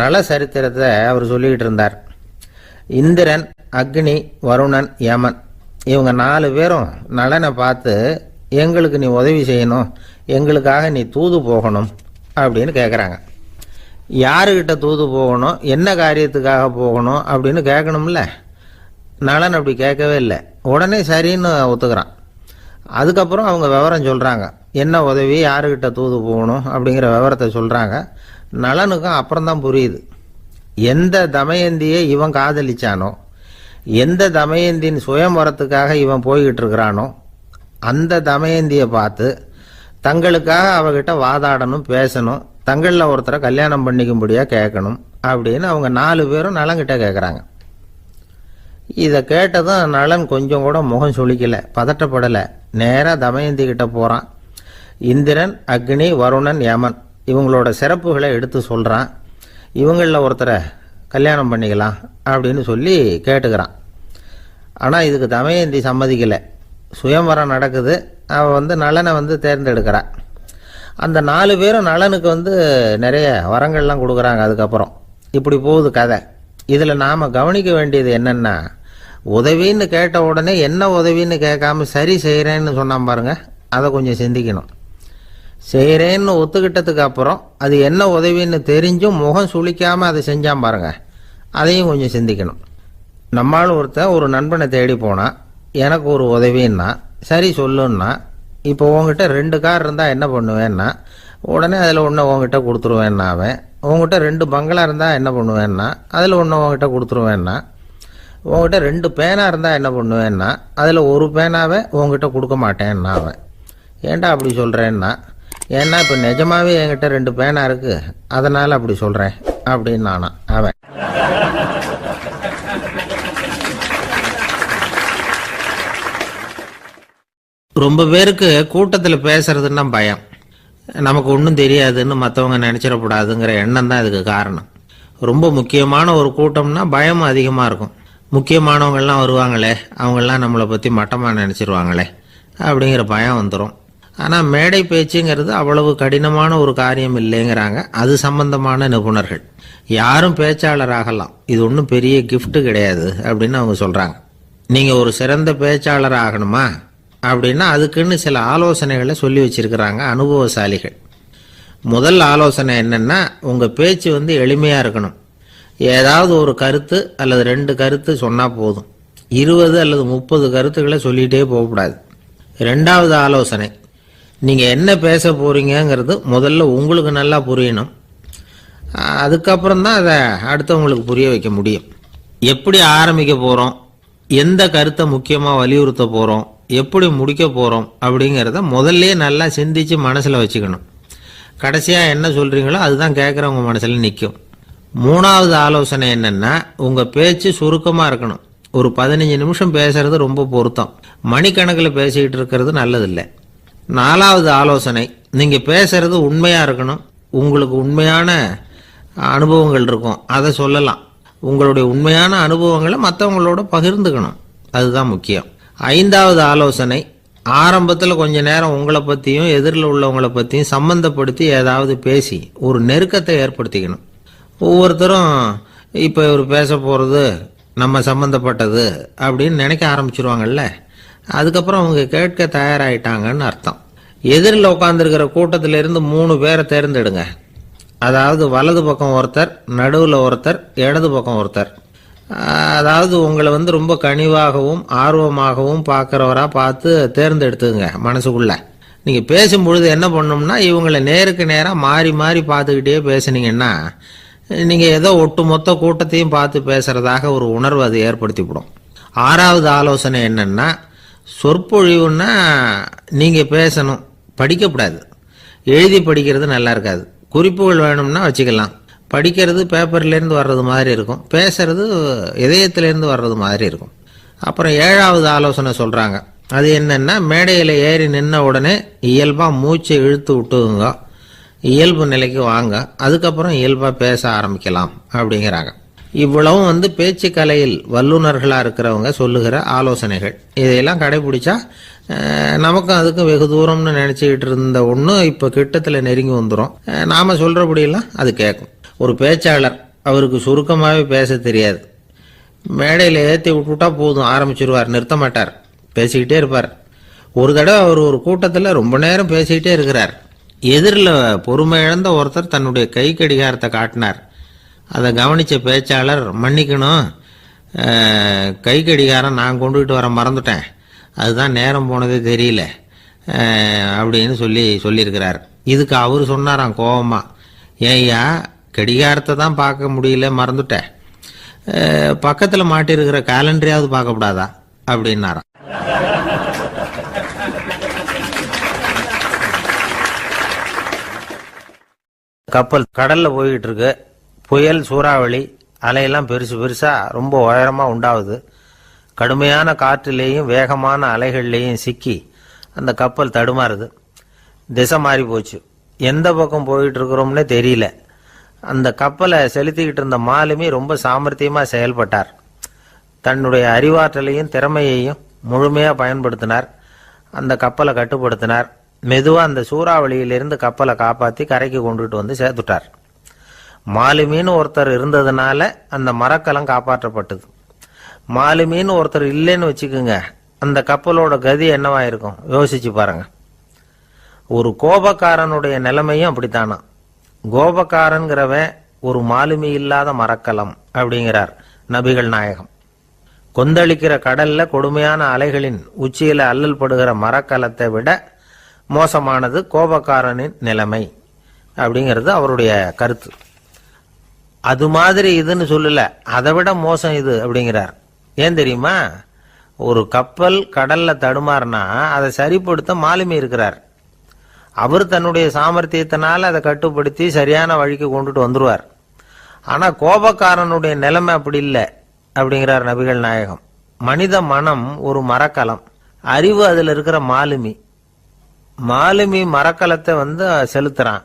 நல சரித்திரத்தை அவர் சொல்லிக்கிட்டு இருந்தார். இந்திரன், அக்னி, வருணன், யமன் இவங்க 4 பேரும் நலனை பார்த்து எங்களுக்கு நீ உதவி செய்யணும், எங்களுக்காக நீ தூது போகணும் அப்படின்னு கேட்குறாங்க. யாருக்கிட்ட தூது போகணும், என்ன காரியத்துக்காக போகணும் அப்படின்னு கேட்கணும்ல. நலன் அப்படி கேட்கவே இல்லை, உடனே சரின்னு ஒத்துக்கிறான். அதுக்கப்புறம் அவங்க விவரம் சொல்கிறாங்க, என்ன உதவி, யாருக்கிட்ட தூது போகணும் அப்படிங்கிற விவரத்தை சொல்கிறாங்க. நலனுக்கும் அப்புறம்தான் புரியுது, எந்த தமயந்தியை இவன் காதலிச்சானோ, எந்த தமயந்தின் சுயம்பரத்துக்காக இவன் போய்கிட்டு இருக்கிறானோ அந்த தமயந்தியை பார்த்து தங்களுக்காக அவகிட்ட வாதாடணும், பேசணும், தங்களில் ஒருத்தரை கல்யாணம் பண்ணிக்கும்படியாக கேட்கணும் அப்படின்னு அவங்க 4 பேரும் நலன்கிட்ட கேட்குறாங்க. இதை கேட்டதும் நலன் கொஞ்சம் கூட முகம் சுளிக்கலை, பதட்டப்படலை. நேராக தமயந்தி கிட்ட போகிறான். இந்திரன், அக்னி, வருணன், யமன் இவங்களோட சிறப்புகளை எடுத்து சொல்கிறான். இவங்களில் ஒருத்தரை கல்யாணம் பண்ணிக்கலாம் அப்படின்னு சொல்லி கேட்டுக்கிறான். ஆனால் இதுக்கு தமயந்தி சம்மதிக்கலை. சுயம்வரம் நடக்குது, அவள் நலனை தேர்ந்தெடுக்கிறாள். அந்த 4 பேரும் நலனுக்கு நிறைய வரங்கள்லாம் கொடுக்குறாங்க. அதுக்கப்புறம் இப்படி போகுது கதை. இதில் நாம் கவனிக்க வேண்டியது என்னென்னா, உதவின்னு கேட்ட உடனே என்ன உதவின்னு கேட்காம சரி செய்கிறேன்னு சொன்னான் பாருங்க, அதை கொஞ்சம் சிந்திக்கணும். செய்கிறேன்னு ஒத்துக்கிட்டதுக்கு அப்புறம் அது என்ன உதவின்னு தெரிஞ்சும் முகம் சுளிக்காமல் அதை செஞ்சான் பாருங்க, அதையும் கொஞ்சம் சிந்திக்கணும். நம்மளும் ஒருத்தன் ஒரு நண்பனை தேடி போனான், எனக்கு ஒரு உதவின்னா சரி சொல்லுன்னா, இப்போ உங்ககிட்ட 2 கார் இருந்தால் என்ன பண்ணுவேன்னா, உடனே அதில் ஒன்று உங்ககிட்ட கொடுத்துருவேன்னா, அவன் உங்ககிட்ட 2 பங்களா இருந்தால் என்ன பண்ணுவேன்னா, அதில் ஒன்று உங்ககிட்ட கொடுத்துருவேன்னா, உங்ககிட்ட 2 பேனா இருந்தால் என்ன பண்ணுவேன்னா, அதில் ஒரு பேனாவை உங்ககிட்ட கொடுக்க மாட்டேன்னா அவன். ஏன்டா அப்படி சொல்கிறேன்னா, ஏன்னா இப்போ நிஜமாவே என்கிட்ட 2 பேனா இருக்குது, அதனால் அப்படி சொல்கிறேன் அப்படின்னு நானா அவன். ரொம்ப பேருக்கு கூட்டத்தில் பேசுறதுன்னா பயம். நமக்கு ஒன்றும் தெரியாதுன்னு மற்றவங்க நினச்சிடக்கூடாதுங்கிற எண்ணம் தான் இதுக்கு காரணம். ரொம்ப முக்கியமான ஒரு கூட்டம்னா பயமும் அதிகமாக இருக்கும். முக்கியமானவங்கள்லாம் வருவாங்களே, அவங்கெல்லாம் நம்மளை பற்றி மட்டமாக நினச்சிருவாங்களே அப்படிங்கிற பயம் வந்துடும். ஆனால் மேடை பேச்சுங்கிறது அவ்வளவு கடினமான ஒரு காரியம் இல்லைங்கிறாங்க அது சம்பந்தமான நிபுணர்கள். யாரும் பேச்சாளர் ஆகலாம், இது ஒன்றும் பெரிய கிஃப்ட் கிடையாது அப்படின்னு அவங்க சொல்கிறாங்க. நீங்கள் ஒரு சிறந்த பேச்சாளர் ஆகணுமா அப்படின்னா அதுக்குன்னு சில ஆலோசனைகளை சொல்லி வச்சிருக்கிறாங்க அனுபவசாலிகள். முதல் ஆலோசனை என்னன்னா, உங்கள் பேச்சு எளிமையாக இருக்கணும். ஏதாவது ஒரு கருத்து அல்லது 2 கருத்து சொன்னால் போதும். 20 அல்லது 30 கருத்துக்களை சொல்லிகிட்டே போகக்கூடாது. 2வது ஆலோசனை, நீங்கள் என்ன பேச போகிறீங்கிறது முதல்ல உங்களுக்கு நல்லா புரியணும். அதுக்கப்புறம் தான் அதை அடுத்தவங்களுக்கு புரிய வைக்க முடியும். எப்படி ஆரம்பிக்க போகிறோம், எந்த கருத்தை முக்கியமாக வலியுறுத்த போகிறோம், எப்படி முடிக்க போகிறோம் அப்படிங்கிறத முதல்ல நல்லா சிந்திச்சு மனசில் வச்சுக்கணும். கடைசியாக என்ன சொல்கிறீங்களோ அதுதான் கேட்குறவங்க மனசில் நிற்கும். 3வது ஆலோசனை என்னென்னா, உங்கள் பேச்சு சுருக்கமாக இருக்கணும். ஒரு 15 நிமிஷம் பேசுறது ரொம்ப பொருத்தம். மணிக்கணக்கில் பேசிக்கிட்டு இருக்கிறது நல்லதில்லை. 4வது ஆலோசனை, நீங்க பேசுறது உண்மையா இருக்கணும். உங்களுக்கு உண்மையான அனுபவங்கள் இருக்கும், அதை சொல்லலாம். உங்களுடைய உண்மையான அனுபவங்களை மற்றவங்களோட பகிர்ந்துக்கணும், அதுதான் முக்கியம். 5வது ஆலோசனை, ஆரம்பத்தில் கொஞ்ச நேரம் உங்களை பற்றியும் எதிரில் உள்ளவங்களை பற்றியும் சம்பந்தப்படுத்தி ஏதாவது பேசி ஒரு நெருக்கத்தை ஏற்படுத்திக்கணும். ஒவ்வொருத்தரும் இப்போ இவர் பேச போகிறது நம்ம சம்பந்தப்பட்டது அப்படின்னு நினைக்க ஆரம்பிச்சிருவாங்கல்ல, அதுக்கப்புறம் அவங்க கேட்க தயாராகிட்டாங்கன்னு அர்த்தம். எதிரில் உட்காந்துருக்கிற கூட்டத்திலிருந்து 3 பேரை தேர்ந்தெடுங்க. அதாவது வலது பக்கம் ஒருத்தர், நடுவில் ஒருத்தர், இடது பக்கம் ஒருத்தர். அதாவது உங்களை ரொம்ப கனிவாகவும் ஆர்வமாகவும் பார்க்குறவராக பார்த்து தேர்ந்தெடுத்துங்க. மனசுக்குள்ள நீங்கள் பேசும்பொழுது என்ன பண்ணணும்னா, இவங்களை நேருக்கு நேராக மாறி மாறி பார்த்துக்கிட்டே பேசுனீங்கன்னா நீங்கள் ஏதோ ஒட்டுமொத்த கூட்டத்தையும் பார்த்து பேசுகிறதாக ஒரு உணர்வு அது ஏற்படுத்திவிடும். 6வது ஆலோசனை என்னென்னா, சொற்பொழிவுன்னா நீங்கள் பேசணும், படிக்கக்கூடாது. எழுதி படிக்கிறது நல்லா இருக்காது. குறிப்புகள் வேணும்னா வச்சுக்கலாம். படிக்கிறது பேப்பர்லேருந்து வர்றது மாதிரி இருக்கும், பேசுறது இதயத்திலேருந்து வர்றது மாதிரி இருக்கும். அப்புறம் 7வது ஆலோசனை சொல்கிறாங்க. அது என்னென்னா, மேடையில் ஏறி நின்ன உடனே இயல்பாக மூச்சை இழுத்து விட்டுங்க, இயல்பு நிலைக்கு வாங்க, அதுக்கப்புறம் இயல்பாக பேச ஆரம்பிக்கலாம் அப்படிங்கிறாங்க. இவ்வளவும் பேச்சு கலையில் வல்லுநர்களாக இருக்கிறவங்க சொல்லுகிற ஆலோசனைகள். இதையெல்லாம் கடைபிடிச்சா நமக்கும் அதுக்கும் வெகு தூரம்னு நினச்சிக்கிட்டு இருந்த ஒன்று இப்போ கிட்டத்தில் நெருங்கி வந்துடும். நாம் சொல்கிறபடியெல்லாம் அது கேட்கும். ஒரு பேச்சாளர், அவருக்கு சுருக்கமாகவே பேச தெரியாது. மேடையில் ஏற்றி விட்டுவிட்டா போதும், ஆரம்பிச்சிருவார், நிறுத்த மாட்டார், பேசிக்கிட்டே இருப்பார். ஒரு தடவை அவர் ஒரு கூட்டத்தில் ரொம்ப நேரம் பேசிக்கிட்டே இருக்கிறார். எதிரில் பொறுமை இழந்த ஒருத்தர் தன்னுடைய கை கடிகாரத்தை காட்டினார். அதை கவனித்த பேச்சாளர், மன்னிக்கணும், கை கடிகாரம் நான் கொண்டுகிட்டு வர மறந்துட்டேன், அதுதான் நேரம் போனதே தெரியல அப்படின்னு சொல்லியிருக்கிறார். இதுக்கு அவர் சொன்னாராம் கோபமா, ஏய்யா கடிகாரத்தை தான் பார்க்க முடியல, மறந்துட்டேன், பக்கத்தில் மாட்டிருக்கிற கேலண்டரையாவது பார்க்கக்கூடாதா அப்படின்னாராம். கப்பல் கடல்ல போய்கிட்டு இருக்கு. புயல், சூறாவளி, அலையெல்லாம் பெருசு பெருசா ரொம்ப உயரமா உண்டாகுது. கடுமையான காற்றிலேயும் வேகமான அலைகள்லேயும் சிக்கி அந்த கப்பல் தடுமாறுது. திசை மாறி போச்சு. எந்த பக்கம் போயிட்டு இருக்கிறோம்னே தெரியல. அந்த கப்பலை செலுத்திக்கிட்டு இருந்த மாலுமி ரொம்ப சாமர்த்தியமா செயல்பட்டார். தன்னுடைய அறிவாற்றலையும் திறமையையும் முழுமையா பயன்படுத்தினார். அந்த கப்பலை கட்டுப்படுத்தினார். மெதுவா அந்த சூறாவளியிலிருந்து கப்பலை காப்பாற்றி கரைக்கு கொண்டுட்டு வந்து சேர்த்துட்டார். மாலுமின்னு ஒருத்தர் இருந்ததுனால அந்த மரக்கலம் காப்பாற்றப்பட்டது. மாலுமின்னு ஒருத்தர் இல்லைன்னு வச்சுக்கோங்க, அந்த கப்பலோட கதி என்னவா இருக்கும் யோசிச்சு பாருங்க. ஒரு கோபக்காரனுடைய நிலைமையும் அப்படித்தானா. கோபக்காரன்கிறவன் ஒரு மாலுமி இல்லாத மரக்கலம் அப்படிங்கிறார் நபிகள் நாயகம். கொந்தளிக்கிற கடல்ல கொடுமையான அலைகளின் உச்சியில அல்லல் படுகிற மரக்கலத்தை விட மோசமானது கோபக்காரனின் நிலைமை அப்படிங்கிறது அவருடைய கருத்து. அது மாதிரி இதுன்னு சொல்லல, அதை விட மோசம் இது அப்படிங்கிறார். ஏன் தெரியுமா? ஒரு கப்பல் கடல்ல தடுமாறினா அதை சரிப்படுத்த மாலுமி இருக்கிறார். அவர் தன்னுடைய சாமர்த்தியத்தினால அதை கட்டுப்படுத்தி சரியான வழிக்கு கொண்டுட்டு வந்துருவார். ஆனா கோபக்காரனுடைய நிலைமை அப்படி இல்லை அப்படிங்கிறார் நபிகள் நாயகம். மனித மனம் ஒரு மரக்கலம், அறிவு அதுல இருக்கிற மாலுமி. மாலுமி மரக்கலத்தை செலுத்துறான்,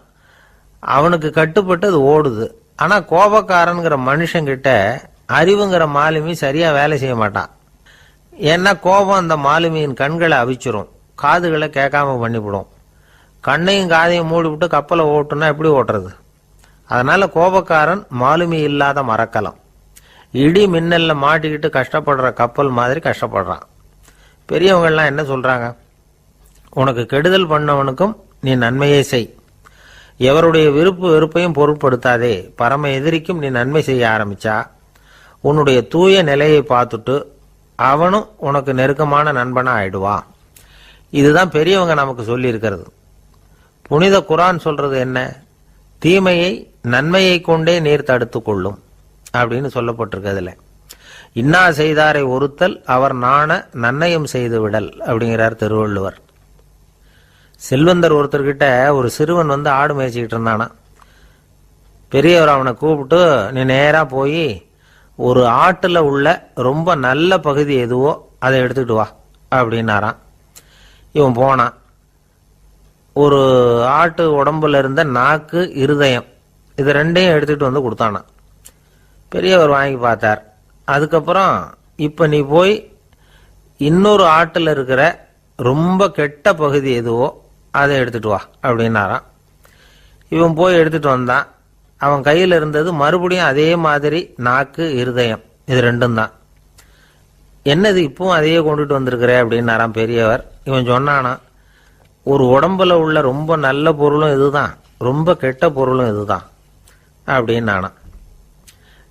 அவனுக்கு கட்டுப்பட்டு அது ஓடுது. ஆனா கோபக்காரன்கிற மனுஷங்கிட்ட அறிவுங்கிற மாலுமி சரியா வேலை செய்ய மாட்டான். ஏன்னா கோபம் அந்த மாலுமியின் கண்களை அவிச்சிரும், காதுகளை கேட்காம பண்ணிவிடும். கண்ணையும் காதையும் மூடி விட்டு கப்பலை ஓட்டுனா எப்படி ஓட்டுறது? அதனால கோபக்காரன் மாலுமி இல்லாத மரக்கலம். இடி மின்னல்ல மாட்டிக்கிட்டு கஷ்டப்படுற கப்பல் மாதிரி கஷ்டப்படுறான். பெரியவங்கள்லாம் என்ன சொல்றாங்க? உனக்கு கெடுதல் பண்ணவனுக்கும் நீ நன்மையை செய், எவருடைய விருப்பு வெறுப்பையும் பொருட்படுத்தாதே, பரம எதிரிக்கும் நீ நன்மை செய்ய ஆரம்பிச்சா உன்னுடைய தூய நிலையை பார்த்துட்டு அவனும் உனக்கு நெருக்கமான நண்பனா ஆயிடுவான். இதுதான் பெரியவங்க நமக்கு சொல்லி இருக்கிறது. புனித குர்ஆன் சொல்றது என்ன? தீமையை நன்மையை கொண்டே நீர் தடுத்து கொள்ளும் அப்படின்னு சொல்லப்பட்டிருக்கிறதுல. இன்னா செய்தாரை ஒருத்தல் அவர் நாண நன்னயம் செய்து விடல் அப்படிங்கிறார் திருவள்ளுவர். செல்வந்தர் ஒருத்தர்கிட்ட ஒரு சிறுவன் ஆடு மேய்ச்சிக்கிட்டு இருந்தானா. பெரியவர் அவனை கூப்பிட்டு, நீ நேரா போய் ஒரு ஆட்டுல உள்ள ரொம்ப நல்ல பகுதி எதுவோ அதை எடுத்துக்கிட்டு வா அப்படின்னாராம். இவன் போனான். ஒரு ஆட்டு உடம்புல இருந்த நாக்கு, இருதயம், இது ரெண்டையும் எடுத்துட்டு வந்து கொடுத்தானான். பெரியவர் வாங்கி பார்த்தார். அதுக்கப்புறம் இப்ப நீ போய் இன்னொரு ஆட்டுல இருக்கிற ரொம்ப கெட்ட பகுதி எதுவோ அதை எடுத்துட்டு வா அப்படின்னாராம். இவன் போய் எடுத்துட்டு வந்தான். அவன் கையில் இருந்தது மறுபடியும் அதே மாதிரி நாக்கு, இருதயம், இது ரெண்டும் தான். என்னது இப்பவும் அதையே கொண்டுட்டு வந்திருக்கிற அப்படின்னாராம் பெரியவர். இவன் சொன்னானா, ஒரு உடம்புல உள்ள ரொம்ப நல்ல பொருளும் இதுதான், ரொம்ப கெட்ட பொருளும் இதுதான் அப்படின்னானா.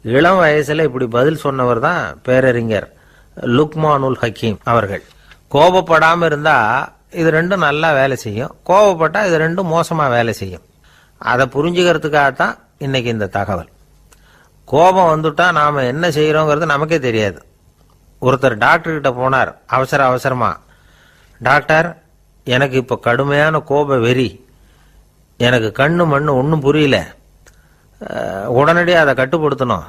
இளம் வயசுல இப்படி பதில் சொன்னவர் தான் பேரறிஞர் லுக்மானுல் ஹக்கீம் அவர்கள். கோபப்படாம இருந்தா இது ரெண்டும் நல்லா வேலை செய்யும், கோபப்பட்டா இது ரெண்டும் மோசமா வேலை செய்யும். அதை புரிஞ்சுக்கிறதுக்காகத்தான் இன்னைக்கு இந்த தகவல். கோபம் வந்துட்டா நாம என்ன செய்யறோங்கிறது நமக்கே தெரியாது. ஒருத்தர் டாக்டர் கிட்ட போனார் அவசரமா. டாக்டர், எனக்கு இப்ப கடுமையான கோப வெறி, எனக்கு கண்ணு மண்ணு ஒன்றும் புரியல, உடனடியாக அதை கட்டுப்படுத்தணும்,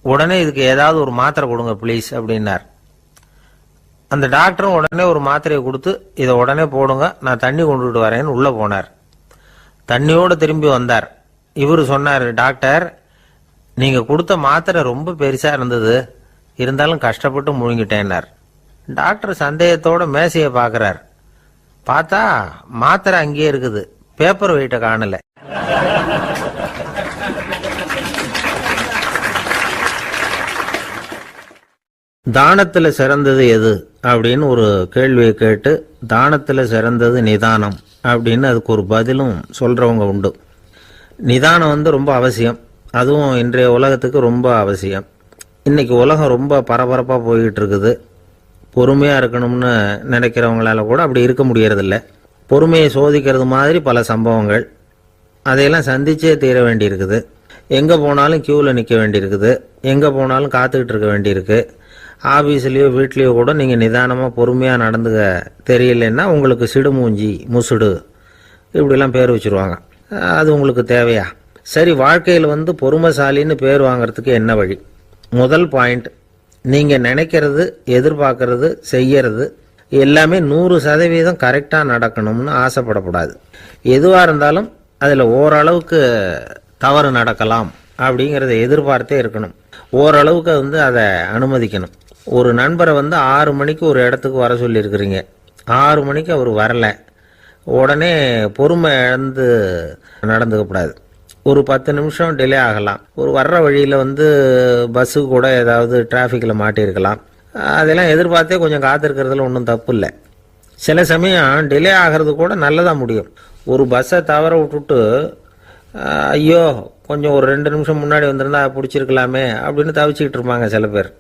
உடனே இதுக்கு ஏதாவது ஒரு மாத்திரை கொடுங்க ப்ளீஸ் அப்படின்னார். அந்த டாக்டரும் உடனே ஒரு மாத்திரையை கொடுத்து இதை உடனே போடுங்க, நான் தண்ணி கொண்டுட்டு வரேன்னு உள்ள போனார். தண்ணியோடு திரும்பி வந்தார். இவரு சொன்னார், டாக்டர், நீங்க கொடுத்த மாத்திரை ரொம்ப பெருசா இருந்தது, இருந்தாலும் கஷ்டப்பட்டு முழுங்கிட்டேன்னார். டாக்டர் சந்தேகத்தோட மேசையை பார்க்கிறார். பார்த்தா மாத்திரை அங்கேயே இருக்குது, பேப்பர் வெயிட்ட காணல. தானத்துல சிறந்தது எது அப்படின்னு ஒரு கேள்வியை கேட்டு, தானத்துல சிறந்தது நிதானம் அப்படின்னு அதுக்கு ஒரு பதிலும் சொல்றவங்க உண்டு. நிதானம் ரொம்ப அவசியம், அதுவும் இன்றைய உலகத்துக்கு ரொம்ப அவசியம். இன்னைக்கு உலகம் ரொம்ப பரபரப்பா போய்கிட்டு இருக்குது. பொறுமையா இருக்கணும்னு நினைக்கிறவங்களால கூட அப்படி இருக்க முடியறதில்ல. பொறுமையை சோதிக்கிறது மாதிரி பல சம்பவங்கள், அதையெல்லாம் சந்திச்சே தீர வேண்டியிருக்குது. எங்க போனாலும் கியூல நிக்க வேண்டியிருக்குது, எங்க போனாலும் காத்துக்கிட்டு இருக்க வேண்டியிருக்கு. ஆபீஸ்லயோ வீட்லயோ கூட நீங்க நிதானமா பொறுமையா நடந்துக்க தெரியலன்னா உங்களுக்கு சிடுமூஞ்சி, முசுடு இப்படிலாம் பேர் வச்சிருவாங்க. அது உங்களுக்கு தேவையா? சரி, வாழ்க்கையில் பொறுமைசாலின்னு பேர் வாங்கறதுக்கு என்ன வழி? முதல் பாயிண்ட், நீங்க நினைக்கிறது, எதிர்பார்க்கறது, செய்யறது எல்லாமே 100% கரெக்டா நடக்கணும்னு ஆசைப்படக்கூடாது. எதுவா இருந்தாலும் அதுல ஓரளவுக்கு தவறு நடக்கலாம் அப்படிங்கறத எதிர்பார்த்தே இருக்கணும். ஓரளவுக்கு அதை அனுமதிக்கணும். ஒரு நண்பரை 6 மணிக்கு ஒரு இடத்துக்கு வர சொல்லி இருக்கிறீங்க, 6 மணிக்கு அவர் வரல, உடனே பொறுமை இழந்து நடந்துக்கப்படாது. ஒரு 10 நிமிஷம் டிலே ஆகலாம். ஒரு வர்ற வழியில பஸ்ஸு கூட ஏதாவது டிராஃபிக்ல மாட்டியிருக்கலாம். அதெல்லாம் எதிர்பார்த்தே கொஞ்சம் காத்திருக்கிறதுல ஒன்றும் தப்பு இல்லை. சில சமயம் டிலே ஆகிறது கூட நல்லதா முடியும். ஒரு பஸ்ஸை தவற விட்டுட்டு, ஐயோ கொஞ்சம் ஒரு 2 நிமிஷம் முன்னாடி வந்திருந்தா பிடிச்சிருக்கலாமே அப்படின்னு தவிச்சுக்கிட்டு இருப்பாங்க சில பேர்.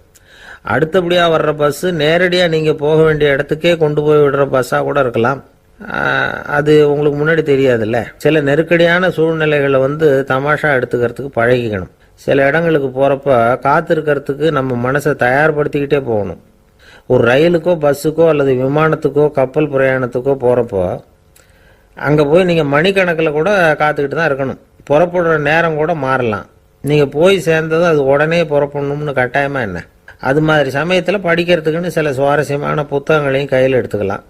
அடுத்தபடியாக வர்ற பஸ்ஸு நேரடியாக நீங்கள் போக வேண்டிய இடத்துக்கே கொண்டு போய் விடுற பஸ்ஸாக கூட இருக்கலாம். அது உங்களுக்கு முன்னாடி தெரியாதுல்ல. சில நெருக்கடியான சூழ்நிலைகளை தமாஷா எடுத்துக்கிறதுக்கு பழகிக்கணும். சில இடங்களுக்கு போகிறப்ப காத்திருக்கிறதுக்கு நம்ம மனசை தயார்படுத்திக்கிட்டே போகணும். ஒரு ரயிலுக்கோ பஸ்ஸுக்கோ அல்லது விமானத்துக்கோ கப்பல் பிரயாணத்துக்கோ போகிறப்போ அங்கே போய் நீங்கள் மணிக்கணக்கில் கூட காத்துக்கிட்டு தான் இருக்கணும். புறப்படுற நேரம் கூட மாறலாம். நீங்கள் போய் சேர்ந்ததும் அது உடனே புறப்படணும்னு கட்டாயமாக என்ன? அது மாதிரி சமயத்தில் படிக்கிறதுக்குன்னு சில சுவாரஸ்யமான புத்தகங்களையும் கையில் எடுத்துக்கலாம்.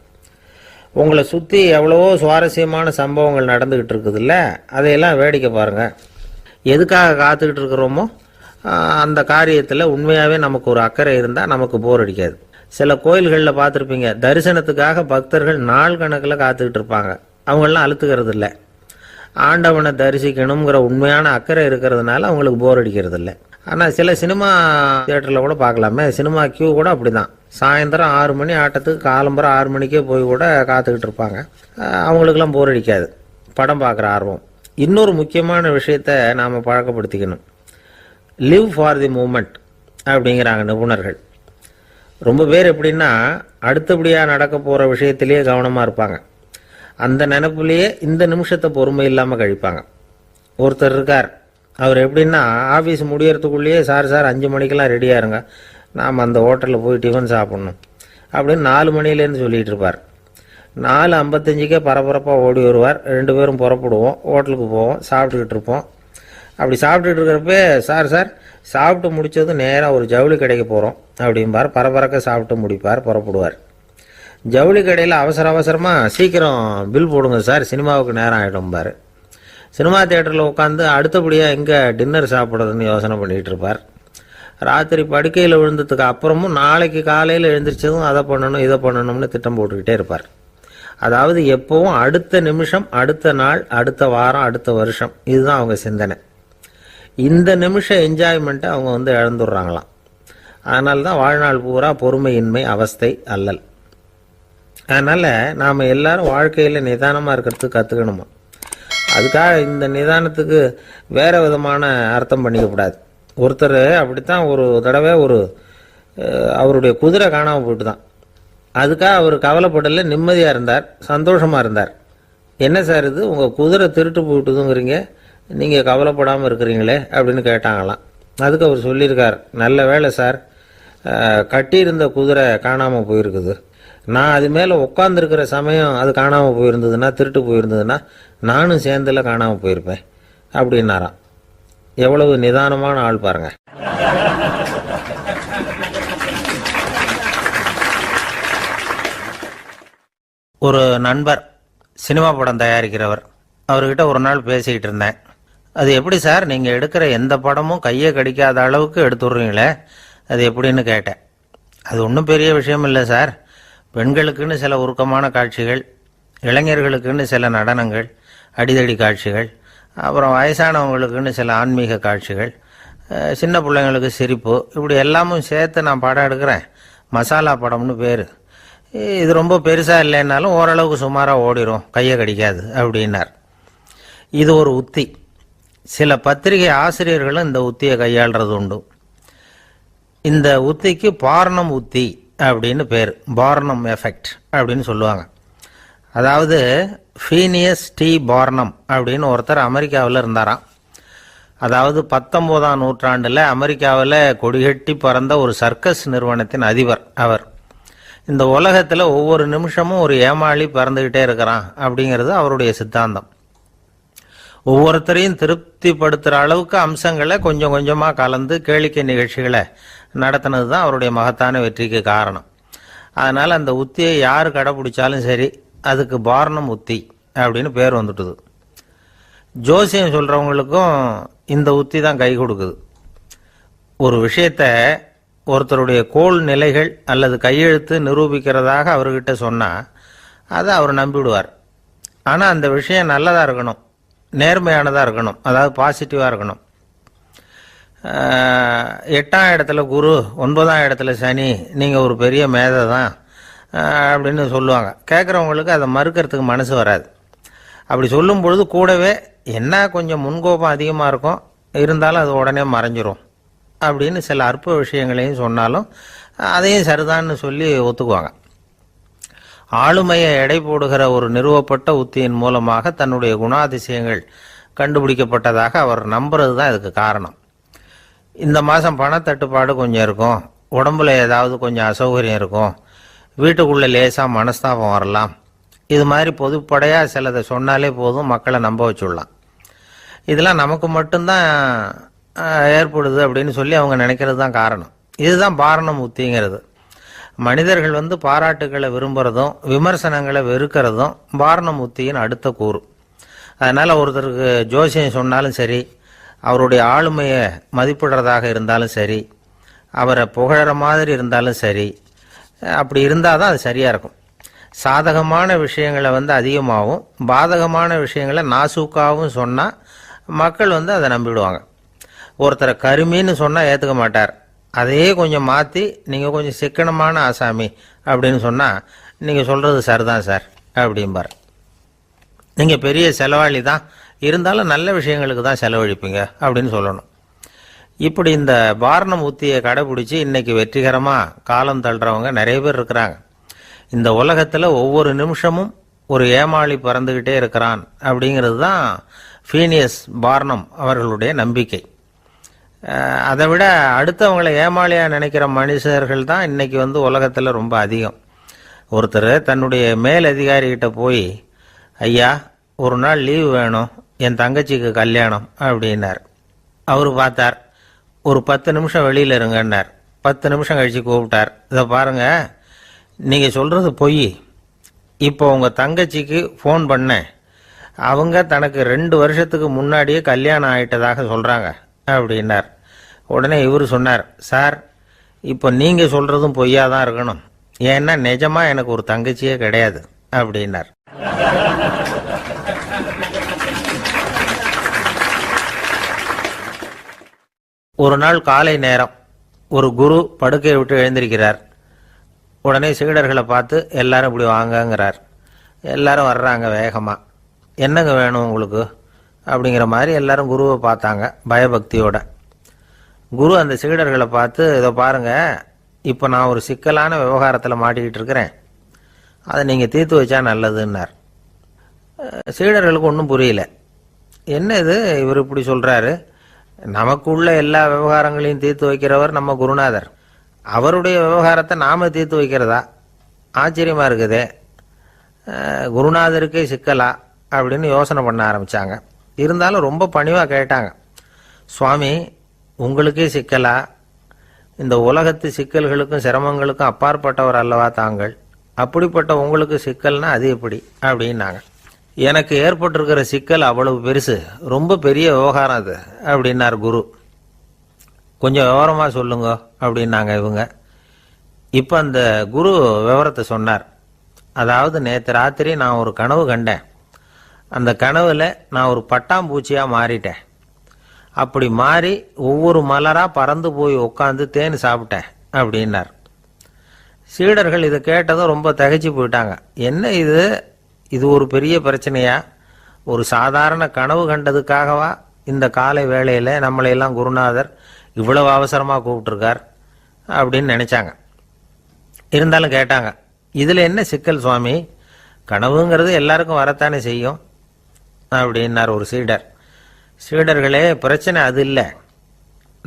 உங்களை சுற்றி எவ்வளவோ சுவாரஸ்யமான சம்பவங்கள் நடந்துக்கிட்டு இருக்குதுல்ல, அதையெல்லாம் வேடிக்கை பாருங்கள். எதுக்காக காத்துக்கிட்டு இருக்கிறோமோ அந்த காரியத்தில் உண்மையாகவே நமக்கு ஒரு அக்கறை இருந்தால் நமக்கு போர் அடிக்காது. சில கோயில்களில் பார்த்துருப்பீங்க, தரிசனத்துக்காக பக்தர்கள் நாள் கணக்கில் காத்துக்கிட்டு இருப்பாங்க. அவங்களெலாம் அழுத்துக்கிறது இல்லை. ஆண்டவனை தரிசிக்கணுங்கிற உண்மையான அக்கறை இருக்கிறதுனால அவங்களுக்கு போர் அடிக்கிறது இல்லை. ஆனால் சில சினிமா தியேட்டரில் கூட பார்க்கலாமே, சினிமா கியூ கூட அப்படி தான். சாயந்தரம் 6 மணி ஆட்டத்துக்கு காலம்பரம் 6 மணிக்கே போய் கூட காத்துக்கிட்டு இருப்பாங்க. அவங்களுக்கெல்லாம் போர் அடிக்காது, படம் பார்க்குற ஆர்வம். இன்னொரு முக்கியமான விஷயத்த நாம் பழக்கப்படுத்திக்கணும். லிவ் ஃபார் தி மூமெண்ட் அப்படிங்கிறாங்க நிபுணர்கள். ரொம்ப பேர் எப்படின்னா அடுத்தபடியாக நடக்க போகிற விஷயத்திலேயே கவனமாக இருப்பாங்க. அந்த நினைப்புலேயே இந்த நிமிஷத்தை பொறுமை இல்லாமல் கழிப்பாங்க. ஒருத்தர் இருக்கார், அவர் எப்படின்னா ஆஃபீஸ் முடியறதுக்குள்ளேயே சார் 5 மணிக்கெல்லாம் ரெடியாக இருங்க, நாம் அந்த ஹோட்டலில் போய் டிஃபன் சாப்பிட்ணும் அப்படின்னு 4 மணிலேருந்து சொல்லிகிட்டு இருப்பார். 4:55 பரபரப்பாக ஓடி வருவார். 2 பேரும் புறப்படுவோம், ஹோட்டலுக்கு போவோம், சாப்பிட்டுக்கிட்டு இருப்போம். அப்படி சாப்பிட்டுட்டு இருக்கிறப்ப, சார் சார் சாப்பிட்டு முடித்ததும் நேராக ஒரு ஜவுளி கடைக்கு போகிறோம் அப்படிம்பார். பரபரக்க சாப்பிட்டு முடிப்பார், புறப்படுவார். ஜவுளி கடையில் அவசர அவசரமாக சீக்கிரம் பில் போடுங்க சார், சினிமாவுக்கு நேரம் ஆகிடும்பார். சினிமா தியேட்டரில் உட்காந்து அடுத்தபடியாக எங்கே டின்னர் சாப்பிட்றதுன்னு யோசனை பண்ணிகிட்டு இருப்பார். ராத்திரி படுக்கையில் விழுந்ததுக்கு அப்புறமும் நாளைக்கு காலையில் எழுந்திரிச்சதும் அதை பண்ணணும் இதை பண்ணணும்னு திட்டம் போட்டுக்கிட்டே இருப்பார். அதாவது எப்போவும் அடுத்த நிமிஷம், அடுத்த நாள், அடுத்த வாரம், அடுத்த வருஷம், இதுதான் அவங்க சிந்தனை. இந்த நிமிஷம் என்ஜாய்மெண்ட்டை அவங்க இழந்துடுறாங்களாம். அதனால தான் வாழ்நாள் பூரா பொறுமையின்மை, அவஸ்தை, அல்லல். அதனால் நாம் எல்லாரும் வாழ்க்கையில் நிதானமாக இருக்கிறதுக்கு கற்றுக்கணுமா. அதுக்காக இந்த நிதானத்துக்கு வேறு விதமான அர்த்தம் பண்ணிக்கக்கூடாது. ஒருத்தர் அப்படித்தான் ஒரு தடவை அவருடைய குதிரை காணாமல் போயிட்டு தான். அதுக்காக அவர் கவலைப்படலை, நிம்மதியாக இருந்தார், சந்தோஷமாக இருந்தார். என்ன சார் இது, உங்கள் குதிரை திருட்டு போயிட்டுதுங்கிறீங்க, நீங்கள் கவலைப்படாமல் இருக்கிறீங்களே அப்படின்னு கேட்டாங்களாம். அதுக்கு அவர் சொல்லியிருக்கார், நல்ல வேளை சார், கட்டியிருந்த குதிரை காணாமல் போயிருக்குது. நான் அது மேலே உட்காந்துருக்கிற சமயம் அது காணாமல் போயிருந்ததுன்னா, திருட்டு போயிருந்ததுன்னா நானும் சேர்ந்தில் காணாமல் போயிருப்பேன் அப்படின்னாராம். எவ்வளவு நிதானமான ஆள் பாருங்க. ஒரு நண்பர், சினிமா படம் தயாரிக்கிறவர், அவர்கிட்ட ஒரு நாள் பேசிக்கிட்டு இருந்தேன். அது எப்படி சார், நீங்கள் எடுக்கிற எந்த படமும் கையை கடிக்காத அளவுக்கு எடுத்துடுறீங்களே, அது எப்படின்னு கேட்டேன். அது ஒன்றும் பெரிய விஷயம் இல்லை சார். பெண்களுக்குன்னு சில உருக்கமான காட்சிகள், இளைஞர்களுக்குன்னு சில நடனங்கள், அடிதடி காட்சிகள், அப்புறம் வயசானவங்களுக்குன்னு சில ஆன்மீக காட்சிகள், சின்ன பிள்ளைங்களுக்கு சிரிப்பு, இப்படி எல்லாமும் சேர்த்து நான் படம் எடுக்கிறேன். மசாலா படம்னு பேர். இது ரொம்ப பெருசாக இல்லைன்னாலும் ஓரளவுக்கு சுமாராக ஓடிடும், கையை கடிக்காது அப்படின்னார். இது ஒரு உத்தி. சில பத்திரிகை ஆசிரியர்களும் இந்த உத்தியை கையாளுறது உண்டு. இந்த உத்திக்கு பார்னம் உத்தி அப்படின்னு பேர். பார்னம் எஃபெக்ட் அப்படின்னு சொல்லுவாங்க. அதாவது ஃபீனியஸ் டி பார்னம் அப்படின்னு ஒருத்தர் அமெரிக்காவில் இருந்தாராம். அதாவது 19ஆம் நூற்றாண்டில் அமெரிக்காவில் கொடிகட்டி பறந்த ஒரு சர்க்கஸ் நிறுவனத்தின் அதிபர் அவர். இந்த உலகத்தில் ஒவ்வொரு நிமிஷமும் ஒரு ஏமாளி பறந்துக்கிட்டே இருக்கிறான் அப்படிங்கிறது அவருடைய சித்தாந்தம். ஒவ்வொருத்தரையும் திருப்திப்படுத்துகிற அளவுக்கு அம்சங்களை கொஞ்சம் கொஞ்சமாக கலந்து கேளிக்கை நிகழ்ச்சிகளை நடத்தினது தான் அவருடைய மகத்தான வெற்றிக்கு காரணம். அதனால் அந்த உத்தியை யார் கடைப்பிடிச்சாலும் சரி, அதுக்கு பார்னம் உத்தி அப்படின்னு பேர் வந்துட்டுது. ஜோசியம் சொல்கிறவங்களுக்கும் இந்த உத்தி தான் கை கொடுக்குது. ஒரு விஷயத்தை ஒருத்தருடைய கோள் நிலைகள் அல்லது கையெழுத்து நிரூபிக்கிறதாக அவர்கிட்ட சொன்னால் அதை அவர் நம்பிவிடுவார். ஆனால் அந்த விஷயம் நல்லதாக இருக்கணும், நேர்மையானதாக இருக்கணும், அதாவது பாசிட்டிவாக இருக்கணும். 8ஆம் இடத்துல குரு, 9ஆம் இடத்துல சனி, நீங்கள் ஒரு பெரிய மேதை தான் அப்படின்னு சொல்லுவாங்க. கேட்குறவங்களுக்கு அதை மறுக்கிறதுக்கு மனசு வராது. அப்படி சொல்லும் பொழுது கூடவே என்ன கொஞ்சம் முன்கோபம் அதிகமாக இருக்கும், இருந்தாலும் அது உடனே மறைஞ்சிரும் அப்படின்னு சில அற்ப விஷயங்களையும் சொன்னாலும் அதையும் சரிதான்னு சொல்லி ஒத்துக்குவாங்க. ஆளுமையை எடை போடுகிற ஒரு நிறுவப்பட்ட உத்தியின் மூலமாக தன்னுடைய குணாதிசயங்கள் கண்டுபிடிக்கப்பட்டதாக அவர் நம்புறது தான் இதுக்கு காரணம். இந்த மாதம் பணத்தட்டுப்பாடு கொஞ்சம் இருக்கும், உடம்புல ஏதாவது கொஞ்சம் அசௌகரியம் இருக்கும், வீட்டுக்குள்ளே லேசாக மனஸ்தாபம் வரலாம், இது மாதிரி பொதுப்படையாக சிலதை சொன்னாலே போதும், மக்களை நம்ப வச்சுடலாம். இதெல்லாம் நமக்கு மட்டும்தான் ஏற்படுது அப்படின்னு சொல்லி அவங்க நினைக்கிறது தான் காரணம். இதுதான் பார்னம் உத்திங்கிறது. மனிதர்கள் பாராட்டுகளை விரும்புகிறதும் விமர்சனங்களை வெறுக்கிறதும் பார்னம் உத்தியின் அடுத்த கூறு. அதனால் ஒருத்தருக்கு ஜோசியம் சொன்னாலும் சரி, அவருடைய ஆளுமையை மதிப்பிடுறதாக இருந்தாலும் சரி, அவரை புகழற மாதிரி இருந்தாலும் சரி, அப்படி இருந்தால் தான் அது சரியாக இருக்கும். சாதகமான விஷயங்களை அதிகமாகவும் பாதகமான விஷயங்களை நாசூக்காகவும் சொன்னால் மக்கள் அதை நம்பிடுவாங்க. ஒருத்தரை கருமின்னு சொன்னால் ஏற்றுக்க மாட்டார். அதையே கொஞ்சம் மாற்றி நீங்கள் கொஞ்சம் சிக்கனமான ஆசாமி அப்படின்னு சொன்னால் நீங்கள் சொல்கிறது சரிதான் சார் அப்படிம்பார். நீங்கள் பெரிய செலவாளி தான், இருந்தாலும் நல்ல விஷயங்களுக்கு தான் செலவழிப்பீங்க அப்படின்னு சொல்லணும். இப்படி இந்த பார்னம் உத்தியை கடைபிடிச்சி இன்னைக்கு வெற்றிகரமாக காலம் தள்ளுறவங்க நிறைய பேர் இருக்கிறாங்க. இந்த உலகத்தில் ஒவ்வொரு நிமிஷமும் ஒரு ஏமாளி பறந்துக்கிட்டே இருக்கிறான் அப்படிங்கிறது தான் ஃபீனியஸ் பார்னம் அவர்களுடைய நம்பிக்கை. அதை விட அடுத்தவங்களை ஏமாளியாக நினைக்கிற மனுஷர்கள் தான் இன்னைக்கு உலகத்தில் ரொம்ப அதிகம். ஒருத்தர் தன்னுடைய மேல் அதிகாரிகிட்ட போய், ஐயா ஒரு நாள் லீவு வேணும், என் தங்கச்சிக்கு கல்யாணம் அப்படின்னார். அவர் பார்த்தார். ஒரு 10 நிமிஷம் வெளியில் இருங்கன்னார். 10 நிமிஷம் கழித்து கூப்பிட்டார். இதை பாருங்க, நீங்கள் சொல்கிறது பொய். இப்போ உங்கள் தங்கச்சிக்கு ஃபோன் பண்ணேன். அவங்க தனக்கு 2 வருஷத்துக்கு முன்னாடியே கல்யாணம் ஆயிட்டதாக சொல்கிறாங்க அப்படின்னார். உடனே இவர் சொன்னார், சார் இப்போ நீங்கள் சொல்கிறதும் பொய்யா தான் இருக்கணும். ஏன்னா நிஜமாக எனக்கு ஒரு தங்கச்சியே கிடையாது அப்படின்னார். ஒரு நாள் காலை நேரம் ஒரு குரு படுக்கையை விட்டு எழுந்திருக்கிறார். உடனே சீடர்களை பார்த்து எல்லாரும் இப்படி வாங்கங்கிறார். எல்லாரும் வர்றாங்க வேகமாக. என்னங்க வேணும் உங்களுக்கு அப்படிங்கிற மாதிரி எல்லாரும் குருவை பார்த்தாங்க பயபக்தியோட. குரு அந்த சீடர்களை பார்த்து, இதை பாருங்க, இப்போ நான் ஒரு சிக்கலான விவகாரத்தில் மாட்டிக்கிட்டு இருக்கிறேன், அதை நீங்கள் தீர்த்து வச்சா நல்லதுன்னார். சீடர்களுக்கு ஒன்றும் புரியல. என்ன இது இவர் இப்படி சொல்கிறாரு? நமக்குள்ள எல்லா விவகாரங்களையும் தீர்த்து வைக்கிறவர் நம்ம குருநாதர். அவருடைய விவகாரத்தை நாம் தீர்த்து வைக்கிறதா? ஆச்சரியமாக இருக்குதே, குருநாதருக்கே சிக்கலா அப்படின்னு யோசனை பண்ண ஆரம்பித்தாங்க. இருந்தாலும் ரொம்ப பணிவாக கேட்டாங்க, சுவாமி உங்களுக்கே சிக்கலா? இந்த உலகத்து சிக்கல்களுக்கும் சிரமங்களுக்கும் அப்பாற்பட்டவர் அல்லவா தாங்கள்? அப்படிப்பட்ட உங்களுக்கு சிக்கல்னா அது எப்படி அப்படின்னாங்க. எனக்கு ஏற்பட்டிருக்கிற சிக்கல் அவ்வளவு பெருசு, ரொம்ப பெரிய விவகாரம் அது அப்படின்னார் குரு. கொஞ்சம் விவரமாக சொல்லுங்க அப்படின்னாங்க இவங்க. இப்போ அந்த குரு விவரத்தை சொன்னார். அதாவது நேற்று ராத்திரி நான் ஒரு கனவு கண்டேன். அந்த கனவில் நான் ஒரு பட்டாம்பூச்சியாக மாறிட்டேன். அப்படி மாறி ஒவ்வொரு மலராக பறந்து போய் உட்காந்து தேன் சாப்பிட்டேன் அப்படின்னார். சீடர்கள் இதை கேட்டதும் ரொம்ப திகைச்சு போயிட்டாங்க. என்ன இது, இது ஒரு பெரிய பிரச்சனையா? ஒரு சாதாரண கனவு கண்டதுக்காகவா இந்த காலை வேளையில் நம்மளையெல்லாம் குருநாதர் இவ்வளவு அவசரமாக கூப்பிட்டுருக்கார் அப்படின்னு நினச்சாங்க. இருந்தாலும் கேட்டாங்க, இதில் என்ன சிக்கல் சுவாமி? கனவுங்கிறது எல்லாருக்கும் வரத்தானே செய்யும் அப்படின்னார் ஒரு சீடர். சீடர்களே, பிரச்சனை அது இல்லை.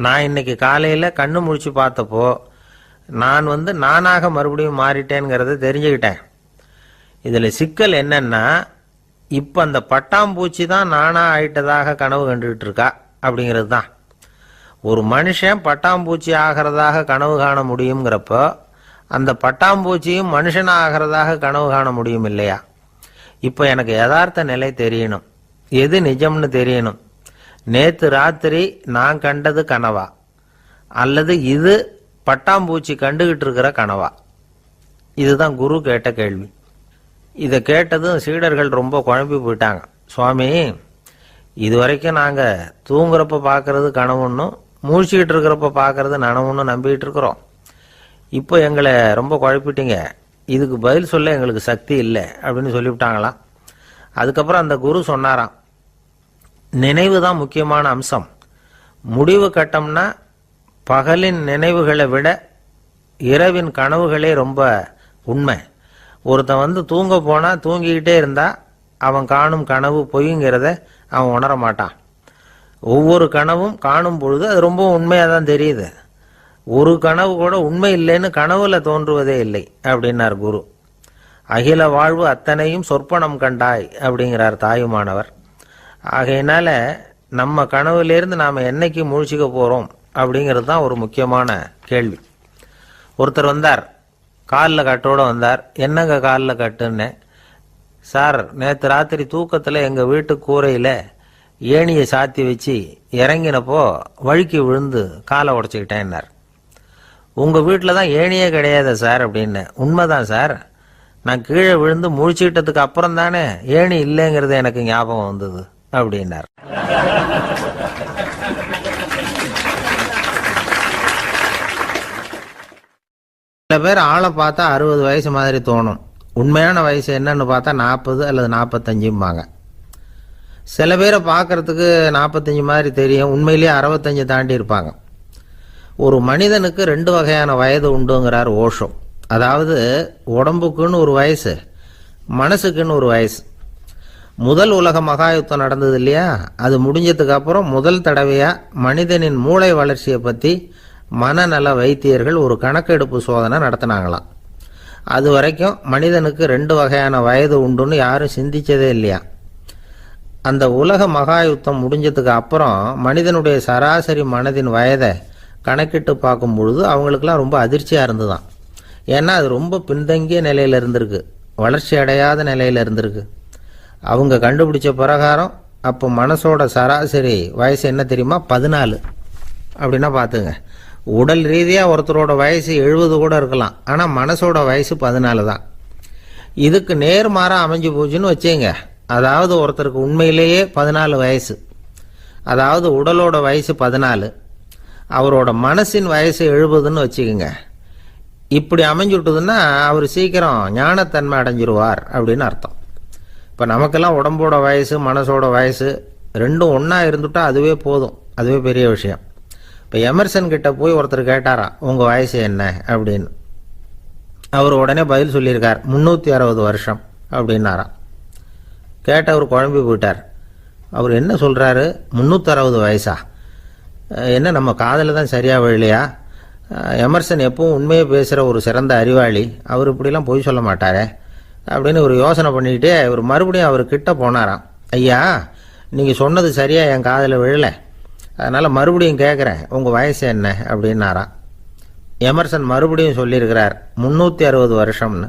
நான் இன்னைக்கு காலையில் கண்ணு முழிச்சு பார்த்தப்போ நான் நானாக மறுபடியும் மாறிட்டேங்கிறத தெரிஞ்சுக்கிட்டேன். இதில் சிக்கல் என்னன்னா, இப்போ அந்த பட்டாம்பூச்சி தான் நானாக ஆயிட்டதாக கனவு கண்டுகிட்டு இருக்கா அப்படிங்கிறது தான். ஒரு மனுஷன் பட்டாம்பூச்சி ஆகிறதாக கனவு காண முடியுங்கிறப்போ அந்த பட்டாம்பூச்சியும் மனுஷனாக ஆகிறதாக கனவு காண முடியும் இல்லையா? இப்போ எனக்கு யதார்த்த நிலை தெரியணும், எது நிஜம்னு தெரியணும். நேற்று ராத்திரி நான் கண்டது கனவா, அல்லது இது பட்டாம்பூச்சி கண்டுகிட்டு இருக்கிற கனவா? இதுதான் குரு கேட்ட கேள்வி. இதை கேட்டதும் சீடர்கள் ரொம்ப குழம்பி போயிட்டாங்க. சுவாமி, இது வரைக்கும் நாங்கள் தூங்குறப்ப பார்க்கறது கனவுன்னும் மூழ்கிக்கிட்டு இருக்கிறப்ப பார்க்கறது நனவுன்னு நம்பிக்கிட்டு இருக்கிறோம். இப்போ எங்களை ரொம்ப குழப்பிட்டீங்க, இதுக்கு பதில் சொல்ல எங்களுக்கு சக்தி இல்லை அப்படின்னு சொல்லிவிட்டாங்களாம். அதுக்கப்புறம் அந்த குரு சொன்னாராம், நினைவு தான் முக்கியமான அம்சம். முடிவு கட்டம்னா பகலின் நினைவுகளை விட இரவின் கனவுகளே ரொம்ப உண்மை. ஒருத்தன் தூங்க போனால் தூங்கிக்கிட்டே இருந்தால் அவன் காணும் கனவு பொய்ங்கிறத அவன் உணர மாட்டான். ஒவ்வொரு கனவும் காணும் பொழுது அது ரொம்ப உண்மையாக தான் தெரியுது. ஒரு கனவு கூட உண்மை இல்லைன்னு கனவுல தோன்றுவதே இல்லை அப்படின்னார் குரு. அகில வாழ்வு அத்தனையும் சொற்பனம் கண்டாய் அப்படிங்கிறார் தாயுமானவர். ஆகையினால நம்ம கனவுலேருந்து நாம் என்னைக்கு முழிச்சிக்க போகிறோம் அப்படிங்கிறது தான் ஒரு முக்கியமான கேள்வி. ஒருத்தர் வந்தார், காலில் கட்டோடு வந்தார். என்னங்க காலில் கட்டுன்னு? சார், நேற்று ராத்திரி தூக்கத்தில் எங்கள் வீட்டு கூரையில் ஏணியை சாத்தி வச்சு இறங்கினப்போ வழுக்கி விழுந்து காலை உடச்சிக்கிட்டேன்னார். உங்கள் வீட்டில் தான் ஏணியே கிடையாது சார் அப்படின்னு. உண்மைதான் சார், நான் கீழே விழுந்து முழிச்சுக்கிட்டதுக்கு அப்புறம் தானே ஏணி இல்லைங்கிறது எனக்கு ஞாபகம் வந்தது அப்படின்னார். சில பேர் ஆளை பார்த்தா 60 வயசு மாதிரி தோணும். உண்மையான வயசு என்னன்னு பார்த்தா 40 அல்லது 45 சில பேரை பார்க்கறதுக்கு 45 மாதிரி தெரியும், உண்மையிலேயே 65 தாண்டி இருப்பாங்க. ஒரு மனிதனுக்கு 2 வகையான வயது உண்டுங்கிறார் ஓஷோ. அதாவது உடம்புக்குன்னு ஒரு வயசு, மனசுக்குன்னு ஒரு வயசு. முதல் உலக மகாயுத்தம் நடந்தது இல்லையா, அது முடிஞ்சதுக்கு அப்புறம் முதல் தடவையா மனிதனின் மூளை வளர்ச்சியை பற்றி மனநல வைத்தியர்கள் ஒரு கணக்கெடுப்பு சோதனை நடத்தினாங்களாம். அது வரைக்கும் மனிதனுக்கு 2 வகையான வயது உண்டுன்னு யாரும் சிந்திச்சதே இல்லையா. அந்த உலக மகா யுத்தம் முடிஞ்சதுக்கு அப்புறம் மனிதனுடைய சராசரி மனதின் வயதை கணக்கிட்டு பார்க்கும் பொழுது அவங்களுக்கெல்லாம் ரொம்ப அதிர்ச்சியாக இருந்துதான். ஏன்னா அது ரொம்ப பின்தங்கிய நிலையில் இருந்திருக்கு, வளர்ச்சி அடையாத நிலையில் இருந்திருக்கு. அவங்க கண்டுபிடிச்ச பிரகாரம் அப்போ மனசோட சராசரி வயசு என்ன தெரியுமா? 14. அப்படின்னா பார்த்துங்க, உடல் ரீதியாக ஒருத்தரோட வயசு 70 கூட இருக்கலாம், ஆனால் மனசோட வயசு 14 தான். இதுக்கு நேர்மாறாக அமைஞ்சு போச்சுன்னு வச்சுங்க. அதாவது ஒருத்தருக்கு உண்மையிலேயே 14 வயசு, அதாவது உடலோட வயசு 14, அவரோட மனசின் வயசு 70ன்னு வச்சுக்கோங்க. இப்படி அமைஞ்சுட்டுதுன்னா அவர் சீக்கிரம் ஞானத்தன்மை அடைஞ்சிருவார் அப்படின்னு அர்த்தம். இப்போ நமக்கெல்லாம் உடம்போட வயசு மனசோட வயசு ரெண்டும் ஒன்றா இருந்துட்டா அதுவே போதும், அதுவே பெரிய விஷயம். இப்போ எமர்சன் கிட்ட போய் ஒருத்தர் கேட்டாராம், உங்கள் வயசு என்ன அப்படின்னு. அவர் உடனே பதில் சொல்லியிருக்கார், 360 வருஷம் அப்படின்னாராம். கேட்டவர் குழம்பி போயிட்டார். அவர் என்ன சொல்கிறாரு, 360 வயசா? என்ன நம்ம காதில் தான் சரியாக விழலையா? எமர்சன் எப்பவும் உண்மையை பேசுகிற ஒரு சிறந்த அறிவாளி, அவர் இப்படிலாம் பொய் சொல்ல மாட்டாரே அப்படின்னு ஒரு யோசனை பண்ணிக்கிட்டே இவர் மறுபடியும் அவர் கிட்ட போனாராம். ஐயா, நீங்கள் சொன்னது சரியாக என் காதில் விழலை, அதனால் மறுபடியும் கேட்குறேன், உங்கள் வயசு என்ன அப்படின்னாராம். எமர்சன் மறுபடியும் சொல்லியிருக்கிறார், 360 வருஷம்னு.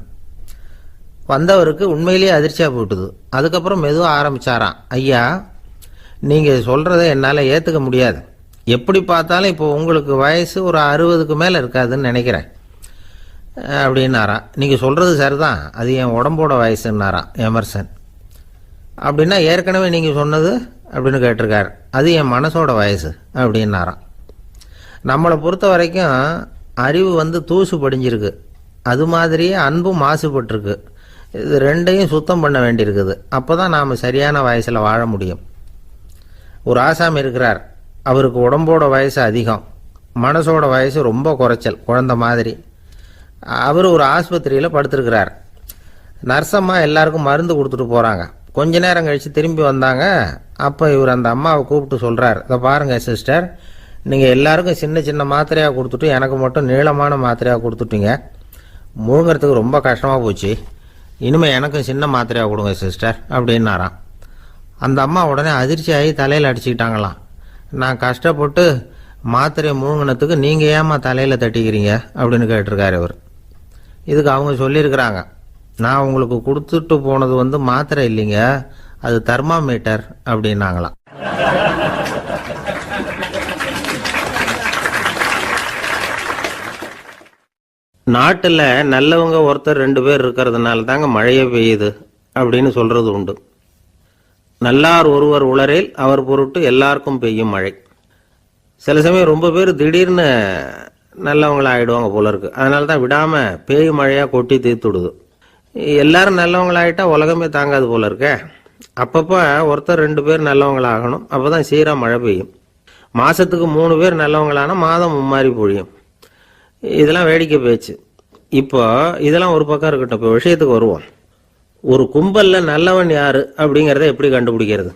வந்தவருக்கு உண்மையிலேயே அதிர்ச்சியாக போட்டுது. அதுக்கப்புறம் மெதுவாக ஆரம்பித்தாராம், ஐயா நீங்கள் சொல்கிறத என்னால் ஏற்றுக்க முடியாது, எப்படி பார்த்தாலும் இப்போ உங்களுக்கு வயசு ஒரு 60க்கு மேலே இருக்காதுன்னு நினைக்கிறேன் அப்படின்னாராம். நீங்கள் சொல்கிறது சரிதான், அது என் உடம்போட வயசுன்னாராம் எமர்சன். அப்படின்னா ஏற்கனவே நீங்கள் சொன்னது அப்படின்னு கேட்டிருக்கார், அது என் மனசோட வயசு அப்படின்னாராம். நம்மளை பொறுத்த வரைக்கும் அறிவு தூசு படிஞ்சிருக்கு, அது மாதிரியே அன்பும் மாசுபட்டிருக்கு. இது ரெண்டையும் சுத்தம் பண்ண வேண்டியிருக்குது, அப்போ தான் நாம் சரியான வயசில் வாழ முடியும். ஒரு ஆசாமி இருக்கிறார், அவருக்கு உடம்போட வயசு அதிகம், மனசோட வயசு ரொம்ப குறைச்சல், குழந்த மாதிரி. அவர் ஒரு ஆஸ்பத்திரியில் படுத்திருக்கிறார். நர்ஸம்மா எல்லாருக்கும் மருந்து கொடுத்துட்டு போகிறாங்க. கொஞ்ச நேரம் கழித்து திரும்பி வந்தாங்க. அப்போ இவர் அந்த அம்மாவை கூப்பிட்டு சொல்கிறார், இதை பாருங்கள் சிஸ்டர், நீங்கள் எல்லாருக்கும் சின்ன சின்ன மாத்திரையாக கொடுத்துட்டு எனக்கு மட்டும் நீளமான மாத்திரையாக கொடுத்துட்டீங்க, முழுங்கிறதுக்கு ரொம்ப கஷ்டமாக போச்சு, இனிமேல் எனக்கும் சின்ன மாத்திரையாக கொடுங்க சிஸ்டர் அப்படின்னாராம். அந்த அம்மா உடனே அதிர்ச்சியாகி தலையில் அடிச்சுக்கிட்டாங்களாம். நான் கஷ்டப்பட்டு மாத்திரையை முழுங்கினத்துக்கு நீங்கள் ஏமா தலையில் தட்டிக்கிறீங்க அப்படின்னு கேட்டிருக்காரு இவர். இதுக்கு அவங்க சொல்லியிருக்கிறாங்க, நான் உங்களுக்கு கொடுத்துட்டு போனது மாத்திரை இல்லைங்க, அது தெர்மாமீட்டர் அப்படின்னாங்களாம். நாட்டில் நல்லவங்க ஒருத்தர் 2 பேர் இருக்கிறதுனால தாங்க மழையே பெய்யுது அப்படின்னு சொல்றது உண்டு. நல்லார் ஒருவர் உளரேல் அவர் பொருட்டு எல்லாருக்கும் பெய்யும் மழை. சில சமயம் ரொம்ப பேர் திடீர்னு நல்லவங்களா ஆயிடுவாங்க போல இருக்கு, அதனால தான் விடாம பேய் மழையா கொட்டி தீர்த்துடுது. எல்லாரும் நல்லவங்களாயிட்டா உலகமே தாங்காது போல இருக்க. அப்பப்போ ஒருத்தர் 2 பேர் நல்லவங்களாகணும், அப்பதான் சீரா மழை பெய்யும். மாசத்துக்கு 3 பேர் நல்லவங்களானா மாதம் மும்மாரி பொழியும். இதெல்லாம் வேடிக்கை பேச்சு. இப்போ இதெல்லாம் ஒரு பக்கம் இருக்கட்டும், இப்போ விஷயத்துக்கு வருவோம். ஒரு கும்பல்ல நல்லவன் யாரு அப்படிங்கிறத எப்படி கண்டுபிடிக்கிறது?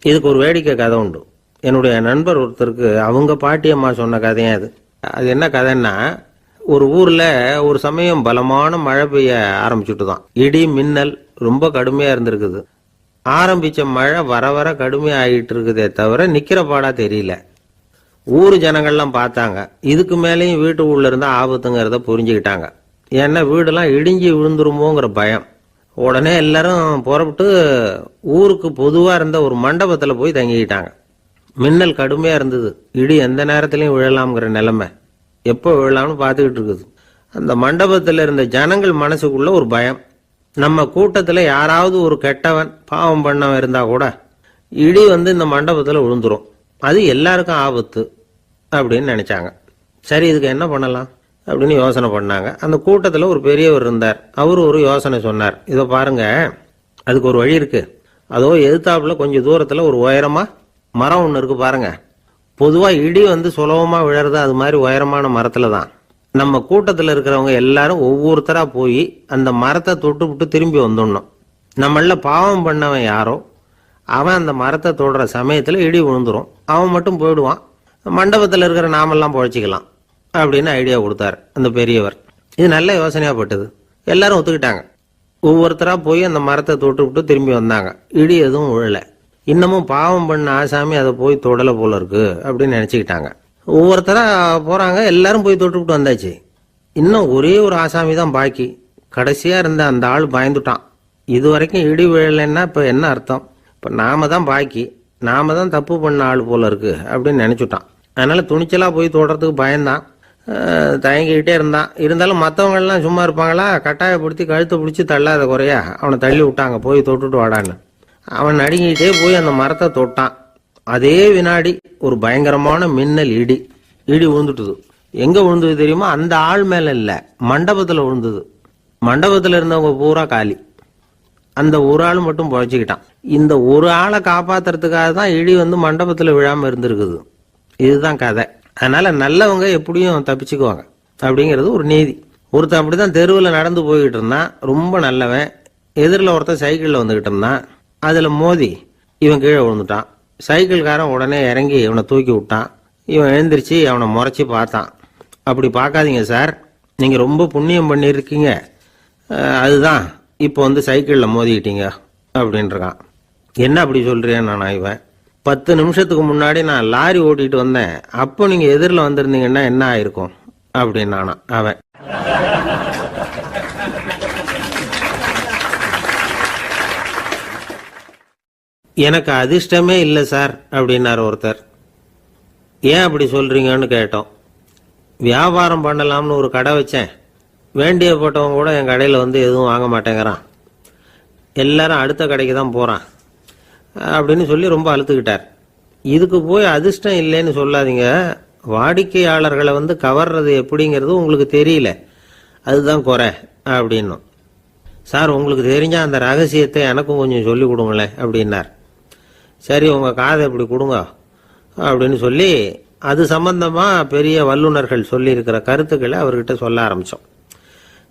இதுக்கு ஒரு வேடிக்கை கதை உண்டு. என்னுடைய நண்பர் ஒருத்தருக்கு அவங்க பாட்டியம்மா சொன்ன கதையா அது. அது என்ன கதைன்னா, ஒரு ஊர்ல ஒரு சமயம் பலமான மழை பெய்ய ஆரம்பிச்சுட்டு தான், இடி மின்னல் ரொம்ப கடுமையா இருந்திருக்குது. ஆரம்பிச்ச மழை வர வர கடுமையா ஆகிட்டு இருக்குதே தவிர நிக்கிற பாடா தெரியல. ஊர் ஜனங்கள்லாம் பார்த்தாங்க, இதுக்கு மேலேயும் வீட்டு உள்ள இருந்தா ஆபத்துங்கிறத புரிஞ்சுக்கிட்டாங்க. ஏன்னா வீடெல்லாம் இடிஞ்சு விழுந்துருமோங்கிற பயம். உடனே எல்லாரும் புறப்பட்டு ஊருக்கு பொதுவா இருந்த ஒரு மண்டபத்துல போய் தங்கிக்கிட்டாங்க. மின்னல் கடுமையா இருந்தது, இடி எந்த நேரத்திலையும் விழலாம்ங்கிற நிலைமை, எப்போ விழலாம்னு பார்த்துக்கிட்டு இருக்குது. அந்த மண்டபத்தில் இருந்த ஜனங்கள் மனசுக்குள்ள ஒரு பயம், நம்ம கூட்டத்தில் யாராவது ஒரு கெட்டவன் பாவம் பண்ணவன் இருந்தா கூட இடி இந்த மண்டபத்தில் விழுந்துரும், அது எல்லாருக்கும் ஆபத்து அப்படின்னு நினைச்சாங்க. சரி, இதுக்கு என்ன பண்ணலாம் அப்படின்னு யோசனை பண்ணாங்க. அந்த கூட்டத்தில் ஒரு பெரியவர் இருந்தார், அவரு ஒரு யோசனை சொன்னார். இதை பாருங்க, அதுக்கு ஒரு வழி இருக்கு. அதோ எதிர்த்தாப்புல கொஞ்சம் தூரத்தில் ஒரு உயரமா மரம் ஒன்று இருக்கு பாருங்க. பொதுவா இடி சுலபமா விழறது அது மாதிரி உயரமான மரத்துல தான். நம்ம கூட்டத்தில் இருக்கிறவங்க எல்லாரும் ஒவ்வொருத்தரா போய் அந்த மரத்தை தொட்டு விட்டு திரும்பி வந்துடணும். நம்மள பாவம் பண்ணவன் யாரோ அவன் அந்த மரத்தை தொடுற சமயத்துல இடி விழுந்துரும், அவன் மட்டும் போயிடுவான், மண்டபத்தில் இருக்கிற நாமெல்லாம் பொழைச்சிக்கலாம் அப்படின்னு ஐடியா கொடுத்தாரு அந்த பெரியவர். இது நல்ல யோசனையா பட்டது. எல்லாரும் ஒத்துக்கிட்டாங்க. ஒவ்வொருத்தரா போய் அந்த மரத்தை தொட்டு விட்டு திரும்பி வந்தாங்க. இடி எதுவும் விழல. இன்னமும் பாவம் பண்ண ஆசாமி அதை போய் தொடலை போல இருக்கு அப்படின்னு நினைச்சுக்கிட்டாங்க. ஒவ்வொருத்தரா போறாங்க, எல்லாரும் போய் தொட்டுக்கிட்டு வந்தாச்சு. இன்னும் ஒரே ஒரு ஆசாமி தான் பாக்கி. கடைசியா இருந்த அந்த ஆள் பயந்துட்டான். இது வரைக்கும் இடி விழலைன்னா இப்ப என்ன அர்த்தம்? இப்ப நாம தான் பாக்கி, நாம தான் தப்பு பண்ண ஆள் போல இருக்கு அப்படின்னு நினைச்சுட்டான். அதனால துணிச்சலா போய் தொடறதுக்கு பயந்தான், தயங்கிக்கிட்டே இருந்தான். இருந்தாலும் மற்றவங்க எல்லாம் சும்மா இருப்பாங்களா? கட்டாயப்படுத்தி கழுத்தை பிடிச்சி தள்ளாத குறையா அவனை தள்ளி விட்டாங்க, போய் தொட்டுட்டு வாடான்னு. அவன் நடுங்கிட்டே போய் அந்த மரத்தை தொட்டான். அதே வினாடி ஒரு பயங்கரமான மின்னல் இடி விழுந்துட்டுது. எங்க விழுந்தது தெரியுமா? அந்த ஆள் மேல இல்ல, மண்டபத்துல விழுந்தது. மண்டபத்துல இருந்தவங்க பூரா காலி. அந்த ஒரு ஆள் மட்டும் புழைச்சிக்கிட்டான். இந்த ஒரு ஆளை காப்பாத்துறதுக்காக தான் இடி மண்டபத்துல விழாம இருந்திருக்குது. இதுதான் கதை. அதனால நல்லவங்க எப்படியும் தப்பிச்சுக்குவாங்க அப்படிங்கிறது ஒரு நீதி. ஒருத்தன் அப்படிதான் தெருவில் நடந்து போய்கிட்டு இருந்தான், ரொம்ப நல்லவன். எதிரில் ஒருத்தன் சைக்கிளில் வந்துகிட்டு இருந்தான். அதுல மோதி இவன் கீழே விழுந்துட்டான். சைக்கிள்காரன் உடனே இறங்கி இவனை தூக்கி விட்டான். இவன் எழுந்திரிச்சு அவனை முறைச்சி பார்த்தான். அப்படி பார்க்காதீங்க சார், நீங்க ரொம்ப புண்ணியம் பண்ணியிருக்கீங்க, அதுதான் இப்போ சைக்கிளில் மோதிக்கிட்டீங்க அப்படின்றான். என்ன அப்படி சொல்றேன் நான்? இவன் 10 நிமிஷத்துக்கு முன்னாடி நான் லாரி ஓட்டிட்டு வந்தேன், அப்போ நீங்க எதிரில் வந்திருந்தீங்கன்னா என்ன ஆயிருக்கும் அப்படின்னானா அவன். எனக்கு அதிர்ஷ்டமே இல்லை சார் அப்படின்னாரு ஒருத்தர். ஏன் அப்படி சொல்றீங்கன்னு கேட்டோம். வியாபாரம் பண்ணலாம்னு ஒரு கடை வச்சேன், வேண்டியப்பட்டவங்க கூட என் கடையில் எதுவும் வாங்க மாட்டேங்கிறான், எல்லாரும் அடுத்த கடைக்கு தான் போறான் அப்படின்னு சொல்லி ரொம்ப அழுத்துக்கிட்டார். இதுக்கு போய் அதிர்ஷ்டம் இல்லைன்னு சொல்லாதீங்க, வாடிக்கையாளர்களை கவர்றது எப்படிங்கிறது உங்களுக்கு தெரியல, அதுதான் குறை அப்படின்னும். சார் உங்களுக்கு தெரிஞ்ச அந்த ரகசியத்தை எனக்கும் கொஞ்சம் சொல்லி கொடுங்களேன் அப்படின்னார். சரி உங்க காதை இப்படி கொடுங்க அப்படின்னு சொல்லி அது சம்பந்தமா பெரிய வல்லுநர்கள் சொல்லி இருக்கிற கருத்துக்களை அவர்கிட்ட சொல்ல ஆரம்பிச்சோம்.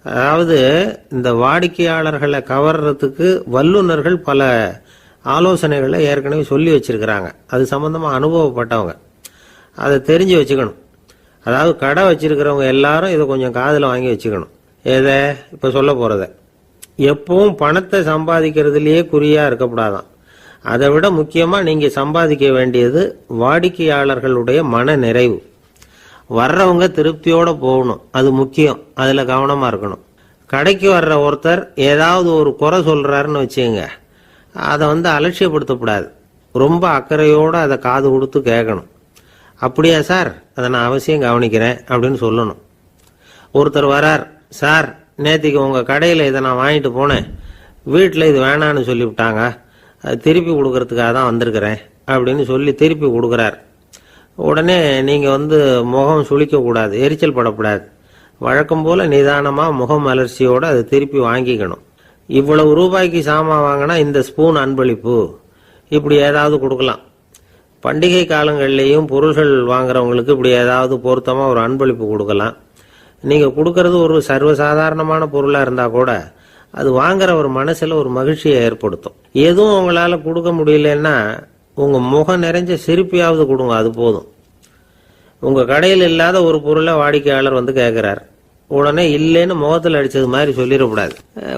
அதாவது இந்த வாடிக்கையாளர்களை கவர்றதுக்கு வல்லுநர்கள் பல ஆலோசனைகளை ஏற்கனவே சொல்லி வச்சிருக்கிறாங்க. அது சம்பந்தமா அனுபவப்பட்டவங்க, அதை தெரிஞ்சு வச்சுக்கணும். அதாவது கடை வச்சிருக்கிறவங்க எல்லாரும் இதை கொஞ்சம் காதில் வாங்கி வச்சுக்கணும். எதை இப்ப சொல்ல போறத. எப்பவும் பணத்தை சம்பாதிக்கிறதுலயே குறியா இருக்கக்கூடாதான். அதை விட முக்கியமா நீங்க சம்பாதிக்க வேண்டியது வாடிக்கையாளர்களுடைய மன நிறைவு. வர்றவங்க திருப்தியோட போகணும், அது முக்கியம். அதுல கவனமா இருக்கணும். கடைக்கு வர்ற ஒருத்தர் ஏதாவது ஒரு குறை சொல்றாருன்னு வச்சுங்க, அதை அலட்சியப்படுத்தக்கூடாது. ரொம்ப அக்கறையோட அதை காது கொடுத்து கேட்கணும். அப்படியா சார், அதை நான் அவசியம் கவனிக்கிறேன் அப்படின்னு சொல்லணும். ஒருத்தர் வரார், சார் நேத்திக்கு உங்க கடையில் இதை நான் வாங்கிட்டு போனேன், வீட்டில் இது வேணான்னு சொல்லிவிட்டாங்க, அது திருப்பி கொடுக்கறதுக்காக தான் வந்திருக்கிறேன் அப்படின்னு சொல்லி திருப்பி கொடுக்குறார். உடனே நீங்க முகம் சுளிக்க கூடாது, எரிச்சல் படக்கூடாது. வழக்கம் போல நிதானமா முகம் அலர்ச்சியோட அதை திருப்பி வாங்கிக்கணும். இவ்வளவு ரூபாய்க்கு சாமான் வாங்கினா இந்த ஸ்பூன் அன்பளிப்பு, இப்படி ஏதாவது கொடுக்கலாம். பண்டிகை காலங்கள்லேயும் பொருள்கள் வாங்குறவங்களுக்கு இப்படி ஏதாவது பொருத்தமா ஒரு அன்பளிப்பு கொடுக்கலாம். நீங்க கொடுக்கறது ஒரு சர்வசாதாரணமான பொருளா இருந்தா கூட அது வாங்குற ஒரு மனசுல ஒரு மகிழ்ச்சியை ஏற்படுத்தும். எதுவும் உங்களால கொடுக்க முடியலன்னா உங்க முகம் நிறைஞ்ச சிரிப்பையாவது கொடுங்க, அது போதும். உங்க கடையில் இல்லாத ஒரு பொருளை வாடிக்கையாளர் கேட்கிறார், உடனே இல்லைன்னு முகத்தில் அடிச்சது மாதிரி சொல்லிடக்கூடாது.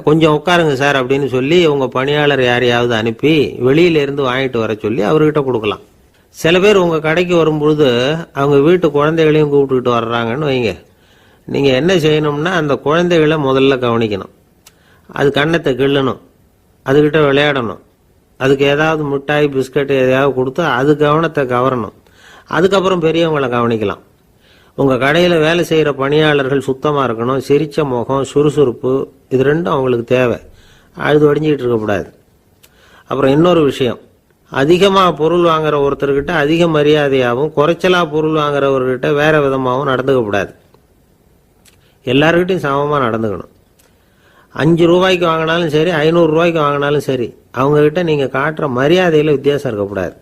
கொஞ்சம் உட்காருங்க சார் அப்படின்னு சொல்லி உங்க பணியாளர் யாரையாவது அனுப்பி வெளியில இருந்து வாங்கிட்டு வர சொல்லி அவர்கிட்ட கொடுக்கலாம். சில பேர் உங்க கடைக்கு வரும்பொழுது அவங்க வீட்டு குழந்தைகளையும் கூப்பிட்டுக்கிட்டு வர்றாங்கன்னு வைங்க. நீங்க என்ன செய்யணும்னா அந்த குழந்தைகளை முதல்ல கவனிக்கணும். அது கண்ணத்தை கிள்ளணும், அதுகிட்ட விளையாடணும், அதுக்கு ஏதாவது மிட்டாய் பிஸ்கட் எதையாவது கொடுத்து அது கவனத்தை கவரணும். அதுக்கப்புறம் பெரியவங்களை கவனிக்கலாம். உங்க கடையில வேலை செய்யற பணியாளர்கள் சுத்தமா இருக்கணும், சிரிச்ச முகம், சுறுசுறுப்பு, இது ரெண்டும் அவங்களுக்கு தேவை. அழுது வடிஞ்சிக்கிட்டு இருக்கக்கூடாது. அப்புறம் இன்னொரு விஷயம், அதிகமா பொருள் வாங்குற ஒருத்தர்கிட்ட அதிக மரியாதையாகவும் குறைச்சலா பொருள் வாங்குறவர்கிட்ட வேற விதமாகவும் நடந்துக்க கூடாது. எல்லாருக்கிட்டையும் சமமா நடந்துக்கணும். 5 ரூபாய்க்கு வாங்கினாலும் சரி, 500 ரூபாய்க்கு வாங்கினாலும் சரி, அவங்க கிட்ட நீங்க காட்டுற மரியாதையில வித்தியாசம் இருக்கக்கூடாது.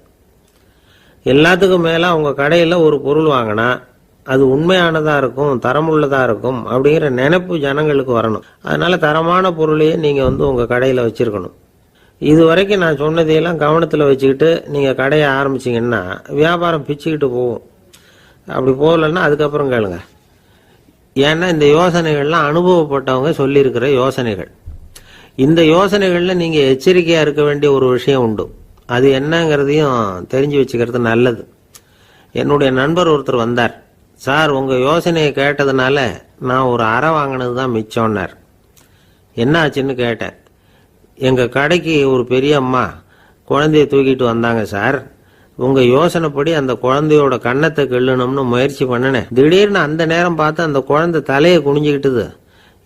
எல்லாத்துக்கும் மேல உங்க கடையில ஒரு பொருள் வாங்கினா அது உண்மையானதா இருக்கும், தரமுள்ளதா இருக்கும் அப்படிங்கிற நினைப்பு ஜனங்களுக்கு வரணும். அதனால தரமான பொருளையே நீங்க உங்க கடையில வச்சிருக்கணும். இது வரைக்கும் நான் சொன்னதையெல்லாம் கவனத்துல வச்சுக்கிட்டு நீங்க கடையை ஆரம்பிச்சீங்கன்னா வியாபாரம் பிச்சுக்கிட்டு போகும். அப்படி போகலன்னா அதுக்கப்புறம் கேளுங்க. ஏன்னா இந்த யோசனைகள்லாம் அனுபவப்பட்டவங்க சொல்லியிருக்கிற யோசனைகள். இந்த யோசனைகள்ல நீங்க எச்சரிக்கையா இருக்க வேண்டிய ஒரு விஷயம் உண்டு. அது என்னங்கிறதையும் தெரிஞ்சு வச்சுக்கிறது நல்லது. என்னுடைய நண்பர் ஒருத்தர் வந்தார். சார், உங்கள் யோசனையை கேட்டதுனால நான் ஒரு அறை வாங்கினது தான் மிச்சம்னார். என்ன ஆச்சுன்னு கேட்டேன். எங்கள் கடைக்கு ஒரு பெரிய அம்மா குழந்தைய தூக்கிட்டு வந்தாங்க சார். உங்கள் யோசனைப்படி அந்த குழந்தையோட கன்னத்தை கிள்ளணும்னு முயற்சி பண்ணினேன். திடீர்னு அந்த நேரம் பார்த்து அந்த குழந்தை தலையை குனிஞ்சிக்கிட்டுது.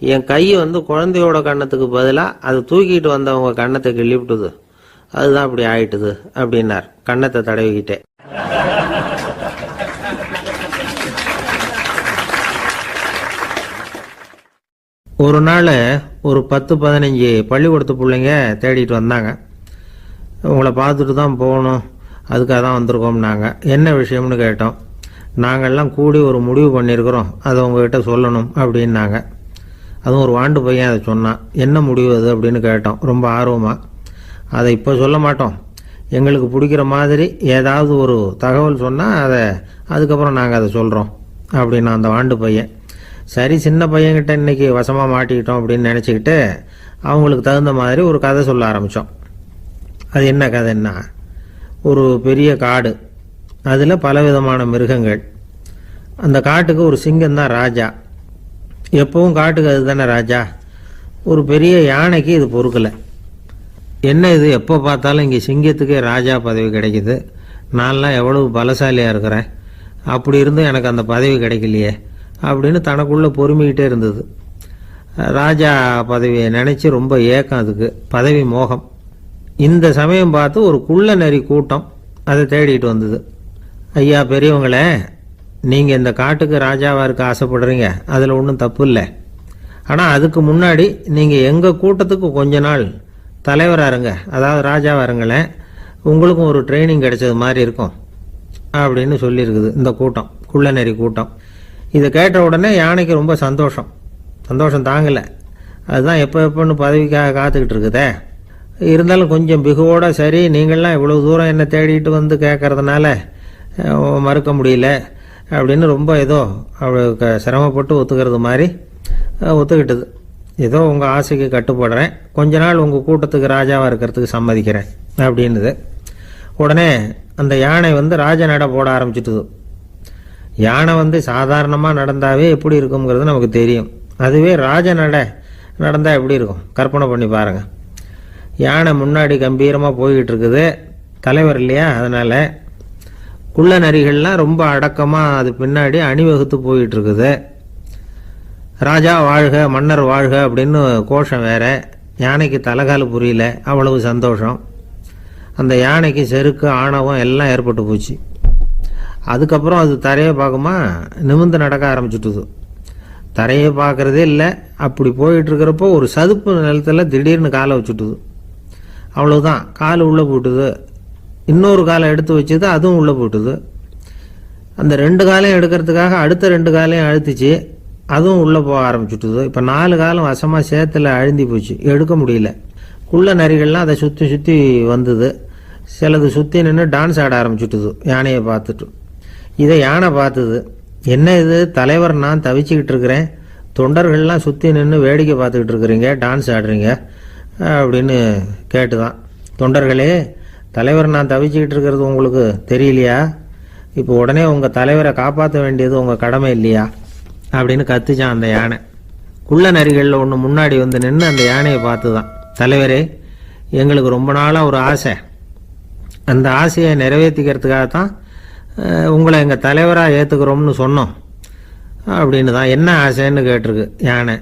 என் கை குழந்தையோட கன்னத்துக்கு பதிலாக அது தூக்கிட்டு வந்தவங்க கன்னத்தை கிள்ளி விட்டுது. அதுதான் அப்படி ஆயிட்டுது அப்படின்னார், கன்னத்தை தடவிக்கிட்டே. ஒரு நாள் ஒரு 10-15 பள்ளிக்கூடத்து பிள்ளைங்க தேடிட்டு வந்தாங்க. உங்களை பார்த்துட்டு தான் போகணும், அதுக்காக தான் வந்திருக்கோம்னாங்க. என்ன விஷயம்னு கேட்டோம். நாங்கள்லாம் கூடி ஒரு முடிவு பண்ணியிருக்கிறோம், அதை உங்ககிட்ட சொல்லணும் அப்படின்னாங்க. அதுவும் ஒரு வாண்டு பையன் அதை சொன்னான். என்ன முடிவு அது அப்படின்னு கேட்டோம் ரொம்ப ஆர்வமாக. அதை இப்போ சொல்ல மாட்டோம், எங்களுக்கு பிடிக்கிற மாதிரி ஏதாவது ஒரு தகவல் சொன்னால் அதுக்கப்புறம் நாங்கள் அதை சொல்கிறோம் அப்படின்னா அந்த வாண்டு பையன். சரி, சின்ன பையன்கிட்ட இன்னைக்கு வசமாக மாட்டிக்கிட்டோம் அப்படின்னு நினச்சிக்கிட்டு அவங்களுக்கு தகுந்த மாதிரி ஒரு கதை சொல்ல ஆரம்பித்தோம். அது என்ன கதைன்னா, ஒரு பெரிய காடு, அதில் பலவிதமான மிருகங்கள். அந்த காட்டுக்கு ஒரு சிங்கம் தான் ராஜா. எப்பவும் காட்டுக்கு அது தானே ராஜா. ஒரு பெரிய யானைக்கு இது பொறுக்கலை. என்ன இது, எப்போ பார்த்தாலும் இங்கே சிங்கத்துக்கே ராஜா பதவி கிடைக்குது, நான்லாம் எவ்வளவு பலசாலியாக இருக்கிறேன், அப்படி இருந்தும் எனக்கு அந்த பதவி கிடைக்கலையே அப்படின்னு தனக்குள்ளே பொறுமிக்கிட்டே இருந்தது. ராஜா பதவியை நினச்சி ரொம்ப ஏக்கம், அதுக்கு பதவி மோகம். இந்த சமயம் பார்த்து ஒரு குள்ள நரி கூட்டம் அதை தேடிட்டு வந்தது. ஐயா பெரியவங்களே, நீங்கள் இந்த காட்டுக்கு ராஜாவாக இருக்க ஆசைப்படுறீங்க, அதில் ஒன்றும் தப்பு இல்லை. ஆனால் அதுக்கு முன்னாடி நீங்கள் எங்கள் கூட்டத்துக்கு கொஞ்ச நாள் தலைவராக இருங்க, அதாவது ராஜாவாக இருங்களேன், உங்களுக்கும் ஒரு ட்ரைனிங் கிடைச்சது மாதிரி இருக்கும் அப்படின்னு சொல்லியிருக்குது இந்த கூட்டம், குள்ள நரி கூட்டம். இதை கேட்ட உடனே யானைக்கு ரொம்ப சந்தோஷம் தாங்கலை. அதுதான் எப்போன்னு பதவிக்காக காத்துக்கிட்டு இருக்குதே. இருந்தாலும் கொஞ்சம் பிகுவோட, சரி நீங்கள்லாம் இவ்வளோ தூரம் என்னை தேடிட்டு வந்து கேட்கறதுனால மறுக்க முடியல அப்படின்னு ரொம்ப ஏதோ அவளுக்கு சிரமப்பட்டு ஒத்துக்கிறது மாதிரி ஒத்துக்கிட்டது. ஏதோ உங்கள் ஆசைக்கு கட்டுப்படுறேன், கொஞ்ச நாள் உங்கள் கூட்டத்துக்கு ராஜாவாக இருக்கிறதுக்கு சம்மதிக்கிறேன் அப்படின்னுது. உடனே அந்த யானை ராஜ நட போட ஆரம்பிச்சிட்டுது. யானை சாதாரணமாக நடந்தாவே எப்படி இருக்குங்கிறது நமக்கு தெரியும். அதுவே ராஜ நடந்தால் எப்படி இருக்கும் கற்பனை பண்ணி பாருங்கள். யானை முன்னாடி கம்பீரமாக போய்கிட்டு இருக்குது, தலைவர் இல்லையா, அதனால் குள்ள நரிகள்லாம் ரொம்ப அடக்கமாக அது பின்னாடி அணிவகுத்து போயிட்டு இருக்குது. ராஜா வாழ்க, மன்னர் வாழ்க அப்படின்னு கோஷம் வேற. யானைக்கு தலைகால புரியல, அவ்வளவு சந்தோஷம். அந்த யானைக்கு செருக்கு, ஆணவம் எல்லாம் ஏற்பட்டு போச்சு. அதுக்கப்புறம் அது தரையை பார்க்குமா, நிமிர்ந்து நடக்க ஆரம்பிச்சுட்டுது. தரையை பார்க்கறதே இல்லை. அப்படி போயிட்டு இருக்கிறப்போ ஒரு சதுப்பு நிலத்தில் திடீர்னு காலை வச்சுட்டுது. அவ்வளவுதான், கால் உள்ளே போட்டுது. இன்னொரு காலை எடுத்து வச்சுது, அதுவும் உள்ளே போட்டுது. அந்த 2 காலையும் எடுக்கிறதுக்காக அடுத்த 2 காலையும் அழுத்திச்சு, அதுவும் உள்ளே போக ஆரம்பிச்சுட்டுது. இப்போ 4 காலம் வசமாக சேத்துல அழுந்தி போச்சு, எடுக்க முடியல. குள்ள நரிகள்லாம் அதை சுற்றி சுற்றி வந்தது. சிலது சுற்றி நின்று டான்ஸ் ஆட ஆரம்பிச்சுட்டுது யானையை பார்த்துட்டு. இதை யானை பார்த்தது. என்ன இது, தலைவர் நான் தவிச்சுக்கிட்டு இருக்கிறேன், தொண்டர்கள்லாம் சுற்றி நின்று வேடிக்கை பார்த்துக்கிட்டு இருக்கிறீங்க, டான்ஸ் ஆடுறீங்க அப்படின்னு கேட்டுதான். தொண்டர்களே, தலைவர் நான் தவிச்சுக்கிட்டு இருக்கிறது உங்களுக்கு தெரியலையா? இப்போ உடனே உங்கள் தலைவரை காப்பாற்ற வேண்டியது உங்கள் கடமை இல்லையா அப்படின்னு கத்துச்சான் அந்த யானை. குள்ள நரிகளில் ஒன்று முன்னாடி நின்று அந்த யானையை பார்த்து தான், தலைவரே எங்களுக்கு ரொம்ப நாளாக ஒரு ஆசை, அந்த ஆசையை நிறைவேற்றிக்கிறதுக்காகத்தான் உங்களை எங்கள் தலைவராக ஏற்றுக்கிறோம்னு சொன்னோம் அப்படின்னு தான். என்ன ஆசைன்னு கேட்டிருக்கு யானை.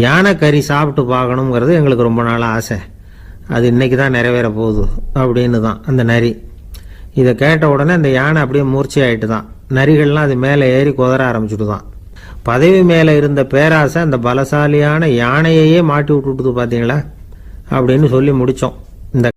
யானை கறி சாப்பிட்டு பார்க்கணுங்கிறது எங்களுக்கு ரொம்ப நாள் ஆசை, அது இன்னைக்கு தான் நிறைவேற போகுது அப்படின்னு தான் அந்த நரி. இதை கேட்ட உடனே அந்த யானை அப்படியே மூர்ச்சி ஆகிட்டு தான். நரிகள்லாம் அது மேலே ஏறி குதற ஆரம்பிச்சுட்டு தான். பதவி மேலே இருந்த பேராசை அந்த பலசாலியான யானையையே மாட்டி விட்டுட்டுது பார்த்தீங்களா அப்படின்னு சொல்லி முடித்தோம்.